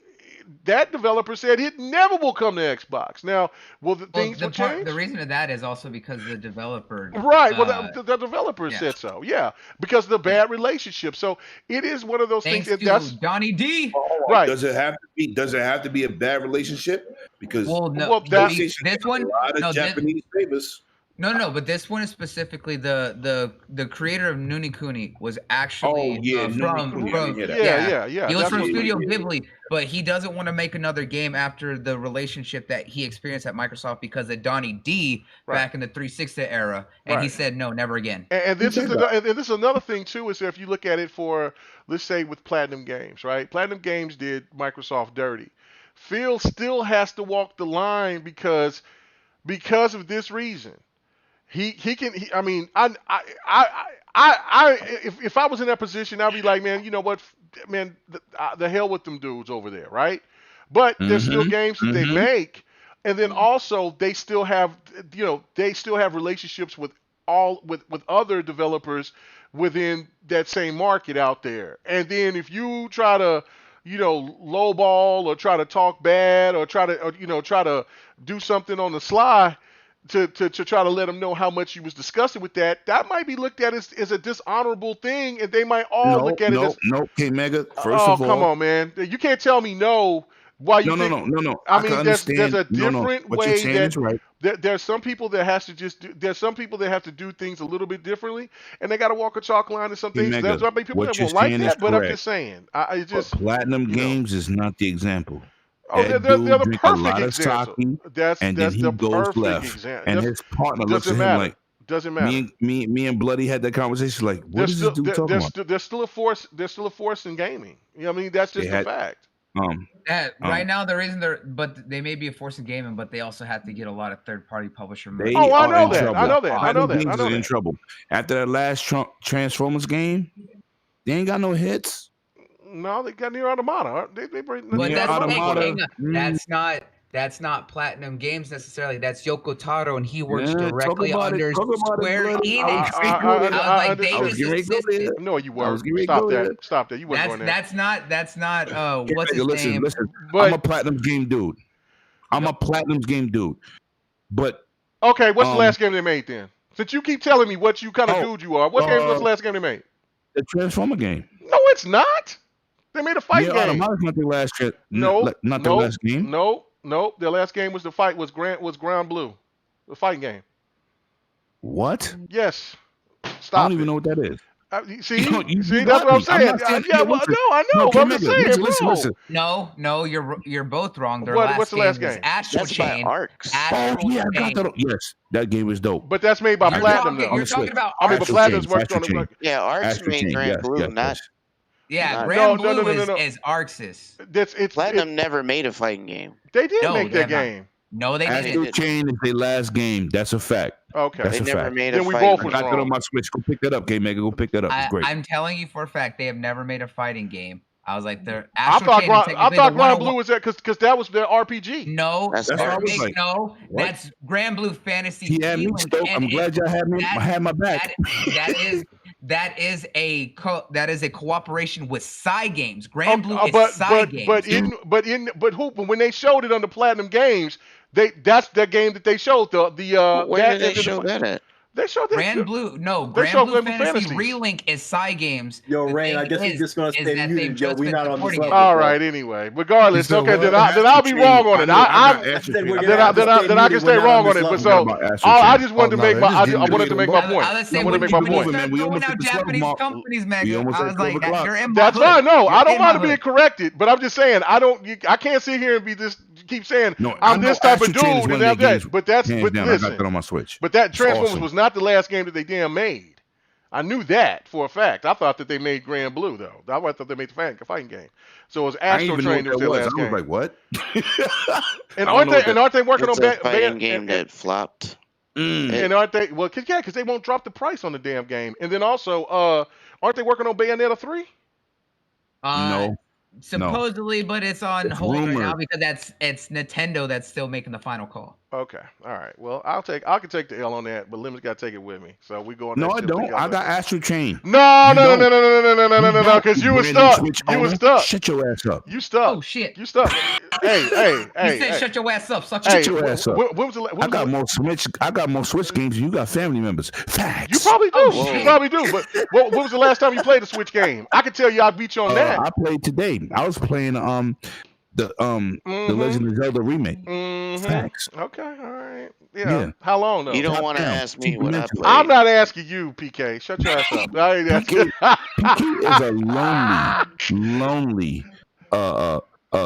That developer said it never will come to Xbox. Now, things will change? The reason of that is also because the developer... Right, the developer said so, yeah. Because of the bad relationship. So it is one of those things... That's Donnie D. Right. Does it have to be a bad relationship? Because this one... a lot of Japanese favors. No, but this one is specifically the creator of Nune Kuni was actually he was from Studio Ghibli, but he doesn't want to make another game after the relationship that he experienced at Microsoft because of Donnie D back in the 360 era, and he said no, never again. And this is another thing too, is if you look at it for, let's say, with Platinum Games, right? Platinum Games did Microsoft dirty. Phil still has to walk the line because of this reason. If I was in that position, I'd be like, man, you know what, man, the hell with them dudes over there, right? But there's still games that they make, and then also they still have relationships with other developers within that same market out there. And then if you try to lowball or try to talk bad or try to do something on the sly to try to let them know how much you was discussing with that might be looked at as a dishonorable thing, and they might all look at it as KMEGA. First of all, come on, man, you can't tell me no. Why you? No. I mean, there's a different What way you're saying is right. There's some people that have to do things a little bit differently, and they got to walk a chalk line. And some things there's some people that won't like that, but I'm just saying, Platinum Games is not the example. Oh, they're the perfect example. And then he goes left, and his partner looks at him like, Doesn't matter. Me and Bloody had that conversation. Like, what is this dude talking about? There's still a force. There's still a force in gaming. You know what I mean? That's just a fact. Right now there isn't there, but they may be a force in gaming, but they also have to get a lot of third-party publisher money. I know that. I know that. I know that. They're in trouble after that last Transformers game. They ain't got no hits. No, they got Nier Automata. They bring. But that's not Platinum Games necessarily. That's Yoko Taro, and he works directly under Square Enix. I was like, they just existed. No, you weren't. Stop that. You weren't going there. That's not. What's his name? Listen. I'm a Platinum Game dude. But okay, what's the last game they made then? Since you keep telling me what you kind of dude you are, what's the last game they made? The Transformer game. No, it's not. They made a fight game. Automata's not the last game. Not the last game. No. Their last game was Ground Blue, the fighting game. What? Yes. Stop. I don't even know what that is. See, that's what I'm saying. I know. I'm just saying, listen. No, you're both wrong. What's the last game? Astral Chain. Yes, that game is dope. But that's made by Platinum. You're talking about. But Platinum's worked on it. Yeah, Arcs made Grand Blue, not. Yeah, Grand Blue is Arxis. Platinum never made a fighting game. They did make that game. No, they didn't. Astral Chain is their last game. That's a fact. Okay. That's they never fact. made then a we fighting both game. was I got it on my Switch. Go pick that up, KMEGA. Go pick that up. It's great. I'm telling you for a fact, they have never made a fighting game. I was like, I thought Grand Blue was that because that was their RPG. No, that's that's Grand Blue Fantasy. Yeah, me stoked. I'm glad y'all had my back. That is a cooperation with Cygames. Grand Blue is Cygames. But when they showed it on the Platinum Games, that's the game that they showed where did they show that at? They showed Grand Blue. No, Grand Blue Fantasy Relink is Cygames. Yo, Rain, I guess we're just gonna stay muted. Yo, we're not on this level. All right, anyway. Regardless, okay, then I'll be wrong on it. Then I can stay wrong on it. But so I just wanted to make my point. I was saying, when you start throwing out Japanese companies, Mega, I was like, you're in my That's fine. No, I don't mind being corrected, but I'm just saying I can't sit here and be this. Keep saying I'm this type of dude and that. But that's I got that on my Switch. But that Transformers was not the last game that they damn made. I knew that for a fact. I thought that they made Grand Blue though. I thought they made the fighting game. So it was Astro Train that was their last game. I was like, what? and aren't they working on a fighting game that flopped? And aren't they? Well, because they won't drop the price on the damn game. And then also, aren't they working on Bayonetta 3? No. Supposedly, but it's on hold right now because it's Nintendo that's still making the final call. Okay, all right. Well, I can take the L on that, but Limit's got to take it with me. So we go on. No, I don't. I got Astral Chain. No, because you were stuck. You were stuck. Shut your ass up. You stuck. Oh shit. You stuck. Hey. You said shut your ass up. Shut your ass up. I got more Switch games than you got family members. Facts. You probably do. You probably do. But when was the last time you played a Switch game? I can tell you I beat you on that. I played today. I was playing the Legend of Zelda remake. Facts. Okay, all right. Yeah. How long though? You don't want to ask me what I played. I'm not asking you, PK. Shut your ass up. I ain't asking. PK is a lonely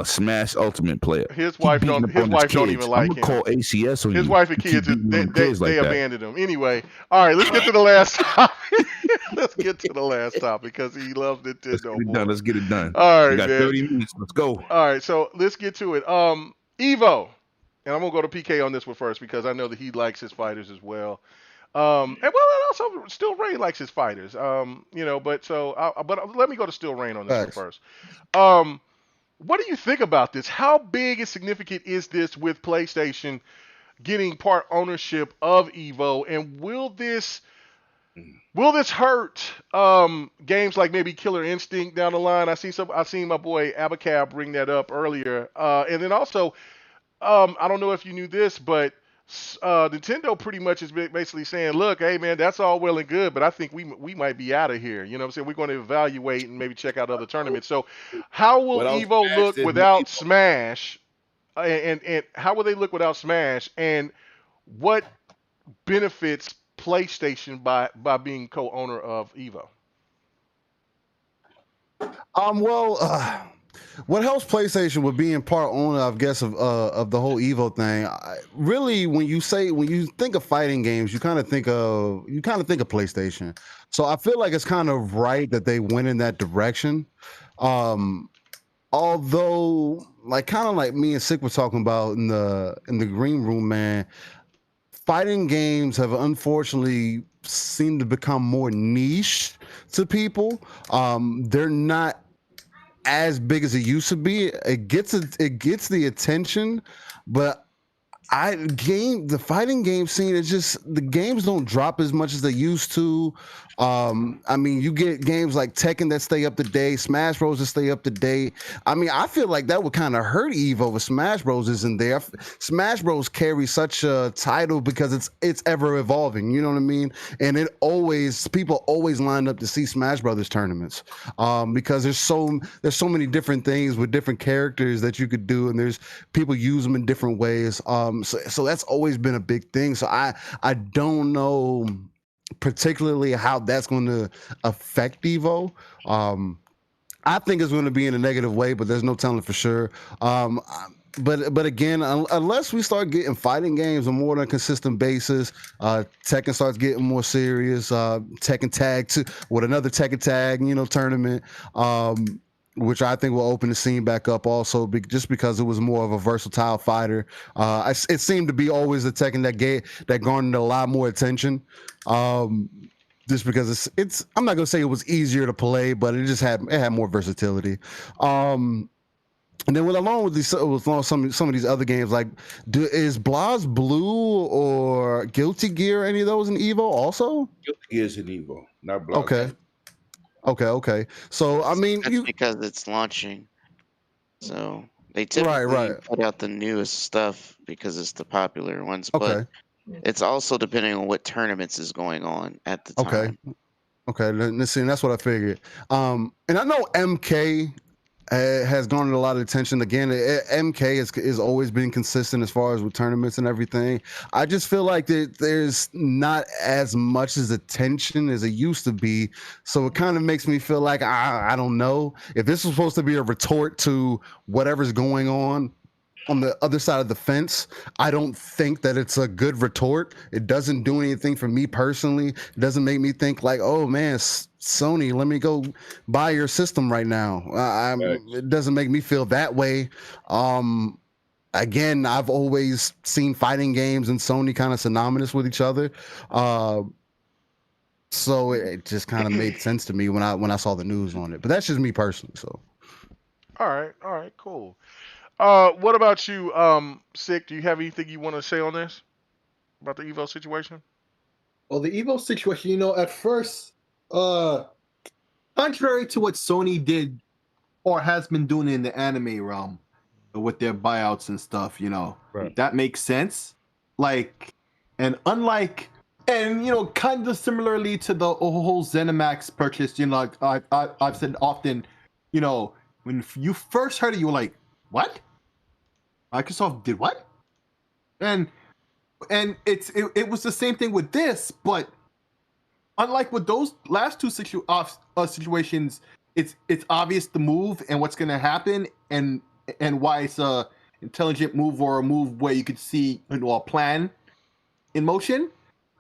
Smash Ultimate player. His wife don't even like him. I'm gonna call ACS on his wife and kids. They abandoned him. Anyway, all right. Let's get to the last topic. Let's get to the last topic because he loves Nintendo. Let's get it done. All right, we got 30 minutes. Let's go. All right, so let's get to it. Evo, and I'm gonna go to PK on this one first because I know that he likes his fighters as well. And also Still Rain likes his fighters. But let me go to Still Rain on this one first. What do you think about this? How big and significant is this with PlayStation getting part ownership of Evo, and will this hurt games like maybe Killer Instinct down the line? I seen my boy Abacab bring that up earlier, and then also I don't know if you knew this, but Nintendo pretty much is basically saying, look, hey man, that's all well and good, but I think we might be out of here. You know what I'm saying? We're going to evaluate and maybe check out other tournaments. So how will Evo look without Smash? And how will they look without Smash? And what benefits PlayStation by being co-owner of Evo? what helps PlayStation with being part owner, I guess, of the whole Evo thing. Really, when you think of fighting games, you kind of think of PlayStation. So I feel like it's kind of right that they went in that direction. Although, kind of like me and Sick were talking about in the green room, man, fighting games have unfortunately seemed to become more niche to people. They're not as big as it used to be. It gets the attention, but the fighting game scene is just, the games don't drop as much as they used to. I mean, you get games like Tekken that stay up to date, Smash Bros that stay up to date. I mean, I feel like that would kind of hurt Evo if Smash Bros isn't there. Smash Bros carries such a title because it's ever evolving, you know what I mean? And people always line up to see Smash Brothers tournaments, because there's so many different things with different characters that you could do, and there's people use them in different ways. So that's always been a big thing. So I don't know particularly how that's going to affect Evo. I think it's going to be in a negative way, but there's no telling for sure. But again, unless we start getting fighting games on more than a consistent basis, Tekken starts getting more serious. Tekken Tag with another Tekken Tag, tournament. Which I think will open the scene back up also, just because it was more of a versatile fighter. It seemed to be always the Tekken that garnered a lot more attention, just because it's. I'm not gonna say it was easier to play, but it had more versatility. And then along with some of these other games, is Blaz Blue or Guilty Gear, any of those in Evo also? Guilty Gear is in Evo, not Blaz. Okay. So I mean, that's because it's launching. So they typically put out the newest stuff because it's the popular ones. But it's also depending on what tournaments is going on at the time. Okay. Let's see. That's what I figured. And I know MK has garnered a lot of attention. Again, MK has always been consistent as far as with tournaments and everything. I just feel like there's not as much as attention as it used to be. So it kind of makes me feel like, I don't know, if this is supposed to be a retort to whatever's going on the other side of the fence. I don't think that it's a good retort. It doesn't do anything for me personally. It doesn't make me think like, oh man, Sony, let me go buy your system right now. It doesn't make me feel that way. Again, I've always seen fighting games and Sony kind of synonymous with each other. So it just kind of made sense to me when I saw the news on it. But that's just me personally. So. All right, cool. What about you, Sick? Do you have anything you want to say on this about the Evo situation? Well, the Evo situation, at first, contrary to what Sony did or has been doing in the anime realm with their buyouts and stuff, that makes sense. And kind of similarly to the whole ZeniMax purchase, I've said often, when you first heard it, you were like, what? Microsoft did what? And it was the same thing with this, but unlike with those last two situations, it's obvious the move and what's going to happen and why it's a intelligent move or a move where you could see a plan in motion.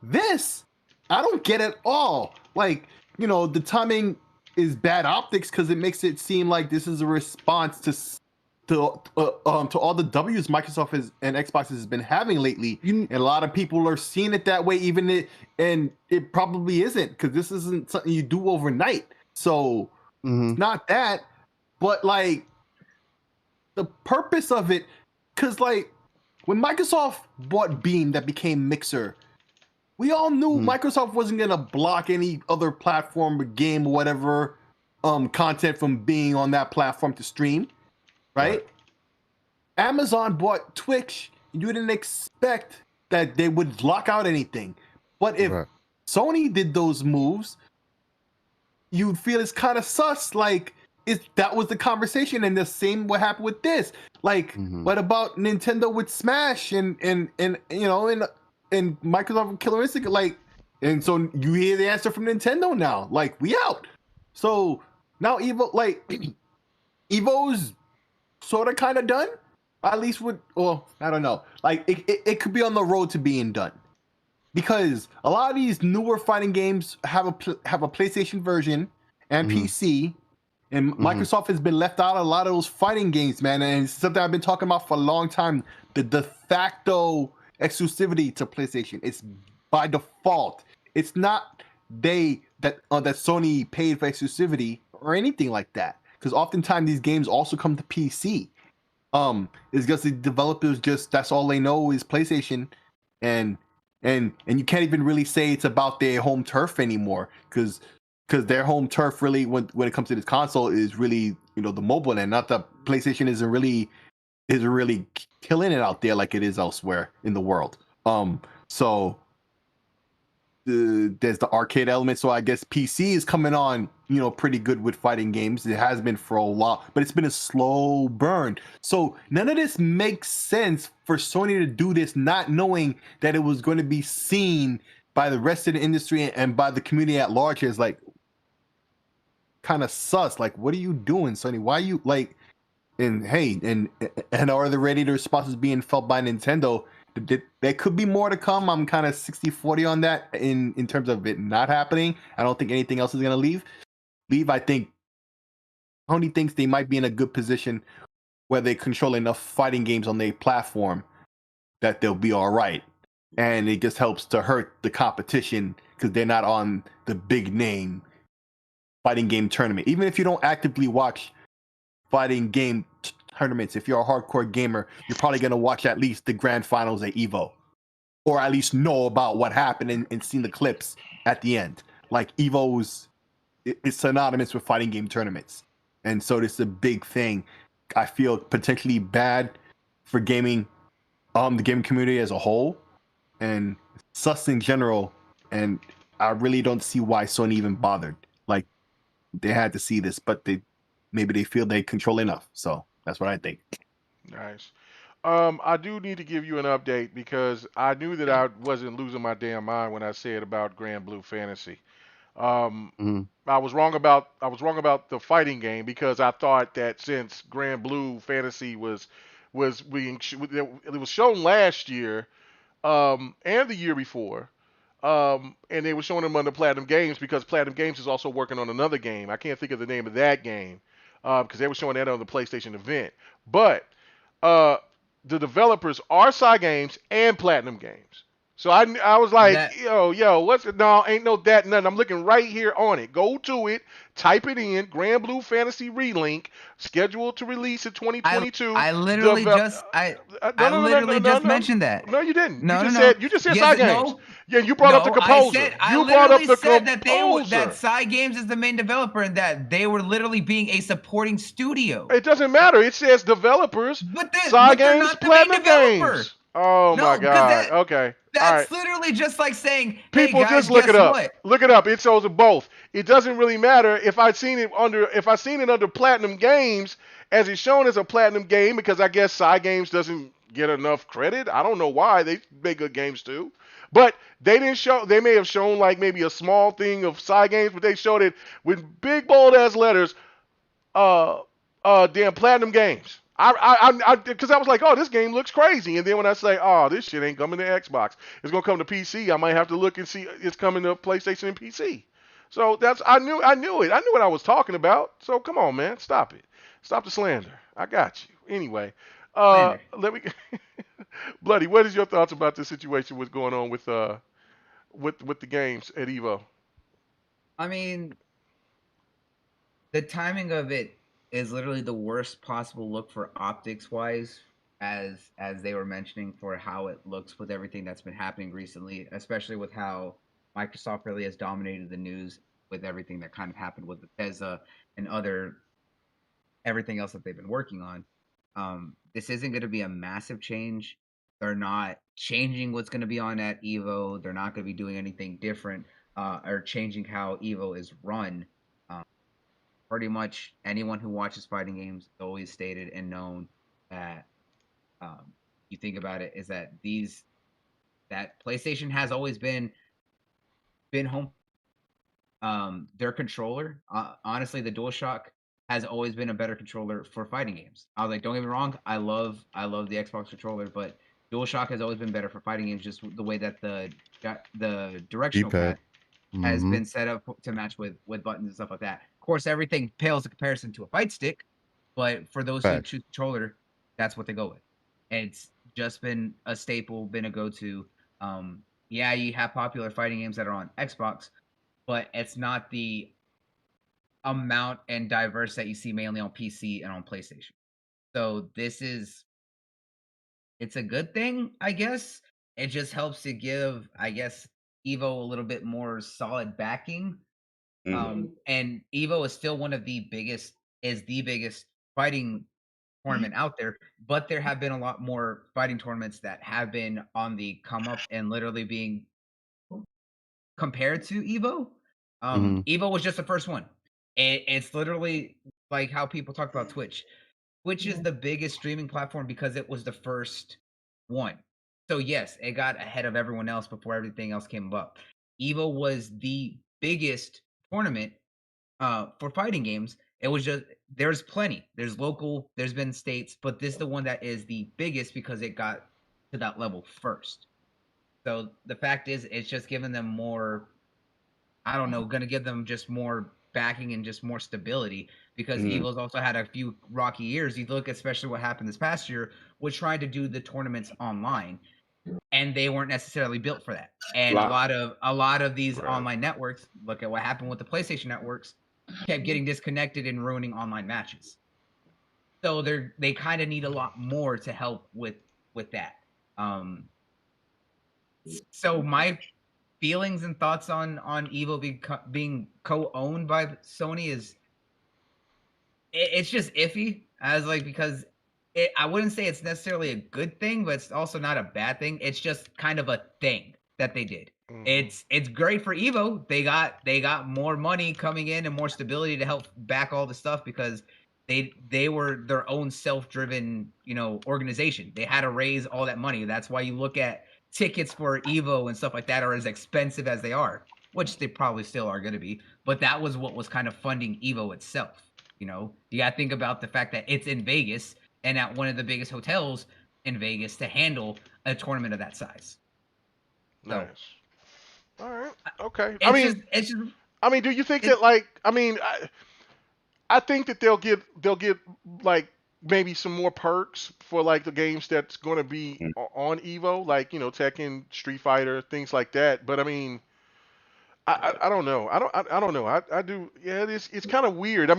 This, I don't get at all. The timing is bad optics because it makes it seem like this is a response to all the W's Microsoft and Xbox has been having lately, and a lot of people are seeing it that way. And it probably isn't, because this isn't something you do overnight. So it's not that, but the purpose of it, because when Microsoft bought Beam, that became Mixer, we all knew Microsoft wasn't gonna block any other platform or game or whatever content from being on that platform to stream. Right? Amazon bought Twitch. You didn't expect that they would lock out anything. But if Sony did those moves, you'd feel it's kind of sus. That was the conversation, and the same what happened with this. What about Nintendo with Smash and Microsoft Killer Instinct? And so you hear the answer from Nintendo now. We out. So now Evo's sort of kind of done. At least with, well, I don't know. Like it could be on the road to being done. Because a lot of these newer fighting games have a PlayStation version and PC, and Microsoft has been left out of a lot of those fighting games, man. And it's something I've been talking about for a long time. The de facto exclusivity to PlayStation. It's by default. It's not that Sony paid for exclusivity or anything like that. Because oftentimes these games also come to PC. It's just the developers that's all they know is PlayStation, and you can't even really say it's about their home turf anymore, because their home turf really, when it comes to this console, is really, the mobile end. Not that PlayStation isn't really killing it out there like it is elsewhere in the world. So there's the arcade element. So I guess PC is coming on, pretty good with fighting games. It has been for a while, but it's been a slow burn. So none of this makes sense for Sony to do this, not knowing that it was going to be seen by the rest of the industry and by the community at large as like kind of sus. Like, what are you doing, Sony? Why are you like? And hey, and are the ready responses being felt by Nintendo? There could be more to come. I'm kind of 60-40 on that in terms of it not happening. I don't think anything else is going to leave. I think Sony thinks they might be in a good position where they control enough fighting games on their platform that they'll be all right. And it just helps to hurt the competition because they're not on the big name fighting game tournament. Even if you don't actively watch fighting game tournaments, if you're a hardcore gamer, you're probably going to watch at least the grand finals at EVO, or at least know about what happened and seen the clips at the end. Like EVO's, it's synonymous with fighting game tournaments, and so this is a big thing. I feel potentially bad for gaming, the gaming community as a whole, and sus in general. And I really don't see why Sony even bothered. Like, they had to see this, but maybe they feel they control enough. So that's what I think. Nice. I do need to give you an update because I knew that I wasn't losing my damn mind when I said about Grand Blue Fantasy. I was wrong about the fighting game because I thought that since Grand Blue Fantasy was being it was shown last year and the year before. And they were showing them under Platinum Games because Platinum Games is also working on another game. I can't think of the name of that game because they were showing that on the PlayStation event. But the developers are Cygames and Platinum Games. So I was like, yo, what's it? No, ain't no that, nothing. I'm looking right here on it. Go to it, type it in, Grand Blue Fantasy Relink, scheduled to release in 2022. I literally just mentioned that. No, you didn't. No, You just said Cygames. Yeah, you brought up the composer. I literally said that Cygames is the main developer and that they were literally being a supporting studio. It doesn't matter. It says developers. But they're not the main developer. Games. Oh my God. Okay. That's literally just like saying, people, hey guys, just look it up. What? Look it up. It shows both. It doesn't really matter if I've seen it under Platinum Games as it's shown as a Platinum game because I guess Cygames doesn't get enough credit. I don't know why. They make good games too. But they didn't show. They may have shown like maybe a small thing of Cygames, but they showed it with big bold ass letters. Damn Platinum Games. Because I was like, oh, this game looks crazy, and then when I say, oh, this shit ain't coming to Xbox, it's gonna come to PC. I might have to look and see it's coming to PlayStation and PC. So I knew it. I knew what I was talking about. So come on, man, stop it. Stop the slander. I got you. Anyway, let me, Bloody. What is your thoughts about this situation? What's going on with the games at Evo? I mean, the timing of it is literally the worst possible look for optics wise, as they were mentioning, for how it looks with everything that's been happening recently, especially with how Microsoft really has dominated the news with everything that kind of happened with Bethesda and everything else that they've been working on. This isn't going to be a massive change. They're not changing what's going to be on at Evo. They're not going to be doing anything different or changing how Evo is run. Pretty much anyone who watches fighting games has always stated and known that you think about it is that PlayStation has always been home. Their controller, honestly, the DualShock has always been a better controller for fighting games. I was like, don't get me wrong, I love the Xbox controller, but DualShock has always been better for fighting games. Just the way that the directional D-pad. pad has Mhm. been set up to match with buttons and stuff like that. Of course, everything pales in comparison to a fight stick, but for those who Facts. choose controller, that's what they go with. It's just been a staple, been a go-to. Yeah, you have popular fighting games that are on Xbox, but it's not the amount and diverse that you see mainly on PC and on PlayStation. So it's a good thing, I guess. It just helps to give, I guess, Evo a little bit more solid backing. And Evo is still one of the biggest fighting tournament out there, but there have been a lot more fighting tournaments that have been on the come up and literally being compared to Evo. Evo was just the first one. It's literally like how people talk about Twitch. Twitch is the biggest streaming platform because it was the first one. So yes, it got ahead of everyone else before everything else came up. Evo was the biggest tournament for fighting games. It was just there's plenty. There's local, there's been states, but this is the one that is the biggest because it got to that level first. So the fact is, it's just giving them more. I don't know, gonna give them just more backing and just more stability because Evil's also had a few rocky years. You look, especially what happened this past year, with trying to do the tournaments online, and they weren't necessarily built for that. And a lot of these online networks, look at what happened with the PlayStation networks, kept getting disconnected and ruining online matches. So they kind of need a lot more to help with that. So my feelings and thoughts on Evo being co-owned by Sony is it's just iffy. As like because I wouldn't say it's necessarily a good thing, but it's also not a bad thing. It's just kind of a thing that they did. It's great for Evo. They got more money coming in and more stability to help back all the stuff because they were their own self-driven, organization. They had to raise all that money. That's why you look at tickets for Evo and stuff like that are as expensive as they are, which they probably still are going to be. But that was what was kind of funding Evo itself. You got to think about the fact that it's in Vegas and at one of the biggest hotels in Vegas to handle a tournament of that size. Nice. All right. Okay. It's just, do you think that I think that they'll get like maybe some more perks for like the games that's going to be on Evo, like Tekken, Street Fighter, things like that. But I don't know. I don't know. I do. Yeah, it's kind of weird.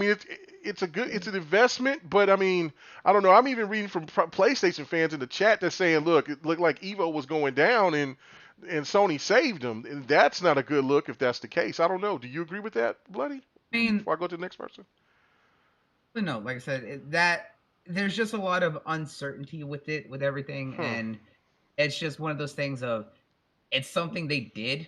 It's an investment, but I don't know. I'm even reading from PlayStation fans in the chat that's saying, look, it looked like Evo was going down and Sony saved them. And that's not a good look if that's the case. I don't know. Do you agree with that, Bloody? Before I go to the next person. No, like I said, that there's just a lot of uncertainty with it, with everything, and it's just one of those things of it's something they did.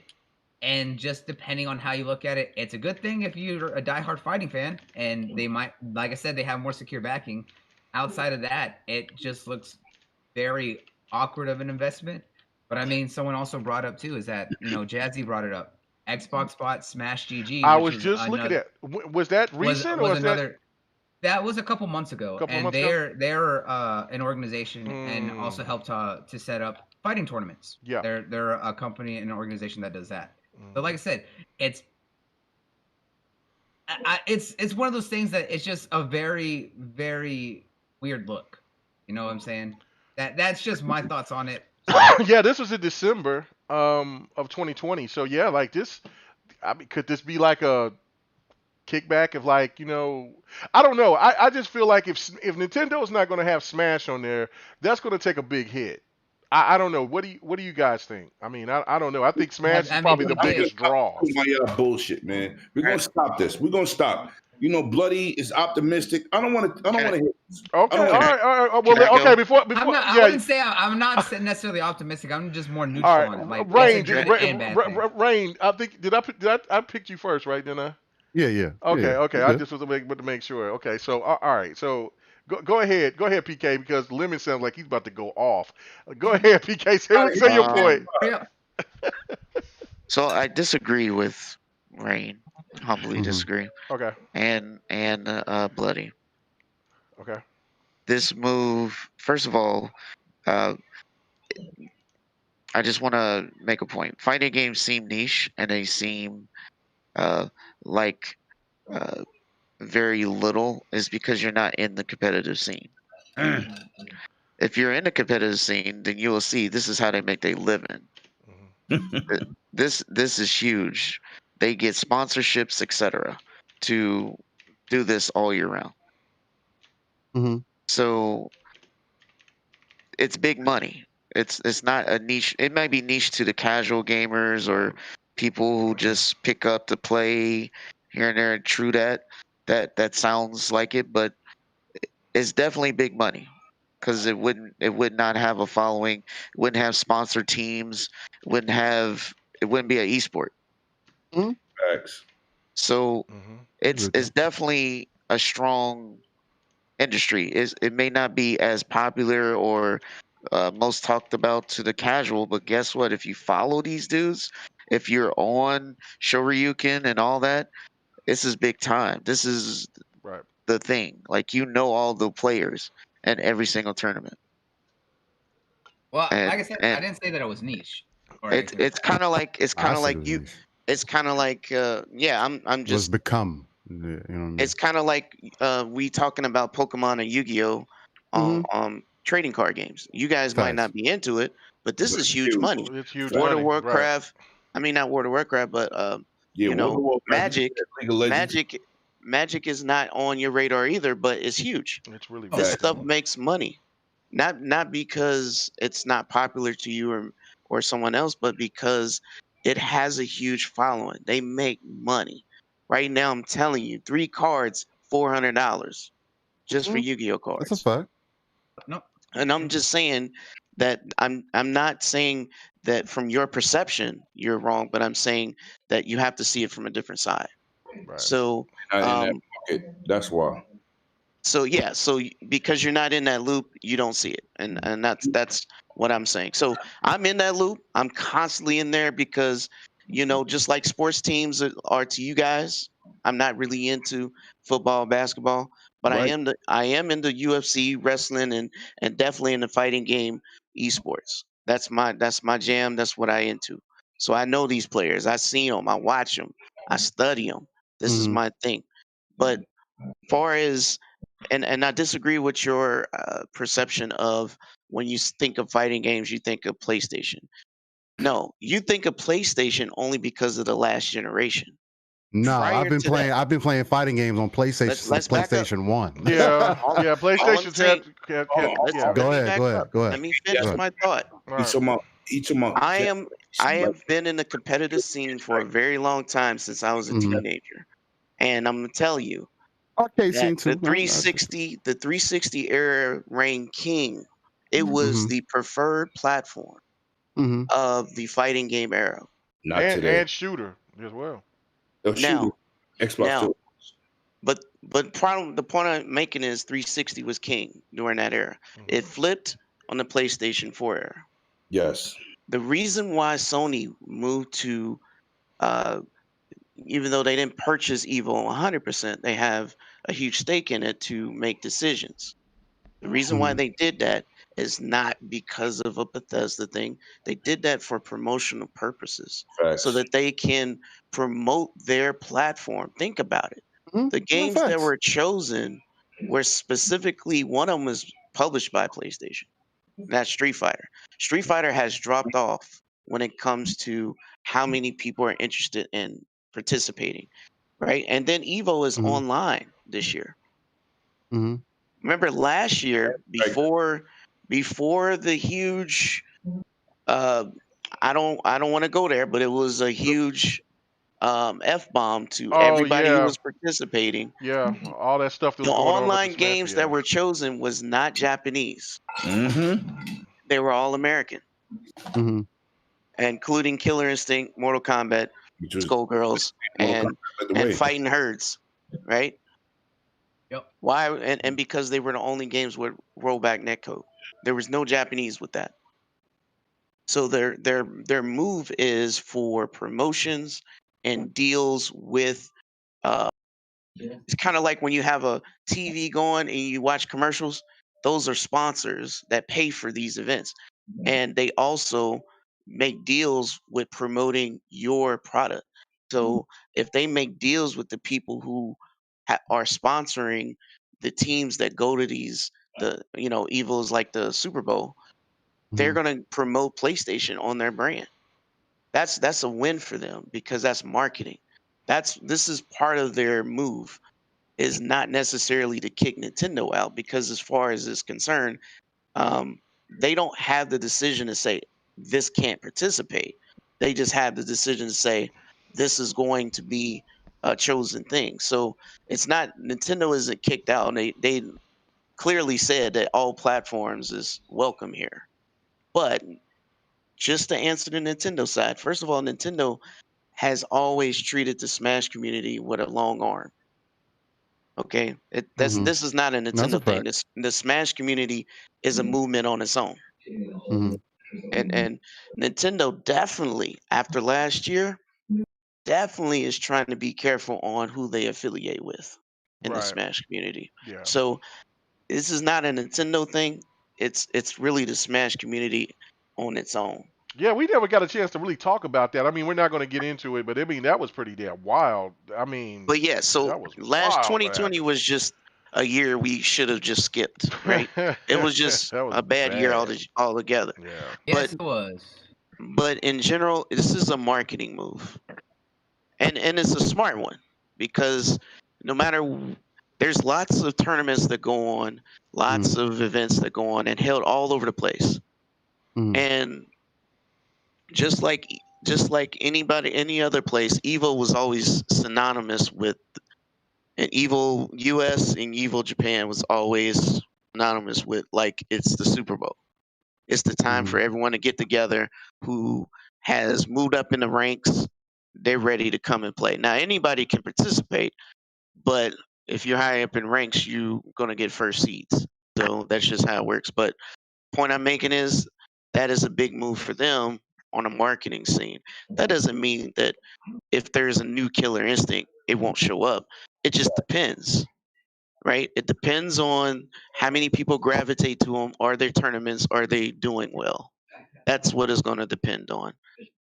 And just depending on how you look at it, it's a good thing if you're a diehard fighting fan, and they might, like I said, they have more secure backing. Outside of that, it just looks very awkward of an investment. But someone also brought up too is that Jazzy brought it up. Xbox bought Smash GG. I was just looking at. Was that recent or was another? That was a couple months ago, they're an organization and also helped to set up fighting tournaments. Yeah, they're a company and an organization that does that. But like I said, it's one of those things that it's just a very, very weird look. You know what I'm saying? That's just my thoughts on it. Yeah, this was in December of 2020. So yeah, like this, could this be like a kickback of I don't know. I just feel like if Nintendo's not going to have Smash on there, that's going to take a big hit. I don't know. What do you guys think? I don't know. I think Smash is probably the biggest draw. Bullshit, man. We're gonna stop this. We're gonna stop. Bloody is optimistic. I don't want to hit this. Okay. All right. Well, okay. Before. I wouldn't say I'm not necessarily optimistic. I'm just more neutral on it. Like Rain. I think I picked you first, right? Didn't I? Yeah. Okay. I just was to make sure. Okay. So all right. So. Go ahead, PK, because Lemon sounds like he's about to go off. Go ahead, PK. Say your point. So I disagree with Rain. Humbly disagree. Okay. And bloody. Okay. This move, first of all, uh, I just want to make a point. Fighting games seem niche, and they seem like very little is because you're not in the competitive scene. If you're in the competitive scene, then you will see this is how they make their living. This is huge. They get sponsorships, etc., to do this all year round. So it's big money. It's not a niche. It might be niche to the casual gamers or people who just pick up to play here and there. True that sounds like it, but it's definitely big money because it would not have a following. It wouldn't have sponsor teams. It wouldn't be an esport. Facts. So it's definitely a strong industry. It may not be as popular or most talked about to the casual, but guess what? If you follow these dudes, if you're on Shoryuken and all that, this is big time. This is the thing. Like all the players in every single tournament. Well, like I said, I didn't say that it was niche. It's kind of like you. It's kind of like I'm just become. You know what I mean? It's kind of like we talking about Pokemon and Yu-Gi-Oh on trading card games. You guys might not be into it, but this is huge money. It's huge World money. of Warcraft. I mean, not World of Warcraft, but Magic is not on your radar either, but it's huge. It's really this stuff makes money, not because it's not popular to you or someone else, but because it has a huge following. They make money. Right now, I'm telling you, 3 cards, $400 just for Yu-Gi-Oh cards. That's a fact. No. And I'm just saying that I'm not saying that from your perception you're wrong, but I'm saying that you have to see it from a different side. So that's why. So yeah, so because you're not in that loop, you don't see it, and that's what I'm saying. So I'm in that loop. I'm constantly in there because just like sports teams are to you guys, I'm not really into football, basketball, but I am in the UFC, wrestling, and definitely in the fighting game, esports. That's my jam. That's what I into. So I know these players. I see them. I watch them. I study them. This is my thing. But far as and I disagree with your perception of when you think of fighting games, you think of PlayStation. No, you think of PlayStation only because of the last generation. No, Prior I've been to playing. that- I've been playing fighting games on PlayStation since let's back up. PlayStation 1. Yeah, All- yeah. all I'm PlayStation's saying- had Let's- yeah. let me Go ahead, back go ahead, up. go ahead. Let me finish my thought. Each of my. I have been in the competitive scene for a very long time since I was a teenager, and I'm gonna tell you Arcade that scene too. the 360 era reigned king. It was the preferred platform of the fighting game era. Not today. And shooter as well. Now, Xbox too. but the point I'm making is 360 was king during that era. It flipped on the PlayStation 4 era. Yes. The reason why Sony moved to even though they didn't purchase Evo 100%, they have a huge stake in it to make decisions. The reason why they did that is not because of a Bethesda thing. They did that for promotional purposes so that they can promote their platform. Think about it. The games that were chosen were specifically, one of them was published by PlayStation. That's Street Fighter. Street Fighter has dropped off when it comes to how many people are interested in participating, right? And then Evo is online this year. Remember last year before the huge I don't want to go there, but it was a huge F-bomb to everybody who was participating. Yeah, all that stuff that was The going on. online games that were chosen was not Japanese. They were all American, including Killer Instinct, Mortal Kombat, Skullgirls, and Fighting Herds, right? Yep. Why? And because they were the only games with rollback netcode. There was no Japanese with that. So their move is for promotions and deals with uh, it's kind of like when you have a TV going and you watch commercials. Those are sponsors that pay for these events, and they also make deals with promoting your product. So if they make deals with the people who are sponsoring the teams that go to these, evils like the Super Bowl, they're Mhm. going to promote PlayStation on their brand. That's a win for them because that's marketing. This is part of their move, is not necessarily to kick Nintendo out, because as far as is concerned, um, they don't have the decision to say this can't participate. They just have the decision to say this is going to be a chosen thing. So it's not, Nintendo isn't kicked out. And they clearly said that all platforms is welcome here. But just to answer the Nintendo side, first of all, Nintendo has always treated the Smash community with a long arm. Okay, Mhm. this is not a That's a Nintendo thing. fact. The Smash community is a movement on its own, Mhm. and Nintendo definitely, after last year, definitely is trying to be careful on who they affiliate with in the Right. Smash community. Yeah. So this is not a Nintendo thing. It's really the Smash community on its own. Yeah, we never got a chance to really talk about that. I mean, we're not going to get into it, but I mean, that was pretty damn wild. I mean, But yeah, so that was last wild what 2020 was just a year we should have just skipped, right? It was happened. just That was a bad year bad. altogether. Yeah. Yes, But it was. but in general, this is a marketing move, and it's a smart one, because no matter there's lots of tournaments that go on, lots of events that go on and held all over the place, Mhm. and just like any other place, Evo was always synonymous with, and Evo US and Evo Japan was always synonymous with, like, it's the Super Bowl. It's the time for Mhm. everyone to get together who has moved up in the ranks. They're ready to come and play. Now anybody can participate, but if you're high up in ranks, you're gonna get first seats. So that's just how it works. But point I'm making is that is a big move for them on a marketing scene. That doesn't mean that if there's a new Killer Instinct, it won't show up. It just depends, right? It depends on how many people gravitate to them. Are there tournaments? Are they doing well? That's what it's going to depend on.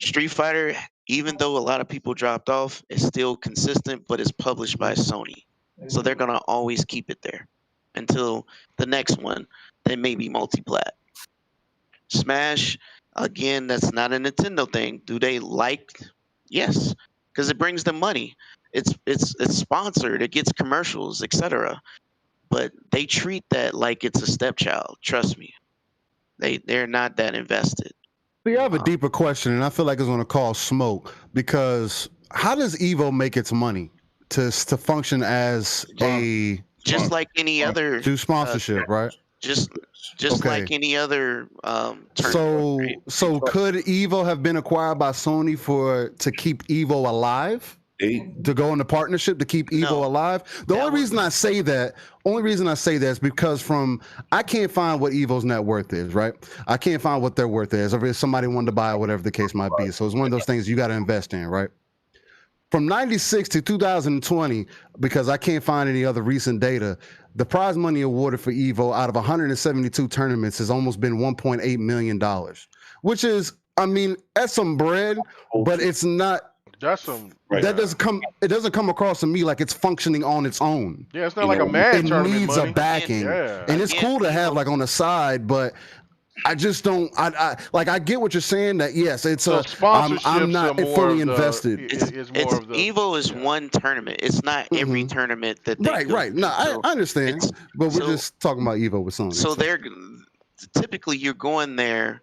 Street Fighter, even though a lot of people dropped off, is still consistent, but it's published by Sony. So they're going to always keep it there until the next one. They may be multi-plat. Smash, again, that's not a Nintendo thing. Do they like? Yes, because it brings them money. It's sponsored. It gets commercials, etc. But they treat that like it's a stepchild. Trust me, they're not that invested. See, I have a deeper question, and I feel like it's going to cause smoke, because how does Evo make its money to function as a Just like any other do sponsorship, right? just Okay. like any other tournament. So could Evo have been acquired by Sony to keep Evo alive? To go into partnership to keep Evo alive? The only reason I say that is because I can't find what Evo's net worth is, right? I can't find what their worth is, or if somebody wanted to buy it, whatever the case might be. So it's one of those things you got to invest in, right? From 96 to 2020, because I can't find any other recent data, the prize money awarded for Evo out of 172 tournaments has almost been $1.8 million, which is, I mean, that's some bread, but it's not. That's some. That doesn't come. It doesn't come across to me like it's functioning on its own. Yeah, it's not like a mad It tournament needs money. a backing, Yeah. and it's cool to have like on the side, but I just don't. I get what you're saying. That yes, it's So I'm not fully invested. Evo is one tournament. It's not every tournament that they do. Right. No, I understand, but we're just talking about Evo with Sony. So they're typically, you're going there.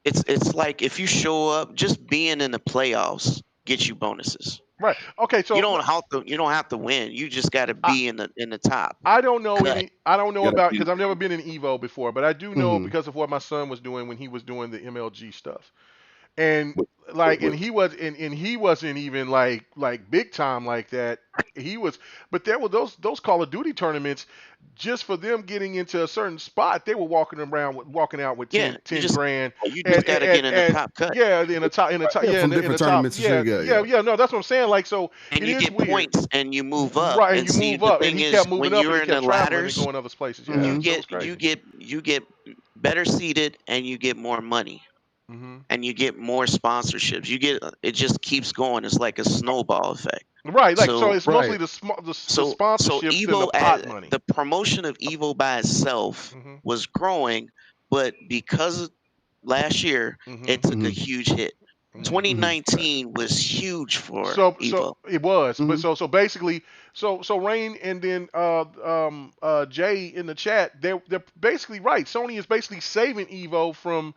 It's like if you show up, just being in the playoffs gets you bonuses. Right. Okay. So you don't have to win. You just got to be in the top. I don't know about, because I've never been in Evo before, but I do know because of what my son was doing when he was doing the MLG stuff. and Wait, and he wasn't even like big time like that. He was, but there were those Call of Duty tournaments just for them getting into a certain spot. They were walking out with Yeah, 10 grand. you just got to get in the top cut. Yeah, in the top, Yeah, from different tournaments and shit, yeah. No, that's what I'm saying. Like, so And it you is get weird. points and you move up. Right, and and you see, move the up, thing and he is, kept moving when up, you're and he in the kept traveling and ladders, going other places. Yeah, you that was get crazy. you get better seated and you get more money. And you get more sponsorships. It just keeps going. It's like a snowball effect. Right, like so So it's mostly the so sponsorships and the Evo pot money. the promotion of Evo by itself was growing, but because of last year it took a huge hit. 2019 was huge for Evo. So it was, but so basically, so Rain and then Jay in the chat, they're basically right. Sony is basically saving Evo from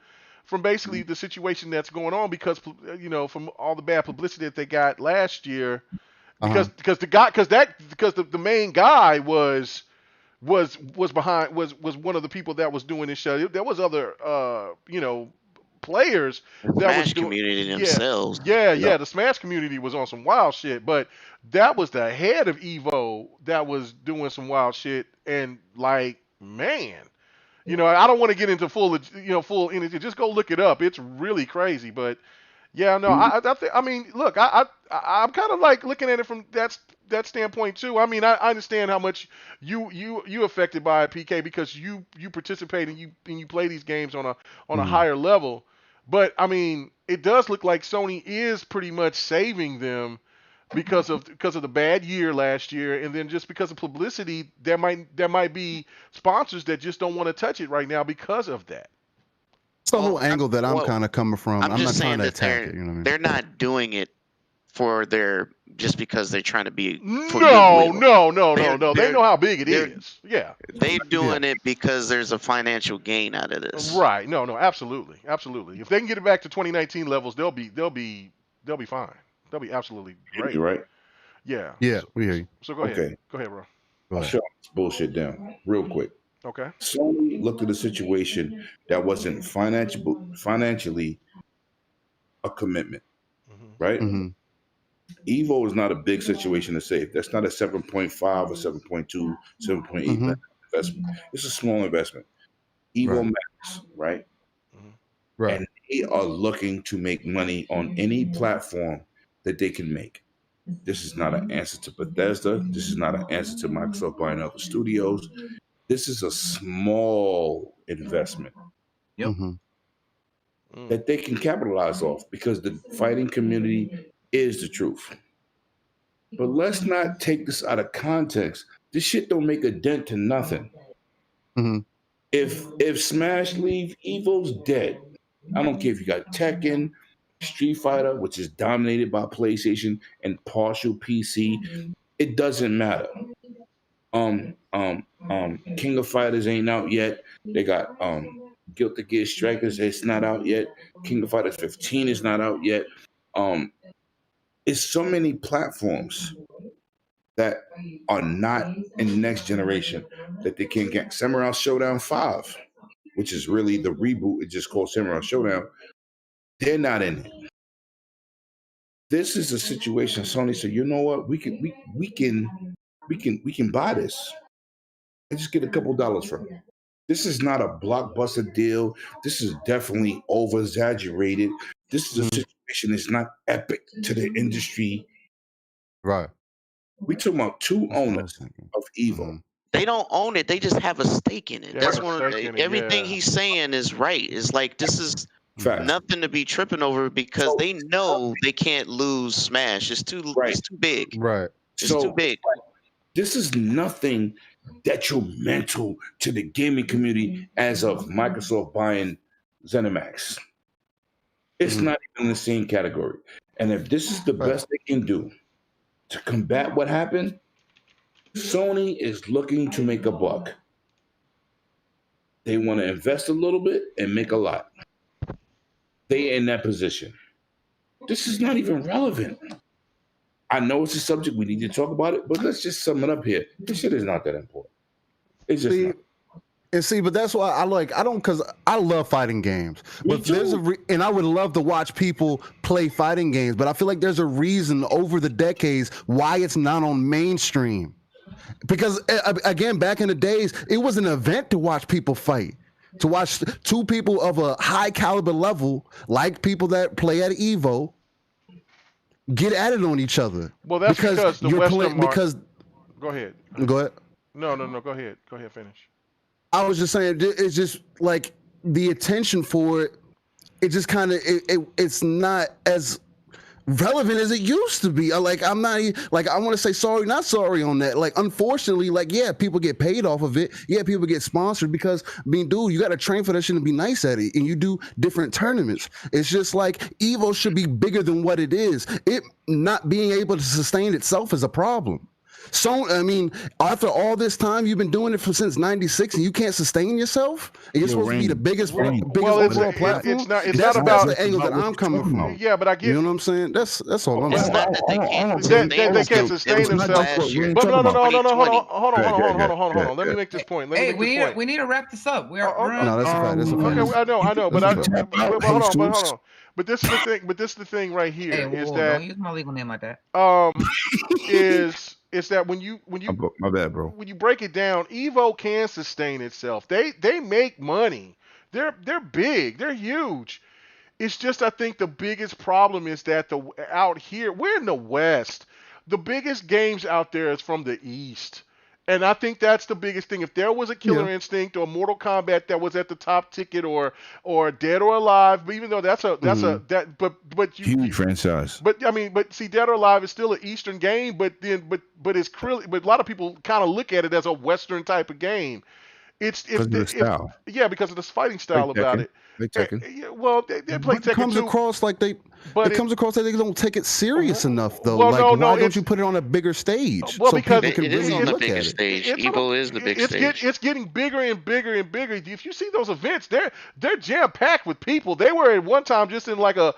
basically the situation that's going on because from all the bad publicity that they got last year, because the main guy was behind was one of the people that was doing this show. There was other players that was Smash doing community themselves. yeah, the Smash community was on some wild shit, but that was the head of Evo that was doing some wild shit, and like, man, I don't want to get into full energy. Just go look it up. It's really crazy, but yeah, no, I mean, look, I'm kind of like looking at it from that standpoint too. I mean, I understand how much you affected by it, PK, because you participate and you play these games on a higher level. But I mean, it does look like Sony is pretty much saving them because of the bad year last year, and then just because of publicity, there might be sponsors that just don't want to touch it right now because of that. It's the whole angle that I'm kind of coming from. I'm not trying to attack it. You know what I mean? They're not doing it for just because they're trying to be. No. They know how big it is. Yeah. They're doing it because there's a financial gain out of this. Right. No. Absolutely. If they can get it back to 2019 levels, they'll be fine. They'll be absolutely great. You're right. Yeah. Yeah, we hear you. So go ahead. Go ahead, bro. I'll shut this bullshit down real quick. Okay. Sony looked at a situation that wasn't financially a commitment, right? Evo is not a big situation to save. That's not a 7.5 or 7.2, 7.8 investment. It's a small investment. Evo Max, right? Right. And they are looking to make money on any platform that they can make. This is not an answer to Bethesda. This is not an answer to Microsoft buying other studios. This is a small investment that they can capitalize off because the fighting community is the truth. But let's not take this out of context. This shit don't make a dent to nothing. If Smash leave, Evo's dead. I don't care if you got Tekken, Street Fighter, which is dominated by PlayStation and partial PC. It doesn't matter. King of Fighters ain't out yet. They got Guilty Gear Strikers. It's not out yet. King of Fighters 15 is not out yet. It's so many platforms that are not in the next generation that they can get. Samurai Showdown 5, which is really the reboot. It's just called Samurai Showdown. They're not in it. This is a situation. Sony said, you know what? We can buy this and just get a couple dollars from it. This is not a blockbuster deal. This is definitely over-exaggerated. This is a situation that's not epic to the industry. Right. We talking about two owners of Evo. They don't own it. They just have a stake in it. That's everything he's saying is right. It's like this is nothing to be tripping over because they know they can't lose Smash. It's too big. Right. It's too big. This is nothing detrimental to the gaming community as of Microsoft buying ZeniMax. It's not even in the same category. And if this is the best they can do to combat what happened, Sony is looking to make a buck. They want to invest a little bit and make a lot. They in that position. This is not even relevant. I know it's a subject we need to talk about it, but let's just sum it up here. This shit is not that important. It's just not. And see, but that's why because I love fighting games. But there's and I would love to watch people play fighting games, but I feel like there's a reason over the decades why it's not on mainstream. Because again, back in the days, it was an event to watch people fight. To watch two people of a high caliber level, like people that play at Evo, get at it on each other. Well, that's because the Western because go ahead. Go ahead. No, go ahead. Go ahead, finish. I was just saying, it's just like the attention for it. It just kind of it's not as relevant as it used to be. I'm not like I want to say sorry, not sorry on that. Like unfortunately, yeah, people get paid off of it. Yeah, people get sponsored because dude, you got to train for that shit and be nice at it, and you do different tournaments. It's just like Evo should be bigger than what it is. It not being able to sustain itself is a problem. So, I mean, after all this time, you've been doing it since '96, and you can't sustain yourself, and you're supposed to be the biggest overall platform. It's not about the angle that I'm coming from. Yeah, but I get. You know what I'm saying? That's all I'm It's saying. not that they can't sustain themselves. But no, hold on. Let me make this point. Hey, we need to wrap this up. No, that's a fact. That's a fact. Okay, I know, but hold on. But this is the thing right here is that don't use my legal name like that. Is that when you my bad, bro. When you break it down, Evo can sustain itself. They make money. They're big. They're huge. It's just I think the biggest problem is that out here we're in the West. The biggest games out there is from the East. And I think that's the biggest thing. If there was a Killer Instinct or Mortal Kombat that was at the top ticket, or Dead or Alive, but even though huge franchise. But see, Dead or Alive is still an Eastern game, but a lot of people kind of look at it as a Western type of game. It's the style. Because of this fighting style about it. They Tekken. Well, they play Tekken comes too. Across like they. It comes across that they don't take it serious enough, though. Well, why don't you put it on a bigger stage? Well, because it is on the bigger stage. Evo is the big stage. It's getting bigger and bigger and bigger. If you see those events, they're jam packed with people. They were at one time just in like a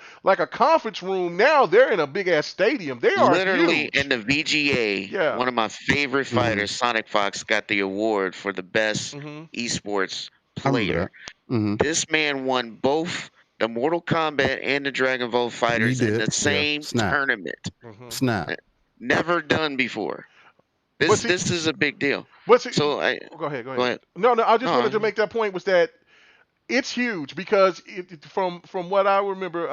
conference room. Now they're in a big ass stadium. They are literally huge. In the VGA. Yeah. One of my favorite fighters, Sonic Fox, got the award for the best esports player. This man won both the Mortal Kombat and the Dragon Ball Fighters in the same tournament. Snap. Never done before. This is a big deal. Go ahead. No, I just wanted to make that point, was that it's huge because from what I remember,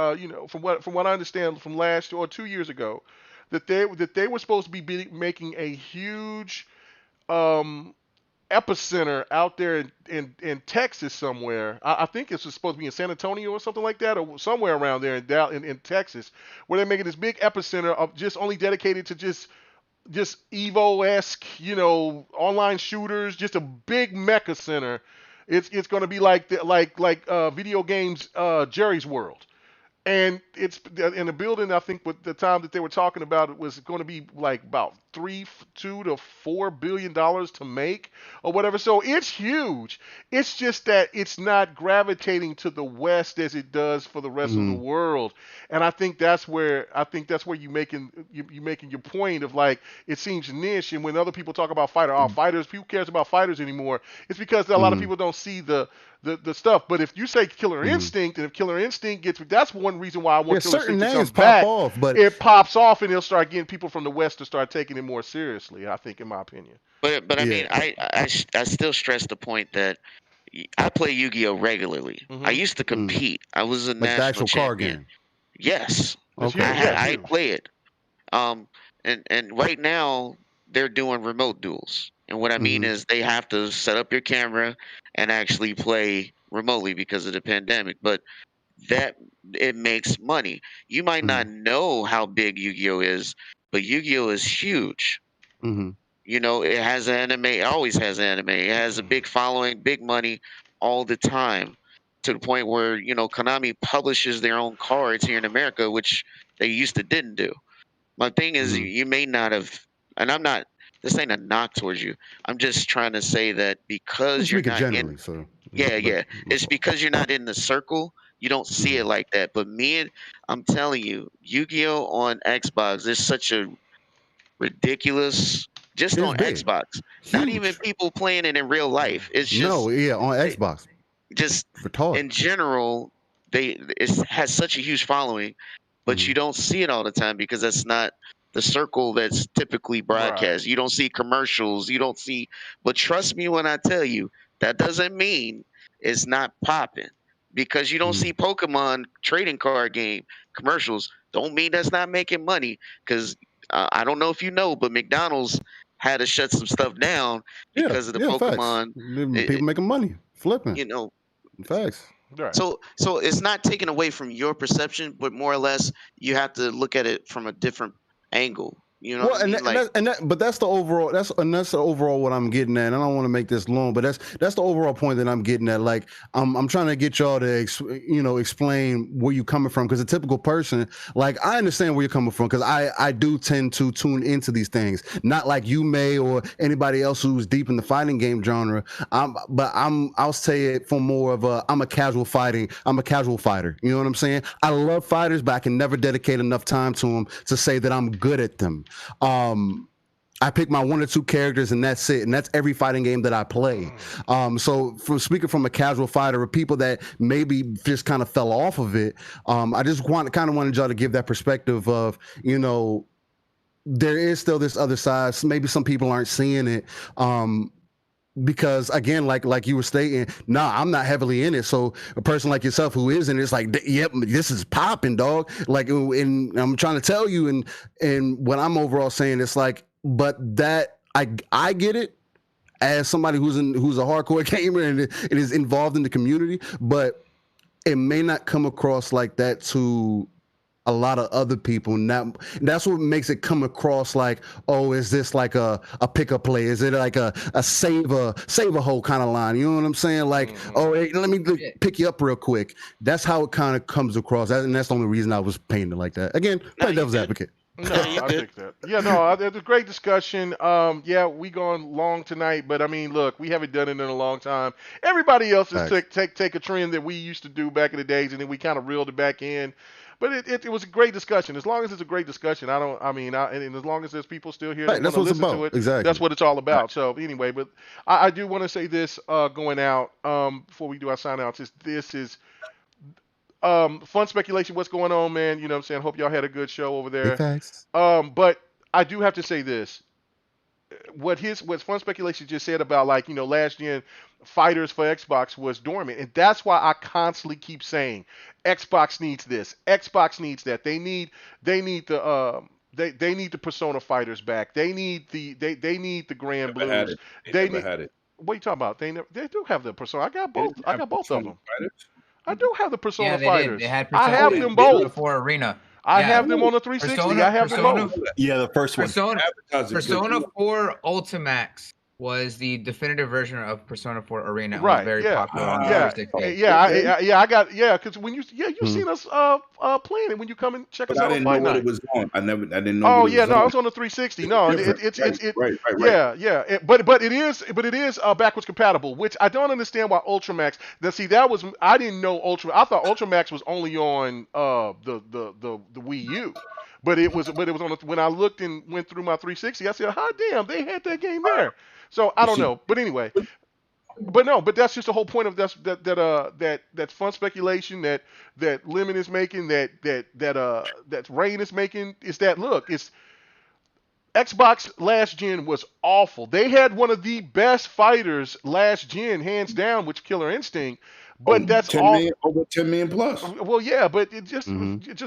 from what I understand from last or 2 years ago, that they were supposed to be making a huge epicenter out there in Texas somewhere. I think it's supposed to be in San Antonio or something like that, or somewhere around there in Texas, where they're making this big epicenter of just only dedicated to just Evo-esque, online shooters, just a big mecha center. It's going to be like video games, Jerry's World. And it's in the building. I think with the time that they were talking about, it was going to be like about $2 to $4 billion to make or whatever. So it's huge. It's just that it's not gravitating to the West as it does for the rest of the world. And I think that's where you're making your point of like, it seems niche. And when other people talk about fighters, who cares about fighters anymore? It's because a lot of people don't see the stuff. But if you say Killer Instinct, and if Killer Instinct that's one reason why I want Killer certain Instinct to names come back. Off, but it pops off, and it'll start getting people from the West to start taking it more seriously, I think, in my opinion. But I mean, I still stress the point that I play Yu-Gi-Oh regularly. I used to compete. I was a national the actual champion. card game. Yes. Okay. I play it. And right now they're doing remote duels. And what I mean is they have to set up your camera and actually play remotely because of the pandemic. But that it makes money. You might not know how big Yu-Gi-Oh is, but Yu-Gi-Oh is huge. It has anime. It always has anime. It has a big following, big money all the time, to the point where Konami publishes their own cards here in America, which they used to didn't do. My thing is, you may not have, and I'm not. This ain't a knock towards you. I'm just trying to say that because you're not in. It's because you're not in the circle. You don't see it like that. But I'm telling you, Yu-Gi-Oh on Xbox is such a ridiculous just It's on big. Xbox. Not even Huge. people playing it in real life. It's just No, yeah, on Xbox. just Retarded. in general, it has such a huge following, but you don't see it all the time because that's not the circle that's typically broadcast. You don't see commercials. You don't see. But trust me when I tell you, that doesn't mean it's not popping. Because you don't see Pokemon trading card game commercials, don't mean that's not making money. Because I don't know if you know, but McDonald's had to shut some stuff down because of the Pokemon. Facts. People making money, flipping. You know, Facts. Right. so it's not taken away from your perception, but more or less you have to look at it from a different angle. You know what I mean? But that's the overall. That's the overall what I'm getting at. And I don't want to make this long, but that's the overall point that I'm getting at. Like I'm trying to get y'all to explain where you coming from, because a typical person, like I understand where you're coming from, because I do tend to tune into these things, not like you may or anybody else who's deep in the fighting game genre. I'll say it for more of I'm a casual fighter. You know what I'm saying? I love fighters, but I can never dedicate enough time to them to say that I'm good at them. I pick my 1 or 2 characters and that's it. And that's every fighting game that I play. So speaking from a casual fighter, or people that maybe just kind of fell off of it, I just wanted y'all to give that perspective of, there is still this other side. Maybe some people aren't seeing it. Because again, like you were stating, I'm not heavily in it. So a person like yourself who is in it, it's like, yep, this is popping, dog. Like, and I'm trying to tell you, and what I'm overall saying, it's like, but that I get it as somebody who's a hardcore gamer and is involved in the community, but it may not come across like that to a lot of other people. Now that's what makes it come across like, oh, is this like a pickup play? Is it like a save a hole kind of line? You know what I'm saying? Like, oh, hey, let me pick you up real quick. That's how it kind of comes across, and that's the only reason I was painting it like that. Again, play devil's advocate. No, I think that. Yeah, no, it's a great discussion. Yeah, we going long tonight, but I mean, look, we haven't done it in a long time. Everybody else has take a trend that we used to do back in the days, and then we kind of reeled it back in. But it was a great discussion. As long as it's a great discussion, and as long as there's people still here that want to listen to it, exactly. That's what it's all about. Right. So anyway, but I do want to say this going out before we do our sign outs. This is fun speculation. What's going on, man? You know what I'm saying? Hope y'all had a good show over there. Thanks. But I do have to say this. What fun speculation just said about, like, last gen fighters for Xbox was dormant, and that's why I constantly keep saying Xbox needs this, Xbox needs that. They need the Persona fighters back. They need the Grand Blues. They never had it. What are you talking about? They do have the Persona. I got both of them. I do have the Persona fighters. They had Persona. I have them both. Before Arena. I have them on the 360. I have them both. Yeah, the first one. Persona 4 Ultimax was the definitive version of Persona 4 Arena. It Right. was very popular on the Yeah. 360. Because when you've seen us playing it when you come and check us But I out didn't on know Fight what Night. it was on. I didn't know. Oh what it yeah, was no, on. it's on the 360. No, it's Right. yeah. But it is backwards compatible, which I don't understand why Ultramax. I didn't know I thought Ultramax was only on the Wii U. But it was on when I looked and went through my 360, I said, "Hot damn, they had that game there." So I don't know, but anyway, but that's just the whole point of that's fun speculation that Lemon is making, that Rain is making, is that it's Xbox last gen was awful. They had one of the best fighters last gen, hands down, with Killer Instinct. But that's 10 all. million, over 10 million plus. Well, yeah, but it just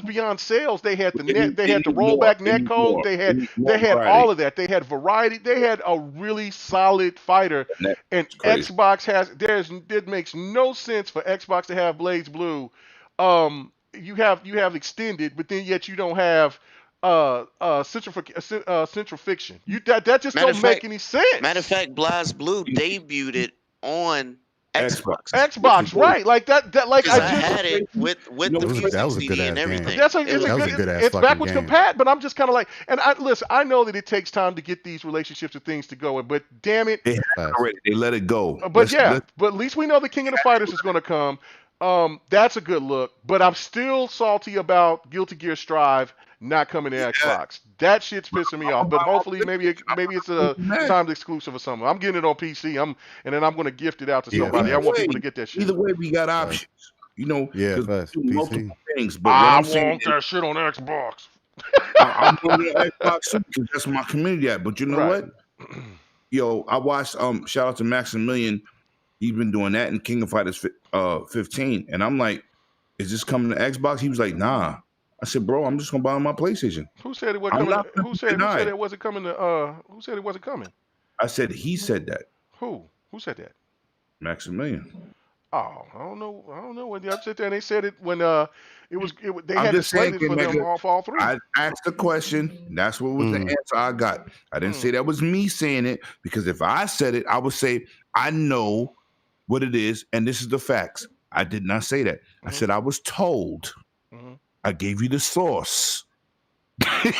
beyond sales. They had the rollback net code. They had all of that. They had variety. They had a really solid fighter. And Xbox it makes no sense for Xbox to have Blaze Blue. You have extended, but then yet you don't have Central Fiction. That just don't make any sense. Matter of fact, Blaze Blue debuted it on Xbox, right? Like that. Like I had it with the 360 and everything. It's backwards compat, but I'm just kind of like, and I know that it takes time to get these relationships and things to go, but damn it, they let it go. But but at least we know the King of the Fighters is going to come. That's a good look, but I'm still salty about Guilty Gear Strive not coming to Xbox. That shit's pissing me off. But hopefully, maybe it's a timed exclusive or something. I'm getting it on PC. And then I'm going to gift it out to somebody. I want people to get that shit. Either way, we got options. You know, multiple things. But I want that shit on Xbox. I'm on the Xbox too, because that's my community at. But you know what? Yo, I watched. Shout out to Maximilian. He's been doing that in King of Fighters 15, and I'm like, is this coming to Xbox? He was like, nah. I said, bro, I'm just gonna buy on my PlayStation. Who said it wasn't coming? Who said it wasn't coming to? Who said it wasn't coming? I said he said that. Who said that? Maximilian. Oh, I don't know. When they upset there, and they said it when they had it slated for them all three. I asked the question. That's what was the answer I got. I didn't say that was me saying it, because if I said it, I would say I know what it is, and this is the facts. I did not say that. I said I was told. I gave you the source. I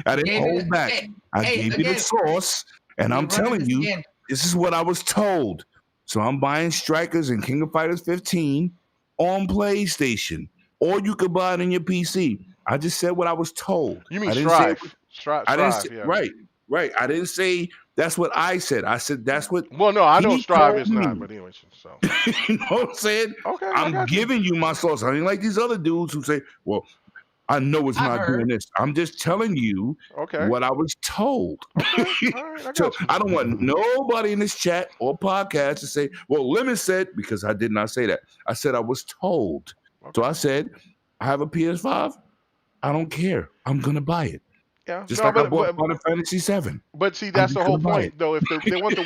didn't hold back. I gave you the source, and I'm telling you, this is what I was told. So I'm buying Strikers and King of Fighters 15 on PlayStation, or you could buy it on your PC. I just said what I was told. You mean Strive? Strive, yeah. Right. I didn't say that's what I said. I said that's what. Well, no, I know Strive is not, but anyway, so. You know what I'm saying? Okay, I'm giving you my source. I ain't like these other dudes who say, well, I know it's not doing this. I'm just telling you what I was told. Okay. All right, So I don't want nobody in this chat or podcast to say, well, Lemon said, because I did not say that. I said I was told. So I said, I have a PS5. I don't care. I'm going to buy it. Yeah, just like I bought Final Fantasy 7. But see, that's the whole point, though. If they want the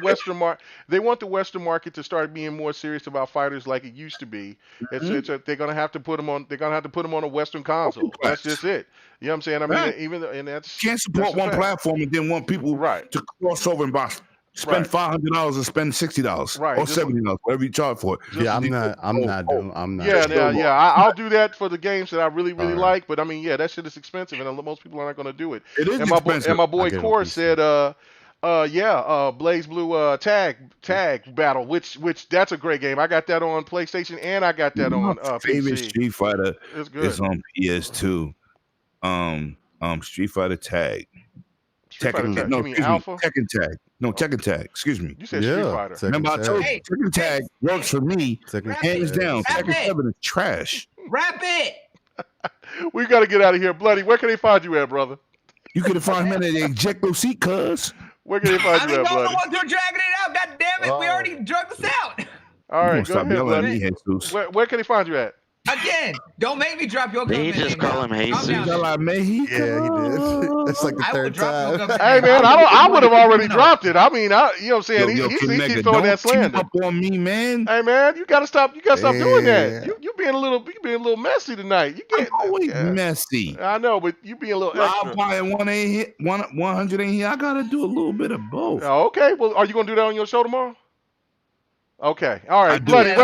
Western market to start being more serious about fighters like it used to be. They're gonna have to put them on. They're gonna have to put them on a Western console. That's just it. You know what I'm saying? I mean, and that's can't support one platform and then want people to cross over and buy. Spend $500 and spend $60, or $70, whatever you charge for it. Yeah, I'm not doing. Yeah. I'll do that for the games that I really like. But I mean, that shit is expensive, and most people aren't going to do it. It is expensive. And my boy Core said, Blaze Blue tag battle, which that's a great game. I got that on PlayStation and I got that on favorite PC. Street Fighter is on PS2. Street Fighter Tag. Tekken Tag. No, Tekken Tag. Excuse me. You said Street Fighter. Remember, I told you Tekken Tag works for me. Hands down. Tekken 7 is trash. Wrap it. We got to get out of here. Bloody, where can they find you at, brother? You can find him at the ejecto seat, cuz. Where can they find you at, Bloody? I don't dragging it out. God damn it. We already drug this out. All right, go ahead, Bloody. Where can they find you at? Again, don't make me drop your Did he just call him Jesus? Yeah, he did. That's like the third time. Hey, man, I would have already dropped it. I mean, you know what I'm saying? He keeps throwing that slander. Up on me, man. Hey, man, you gotta stop doing that. You being a little messy tonight. You can't. I'm always messy. I know, but you being a little extra. I'm buying 100 ain't here. I gotta do a little bit of both. Oh, okay. Well, are you gonna do that on your show tomorrow? Okay. All right. Bloody. No.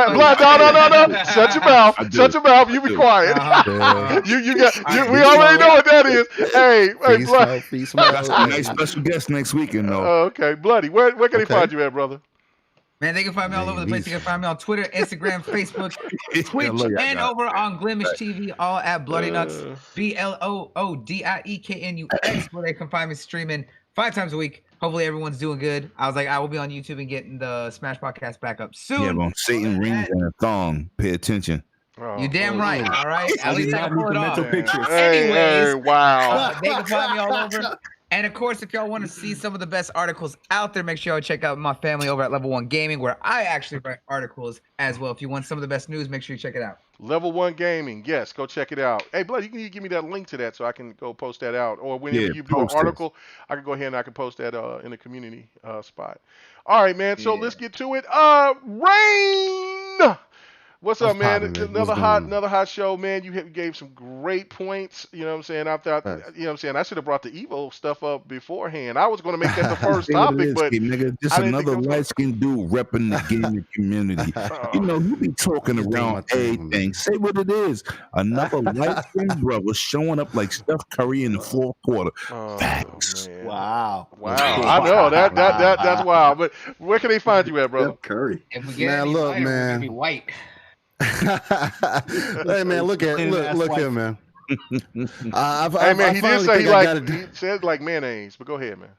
Shut your mouth. Shut your mouth. You be quiet. We already know what that is. Hey, Bloody. That's a nice special guest next weekend, though. Okay. Bloody. Where can they find you at, brother? Man, they can find me all over the place. They can find me on Twitter, Instagram, Facebook, Twitch, and over on Glimish TV, all at Bloody Nuts, BLOODIEKNUX, where they can find me streaming 5 times a week. Hopefully everyone's doing good. I was like, I will be on YouTube and getting the Smash Podcast back up soon. Yeah, bro. Satan rings and a thong. Pay attention. You damn right. All right. At least I pull it off. Hey, wow. They can find me all over. And of course, if y'all want to see some of the best articles out there, make sure y'all check out my family over at Level 1 Gaming, where I actually write articles as well. If you want some of the best news, make sure you check it out. Level 1 Gaming, yes, go check it out. Hey, Blood, you can give me that link to that so I can go post that out. Or whenever you do an article, I can go ahead and I can post that in the community spot. All right, man. So let's get to it. Rain. What's up, man? Another hot show, man. You gave some great points. You know what I'm saying? I thought, you know what I'm saying? I should have brought the Evo stuff up beforehand. I was going to make that the first topic, but nigga, just another light-skinned dude repping the gaming community. You know, you be talking around everything. Say what it is. Another light-skinned brother showing up like Steph Curry in the fourth quarter. Facts. Man. Wow. I know that's wild. But where can they find you at, brother? Steph Curry. If we get any lighter, we're gonna be white. Hey man, look here, man. Hey man, he did say he said like mayonnaise, but go ahead, man.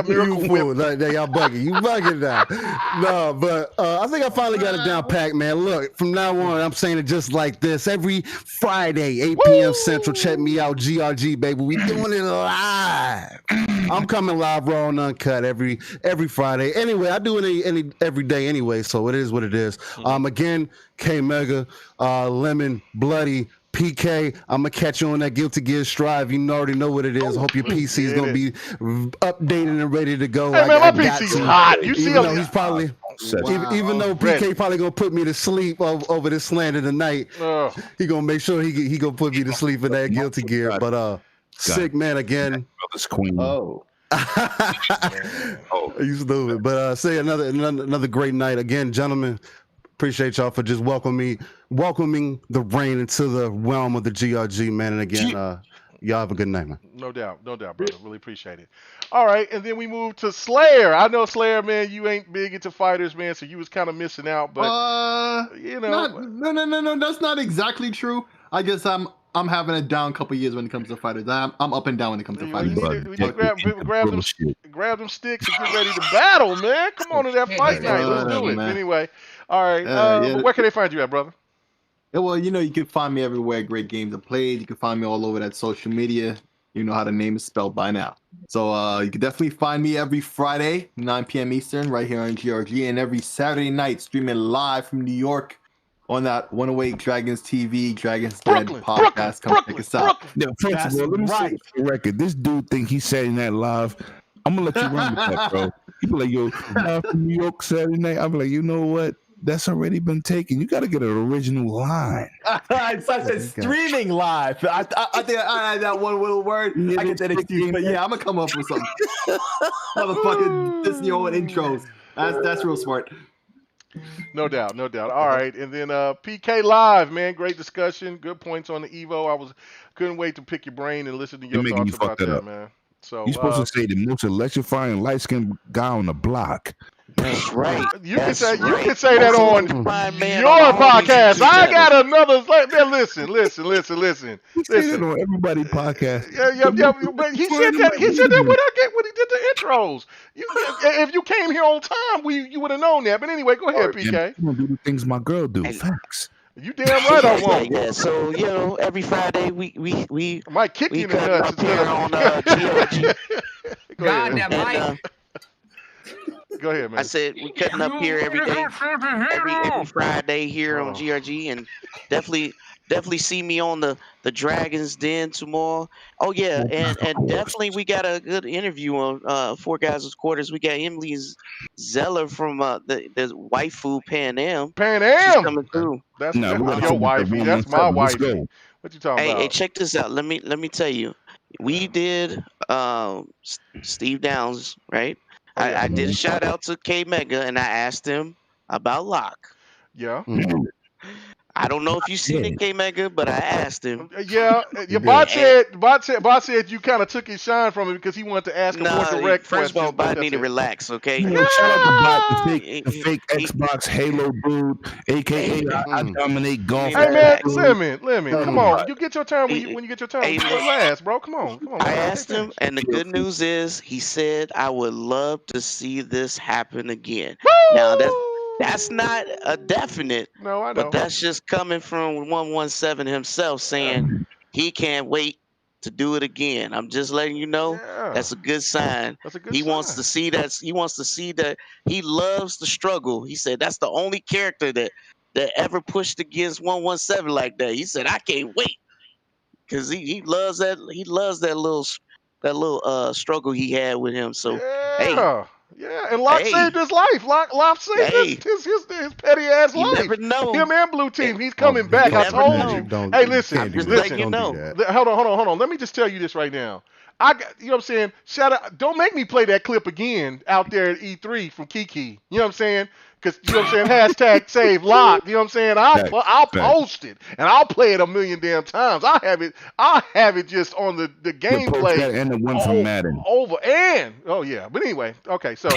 You fool. Like, y'all bugging. You bugging now. No, but I think I finally got it down packed, man. Look, from now on, I'm saying it just like this. Every Friday, 8 p.m. Central, check me out, GRG, baby. We doing it live. I'm coming live, raw and uncut every Friday. Anyway, I do it every day anyway, so it is what it is. Again, KMEGA, Lemon, Bloody, PK, I'm gonna catch you on that Guilty Gear Strive. You already know what it is. I hope your PC is gonna be updated and ready to go. Hey man, my PC's hot. You see him? He's probably even though PK probably gonna put me to sleep over this slander tonight. He gonna make sure he gonna put me to sleep in that Guilty Gear. But sick man again. Oh. You stupid. But say another great night again, gentlemen. Appreciate y'all for just welcoming the rain into the realm of the GRG, man. And again, y'all have a good night, man. No doubt, brother. Really appreciate it. All right, and then we move to Slayer. I know Slayer, man. You ain't big into fighters, man, so you was kind of missing out. But you know, no, that's not exactly true. I guess I'm having a down couple years when it comes to fighters. I'm up and down when it comes to fighters. We need to grab them sticks and get ready to battle, man. Come on to that fight night. Let's do it. Man. Anyway, all right. Where can they find you at, brother? Yeah, well, you know, you can find me everywhere great games are played. You can find me all over that social media. You know how the name is spelled by now. So you can definitely find me every Friday, 9 p.m. Eastern, right here on GRG, and every Saturday night streaming live from New York on that 108 Dragons TV, Dragons Den podcast. Come check us out. First of all, let me say for the record, this dude think he's saying that live. I'm gonna let you run with that, bro. People like, yo, from New York Saturday night. I'm like, you know what? That's already been taken. You got to get an original line. I said streaming live. I think I had that one little word. I get that excuse, but yeah, I'm gonna come up with something. Motherfucking Disney old intros. That's real smart. No doubt. All right, and then PK Live, man, great discussion, good points on the Evo. Couldn't wait to pick your brain and listen to your thoughts about that, man. So you're supposed to say the most electrifying light-skinned guy on the block. That's right. You can say that on your podcast. I got another. Man, listen. On everybody's podcast. Yeah. But he said that when he did the intros. If you came here on time, you would have known that. But anyway, go ahead, PK. I'm gonna do the things my girl do. Facts. You damn right I won't. Yeah. So you know, every Friday we might kick you in the nuts instead of on GRG. Goddamn Mike. Go ahead, man. I said we cutting up here every day, every Friday here on GRG, and definitely see me on the Dragons Den tomorrow. Oh yeah, and definitely we got a good interview on Four Guys' Quarters. We got Emily Zeller from the waifu Pan Am. She's coming through. That's your wifey. That's my wifey. What you talking about? Hey, check this out. Let me tell you. We did Steve Downs, right? I did a shout out to KMEGA and I asked him about Locke. Yeah. I don't know if you seen it, KMEGA, but I asked him. Yeah. Bot said you kind of took his shine from him because he wanted to ask a more direct first question. of all, Bot need to relax, okay? Shout out to Bot, the fake Xbox Halo dude, aka I dominate golf. Hey man, Lemon, come on. You get your turn when you get your turn. Last, bro. Come on. I asked him, and the good news is he said I would love to see this happen again. Woo! Now that's not a definite. No, I know. But that's just coming from 117 himself saying he can't wait to do it again. I'm just letting you know that's a good sign. That's a good sign. He wants to see that. He wants to see that he loves the struggle. He said that's the only character that ever pushed against 117 like that. He said I can't wait because he loves that. He loves that little struggle he had with him. So hey. Yeah, and Locke saved his life. Locke saved his petty ass you life. Never know. Him and Blue Team. He's coming back. I told you. Hey, listen. Hold on. Let me just tell you this right now. You know what I'm saying? Shout out. Don't make me play that clip again out there at E3 from Kiki. You know what I'm saying? Because, you know what I'm saying, hashtag save Locke. You know what I'm saying? I'll post it and I'll play it a million damn times. I have it just on the gameplay. And the one from Madden. But anyway, okay, so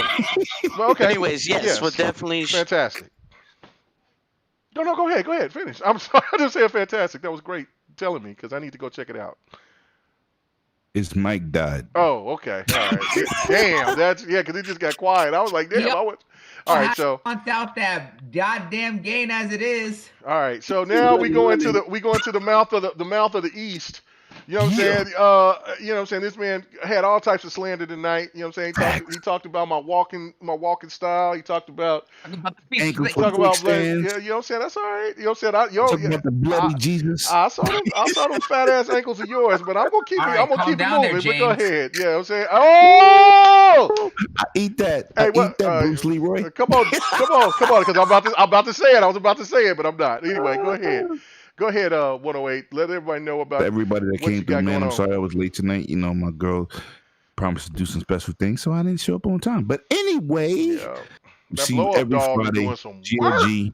okay. Anyways, yes, we're definitely fantastic. No, go ahead, finish. I'm sorry, I just said fantastic. That was great telling me because I need to go check it out. His mic died. Oh, okay. All right. Damn, because it just got quiet. I was like, damn, All right, so without that goddamn gain as it is. All right, so now we go into the mouth of the East. You know what I'm saying? You know what I'm saying? This man had all types of slander tonight. You know what I'm saying? He talked about my walking style. He talked about ankle you know what I'm saying? That's all right. You know what I'm saying? Talking about the bloody Jesus. I saw them fat ass ankles of yours, but I'm gonna keep it moving. But go ahead. Yeah, you know what I'm saying? Oh, I eat that. I eat that, Bruce Leroy. Come on, because I'm about to say it. I was about to say it, but I'm not. Anyway, go ahead. Go ahead, 108. Let everybody know about everybody that came through, man. I'm sorry I was late tonight. You know, my girl promised to do some special things, so I didn't show up on time. But anyway, see you every Friday, GRG,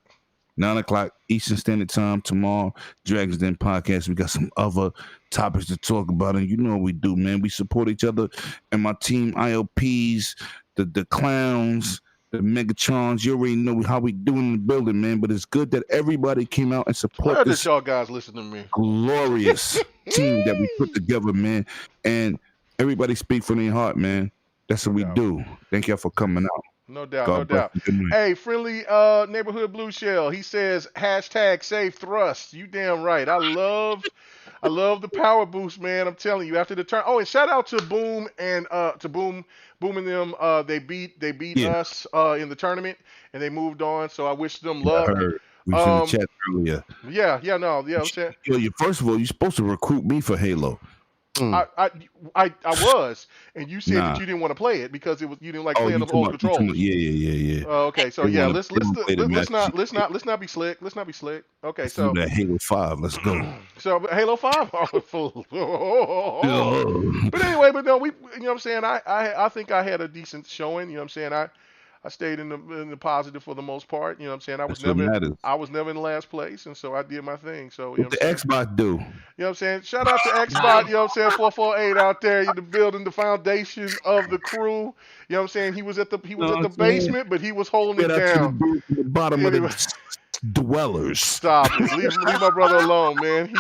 9 o'clock Eastern Standard Time. Tomorrow, Dragons Den Podcast. We got some other topics to talk about, and you know what we do, man. We support each other, and my team ILPs, the clowns, the Megatrons. You already know how we do in the building, man. But it's good that everybody came out and support this. Y'all guys listen to me. Glorious team that we put together, man. And everybody speak from their heart, man. That's what we do. Thank y'all for coming out. No doubt. Hey, friendly neighborhood blue shell. He says #save thrust. You damn right. I love the power boost, man. I'm telling you. After the turn. Oh, and shout out to Boom and to Boom and them. They beat us in the tournament and they moved on. So I wish them luck. We was in the chat earlier. First of all, you're supposed to recruit me for Halo. I was, and you said that you didn't want to play it because you didn't like playing the old controls. Yeah. Okay, so let's not be slick. Let's not be slick. Okay, so that Halo 5. Let's go. So Halo 5. But anyway, no, you know what I'm saying. I think I had a decent showing. You know what I'm saying. I stayed in the positive for the most part. You know what I'm saying? I was never in last place, and so I did my thing. So you know what the Xbox do? You know what I'm saying? Shout out to Xbox, you know what I'm saying? 448 out there, in the building, the foundation of the crew. You know what I'm saying? He was at the basement, but he was holding it down. The bottom of the dwellers. Stop it. Leave my brother alone, man.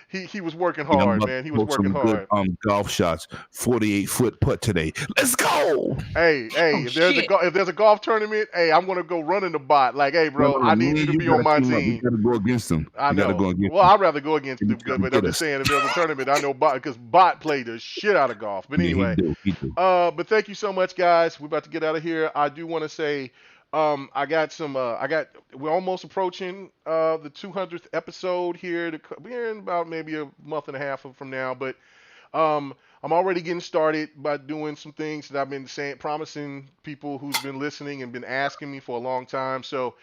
He was working hard, man. He was working hard. Good, golf shots, 48-foot putt today. Let's go. Hey, if there's a golf tournament, hey, I'm gonna go running the bot. Like, hey, bro, I need you to be on my team. You gotta go against them. I know. I'd rather go against them, but I'm just saying, if there's a tournament, I know bot because bot played the shit out of golf. But anyway, he do. But thank you so much, guys. We're about to get out of here. I do want to say. We're almost approaching the 200th episode here. We're in about maybe a month and a half from now, but I'm already getting started by doing some things that I've been promising people who's been listening and been asking me for a long time. So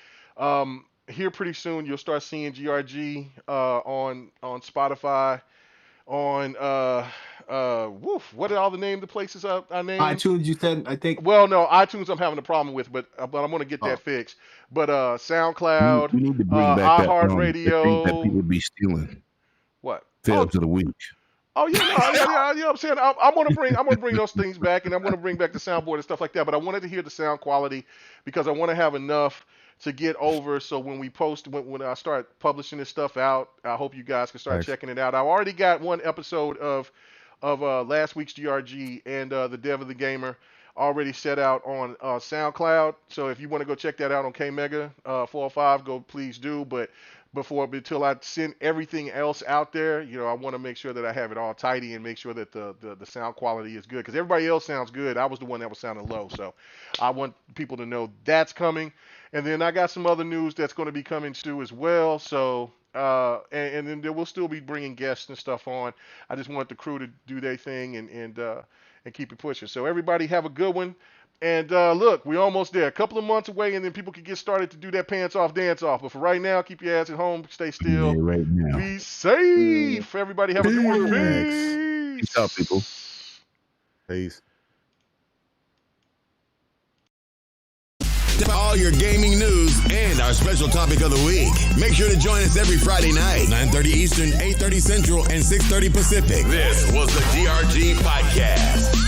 here pretty soon you'll start seeing GRG on Spotify, on what are all the name of the places I named? iTunes, you said, I think. Well, no, iTunes I'm having a problem with, but I'm gonna get that fixed. But SoundCloud, we need to bring back iHeartRadio. That people be stealing. What? Fails of the week. Oh yeah, you know what I'm saying. I'm gonna bring those things back, and I'm gonna bring back the soundboard and stuff like that. But I wanted to hear the sound quality because I want to have enough to get over. So when we post, when I start publishing this stuff out, I hope you guys can start checking it out. I've already got one episode of last week's GRG and the Dev of the Gamer already set out on SoundCloud. So if you want to go check that out on KMEGA 405, go please do. But until I send everything else out there, you know, I want to make sure that I have it all tidy and make sure that the sound quality is good because everybody else sounds good. I was the one that was sounding low, so I want people to know that's coming. And then I got some other news that's going to be coming too as well. So and then we'll still be bringing guests and stuff on. I just want the crew to do their thing and keep it pushing. So everybody have a good one. And look, we're almost there. A couple of months away, and then people can get started to do that pants off, dance off. But for right now, keep your ass at home. Stay still. Yeah, right now. Be safe. Everybody have a good one. Peace out, people. Peace. All your gaming news and our special topic of the week. Make sure to join us every Friday night, 9:30 Eastern, 8:30 Central, and 6:30 Pacific. This was the GRG Podcast.